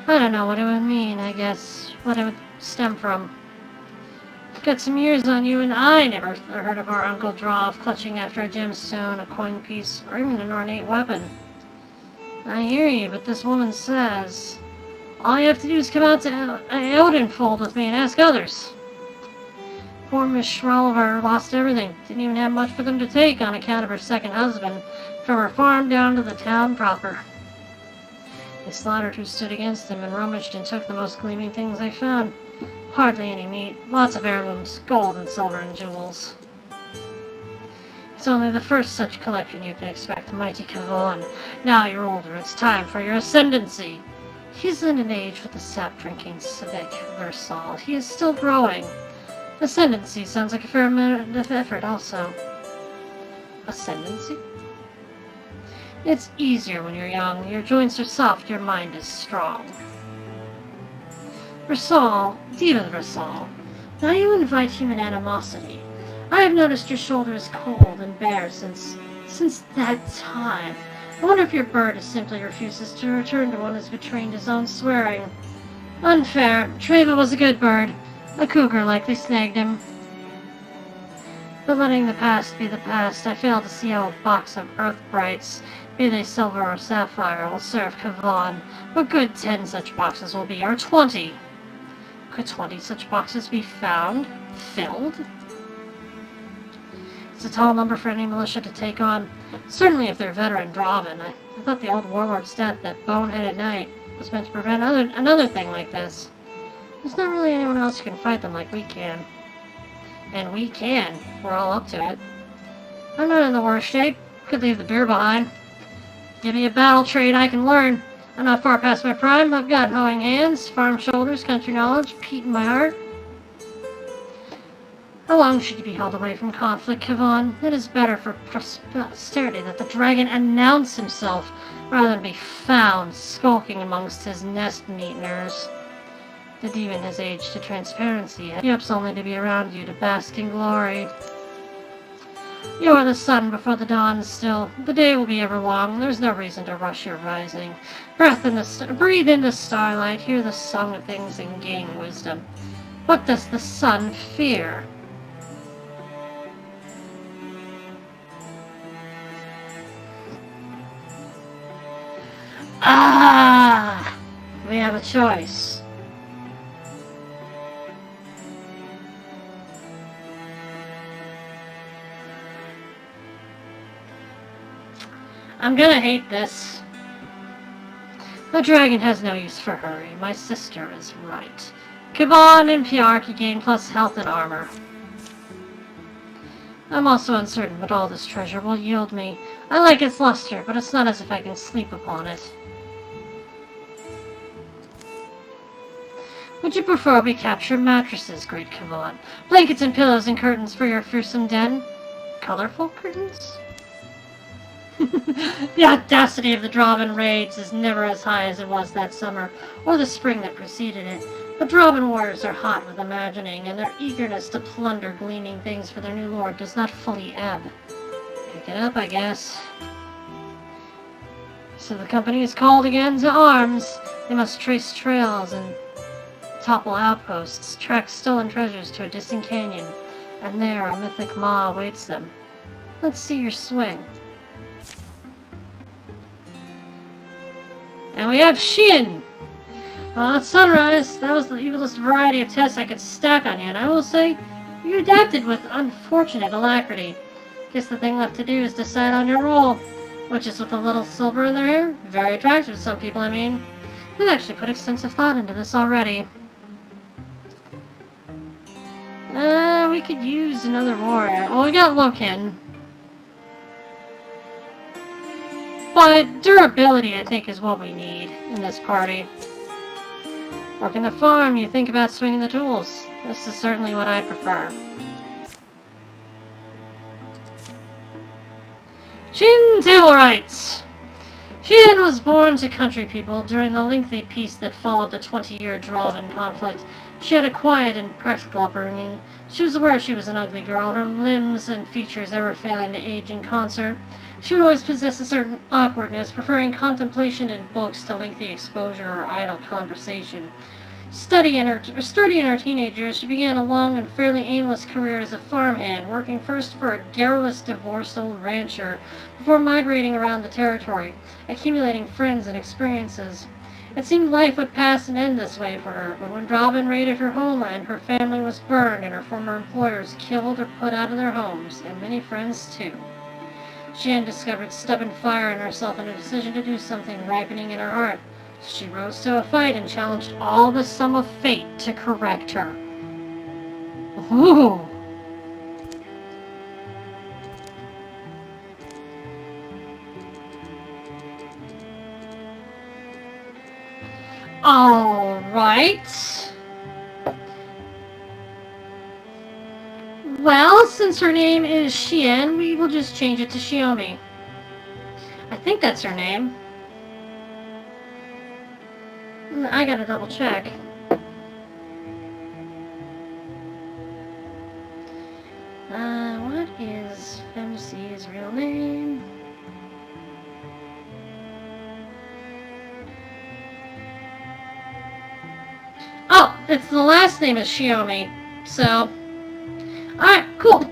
I don't know what it would mean, I guess. What it would stem from. I've got some years on you, and I never heard of our Uncle Drauv clutching after a gemstone, a coin piece, or even an ornate weapon. I hear you, but this woman says... All you have to do is come out to Eldenfold with me and ask others. Poor Miss Shrolver lost everything. Didn't even have much for them to take on account of her second husband, from her farm down to the town proper. They slaughtered who stood against him and rummaged and took the most gleaming things they found. Hardly any meat, lots of heirlooms, gold and silver and jewels. It's only the first such collection you can expect, mighty Kavan. Now you're older, it's time for your ascendancy. He's in an age with the sap-drinking civic, Vrsawl. He is still growing. Ascendancy sounds like a fair amount of effort, also. Ascendancy? It's easier when you're young. Your joints are soft, your mind is strong. Vrsawl, Diva Vrsawl, now you invite human animosity. I have noticed your shoulder is cold and bare since that time. I wonder if your bird simply refuses to return to one who's betrayed his own swearing. Unfair. Treva was a good bird. A cougar likely snagged him. But letting the past be the past, I fail to see how a box of earth brights, be they silver or sapphire, will serve Kavan. What good 10 such boxes will be, or 20? Could 20 such boxes be found? Filled? It's a tall number for any militia to take on. Certainly if they're veteran Drauven. I thought the old warlord's death, that boneheaded knight, was meant to prevent another thing like this. There's not really anyone else who can fight them like we can. And we can. We're all up to it. I'm not in the worst shape. Could leave the beer behind. Give me a battle trade I can learn. I'm not far past my prime. I've got hoeing hands, farm shoulders, country knowledge, peat in my heart. How long should you be held away from conflict, Kavan? It is better for posterity that the dragon announce himself, rather than be found skulking amongst his nest meatners. The demon has aged to transparency. He hopes only to be around you to bask in glory. You are the sun before the dawn is still. The day will be ever long. There's no reason to rush your rising. Breathe in the starlight, hear the song of things, and gain wisdom. What does the sun fear? Ah! We have a choice. I'm gonna hate this. The dragon has no use for hurry. My sister is right. Kavan and Piarki gain plus health and armor. I'm also uncertain what all this treasure will yield me. I like its luster, but it's not as if I can sleep upon it. Would you prefer we capture mattresses, great Kavan? Blankets and pillows and curtains for your fearsome den? Colorful curtains? The audacity of the Drauven raids is never as high as it was that summer, or the spring that preceded it. The Drauven warriors are hot with imagining, and their eagerness to plunder gleaming things for their new lord does not fully ebb. Pick it up, I guess. So the company is called again to arms. They must trace trails and topple outposts, track stolen treasures to a distant canyon, and there a mythic maw awaits them. Let's see your swing. And we have Xian! Well, at sunrise, that was the evilest variety of tests I could stack on you, and I will say, you adapted with unfortunate alacrity. Guess the thing left to do is decide on your role. Witches with a little silver in their hair? Very attractive to some people, I mean. We've actually put extensive thought into this already. We could use another warrior. Oh, we got Loken. But durability, I think, is what we need in this party. Working the farm, you think about swinging the tools. This is certainly what I prefer. Xian Table Rights! Xian was born to country people during the lengthy peace that followed the 20-year Drauven conflict. She had a quiet and practical upbringing. She was aware she was an ugly girl, her limbs and features ever failing to age in concert. She would always possess a certain awkwardness, preferring contemplation in books to lengthy exposure or idle conversation. Sturdy in her teenage years, she began a long and fairly aimless career as a farmhand, working first for a garrulous, divorced old rancher, before migrating around the territory, accumulating friends and experiences. It seemed life would pass and end this way for her, but when Drauven raided her homeland, her family was burned and her former employers killed or put out of their homes, and many friends too. Xian discovered stubborn fire in herself and a decision to do something ripening in her heart. She rose to a fight and challenged all the sum of fate to correct her. Ooh! Alright. Well, since her name is Xian, we will just change it to Xiaomi. I think that's her name. I gotta double check. What is FemC's real name? Oh, it's the last name is Xiaomi. So, alright, cool.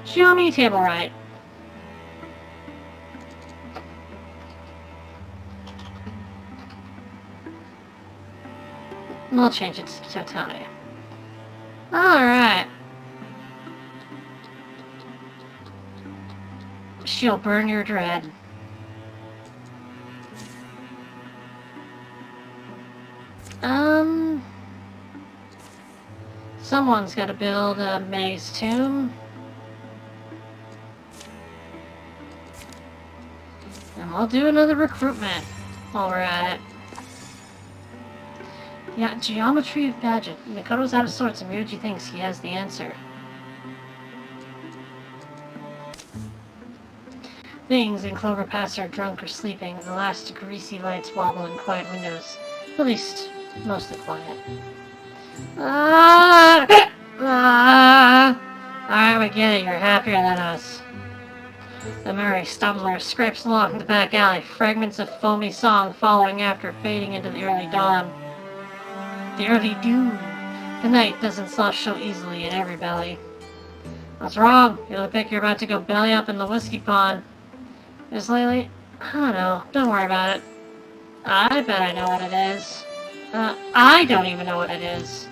Xiaomi Table Right. We'll change it to Totani. Alright. She'll burn your dread. Someone's gotta build a May's tomb. And we'll do another recruitment while we're at it. Yeah, geometry of gadget. Mikoto's out of sorts and Ryuji thinks he has the answer. Things in Clover Pass are drunk or sleeping, and the last greasy lights wobble in quiet windows. At least, mostly quiet. Alright, we get it. You're happier than us. The merry stumbler scrapes along the back alley, fragments of foamy song following after, fading into the early dawn. The early dew. The night doesn't slush so easily in every belly. What's wrong? You look like you're about to go belly up in the whiskey pond. Miss Lately? I don't know. Don't worry about it. I bet I know what it is. I don't even know what it is.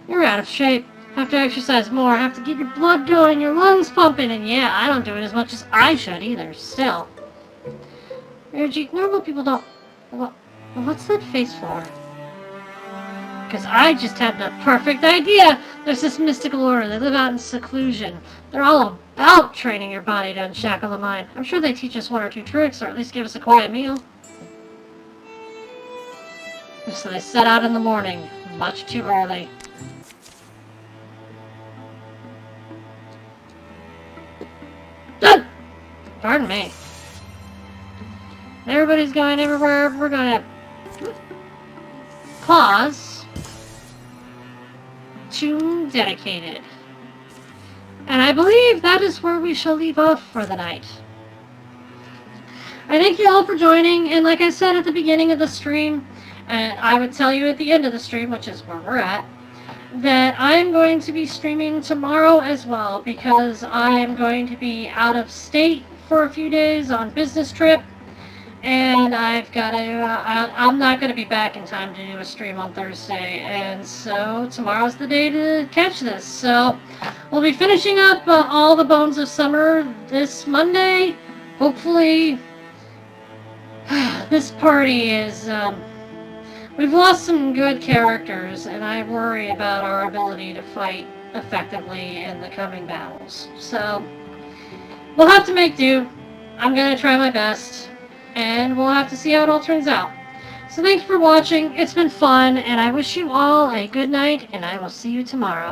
You're out of shape. Have to exercise more. Have to get your blood going, your lungs pumping, and yeah, I don't do it as much as I should either, still. Reggie, normal people don't... What's that face for? Because I just had the perfect idea! There's this mystical order. They live out in seclusion. They're all about training your body to unshackle the mind. I'm sure they teach us one or two tricks, or at least give us a quiet meal. So they set out in the morning, much too early. Pardon me. Everybody's going everywhere. We're going to pause to Dedicated. And I believe that is where we shall leave off for the night. I thank you all for joining, and like I said at the beginning of the stream, and I would tell you at the end of the stream, which is where we're at, that I'm going to be streaming tomorrow as well, because I am going to be out of state for a few days on business trip, and I've got to, I'm not going to be back in time to do a stream on Thursday, and so tomorrow's the day to catch this. So we'll be finishing up all the Bones of Summer this Monday. Hopefully this party is, we've lost some good characters, and I worry about our ability to fight effectively in the coming battles. So we'll have to make do. I'm going to try my best, and we'll have to see how it all turns out. So thanks for watching. It's been fun, and I wish you all a good night, and I will see you tomorrow.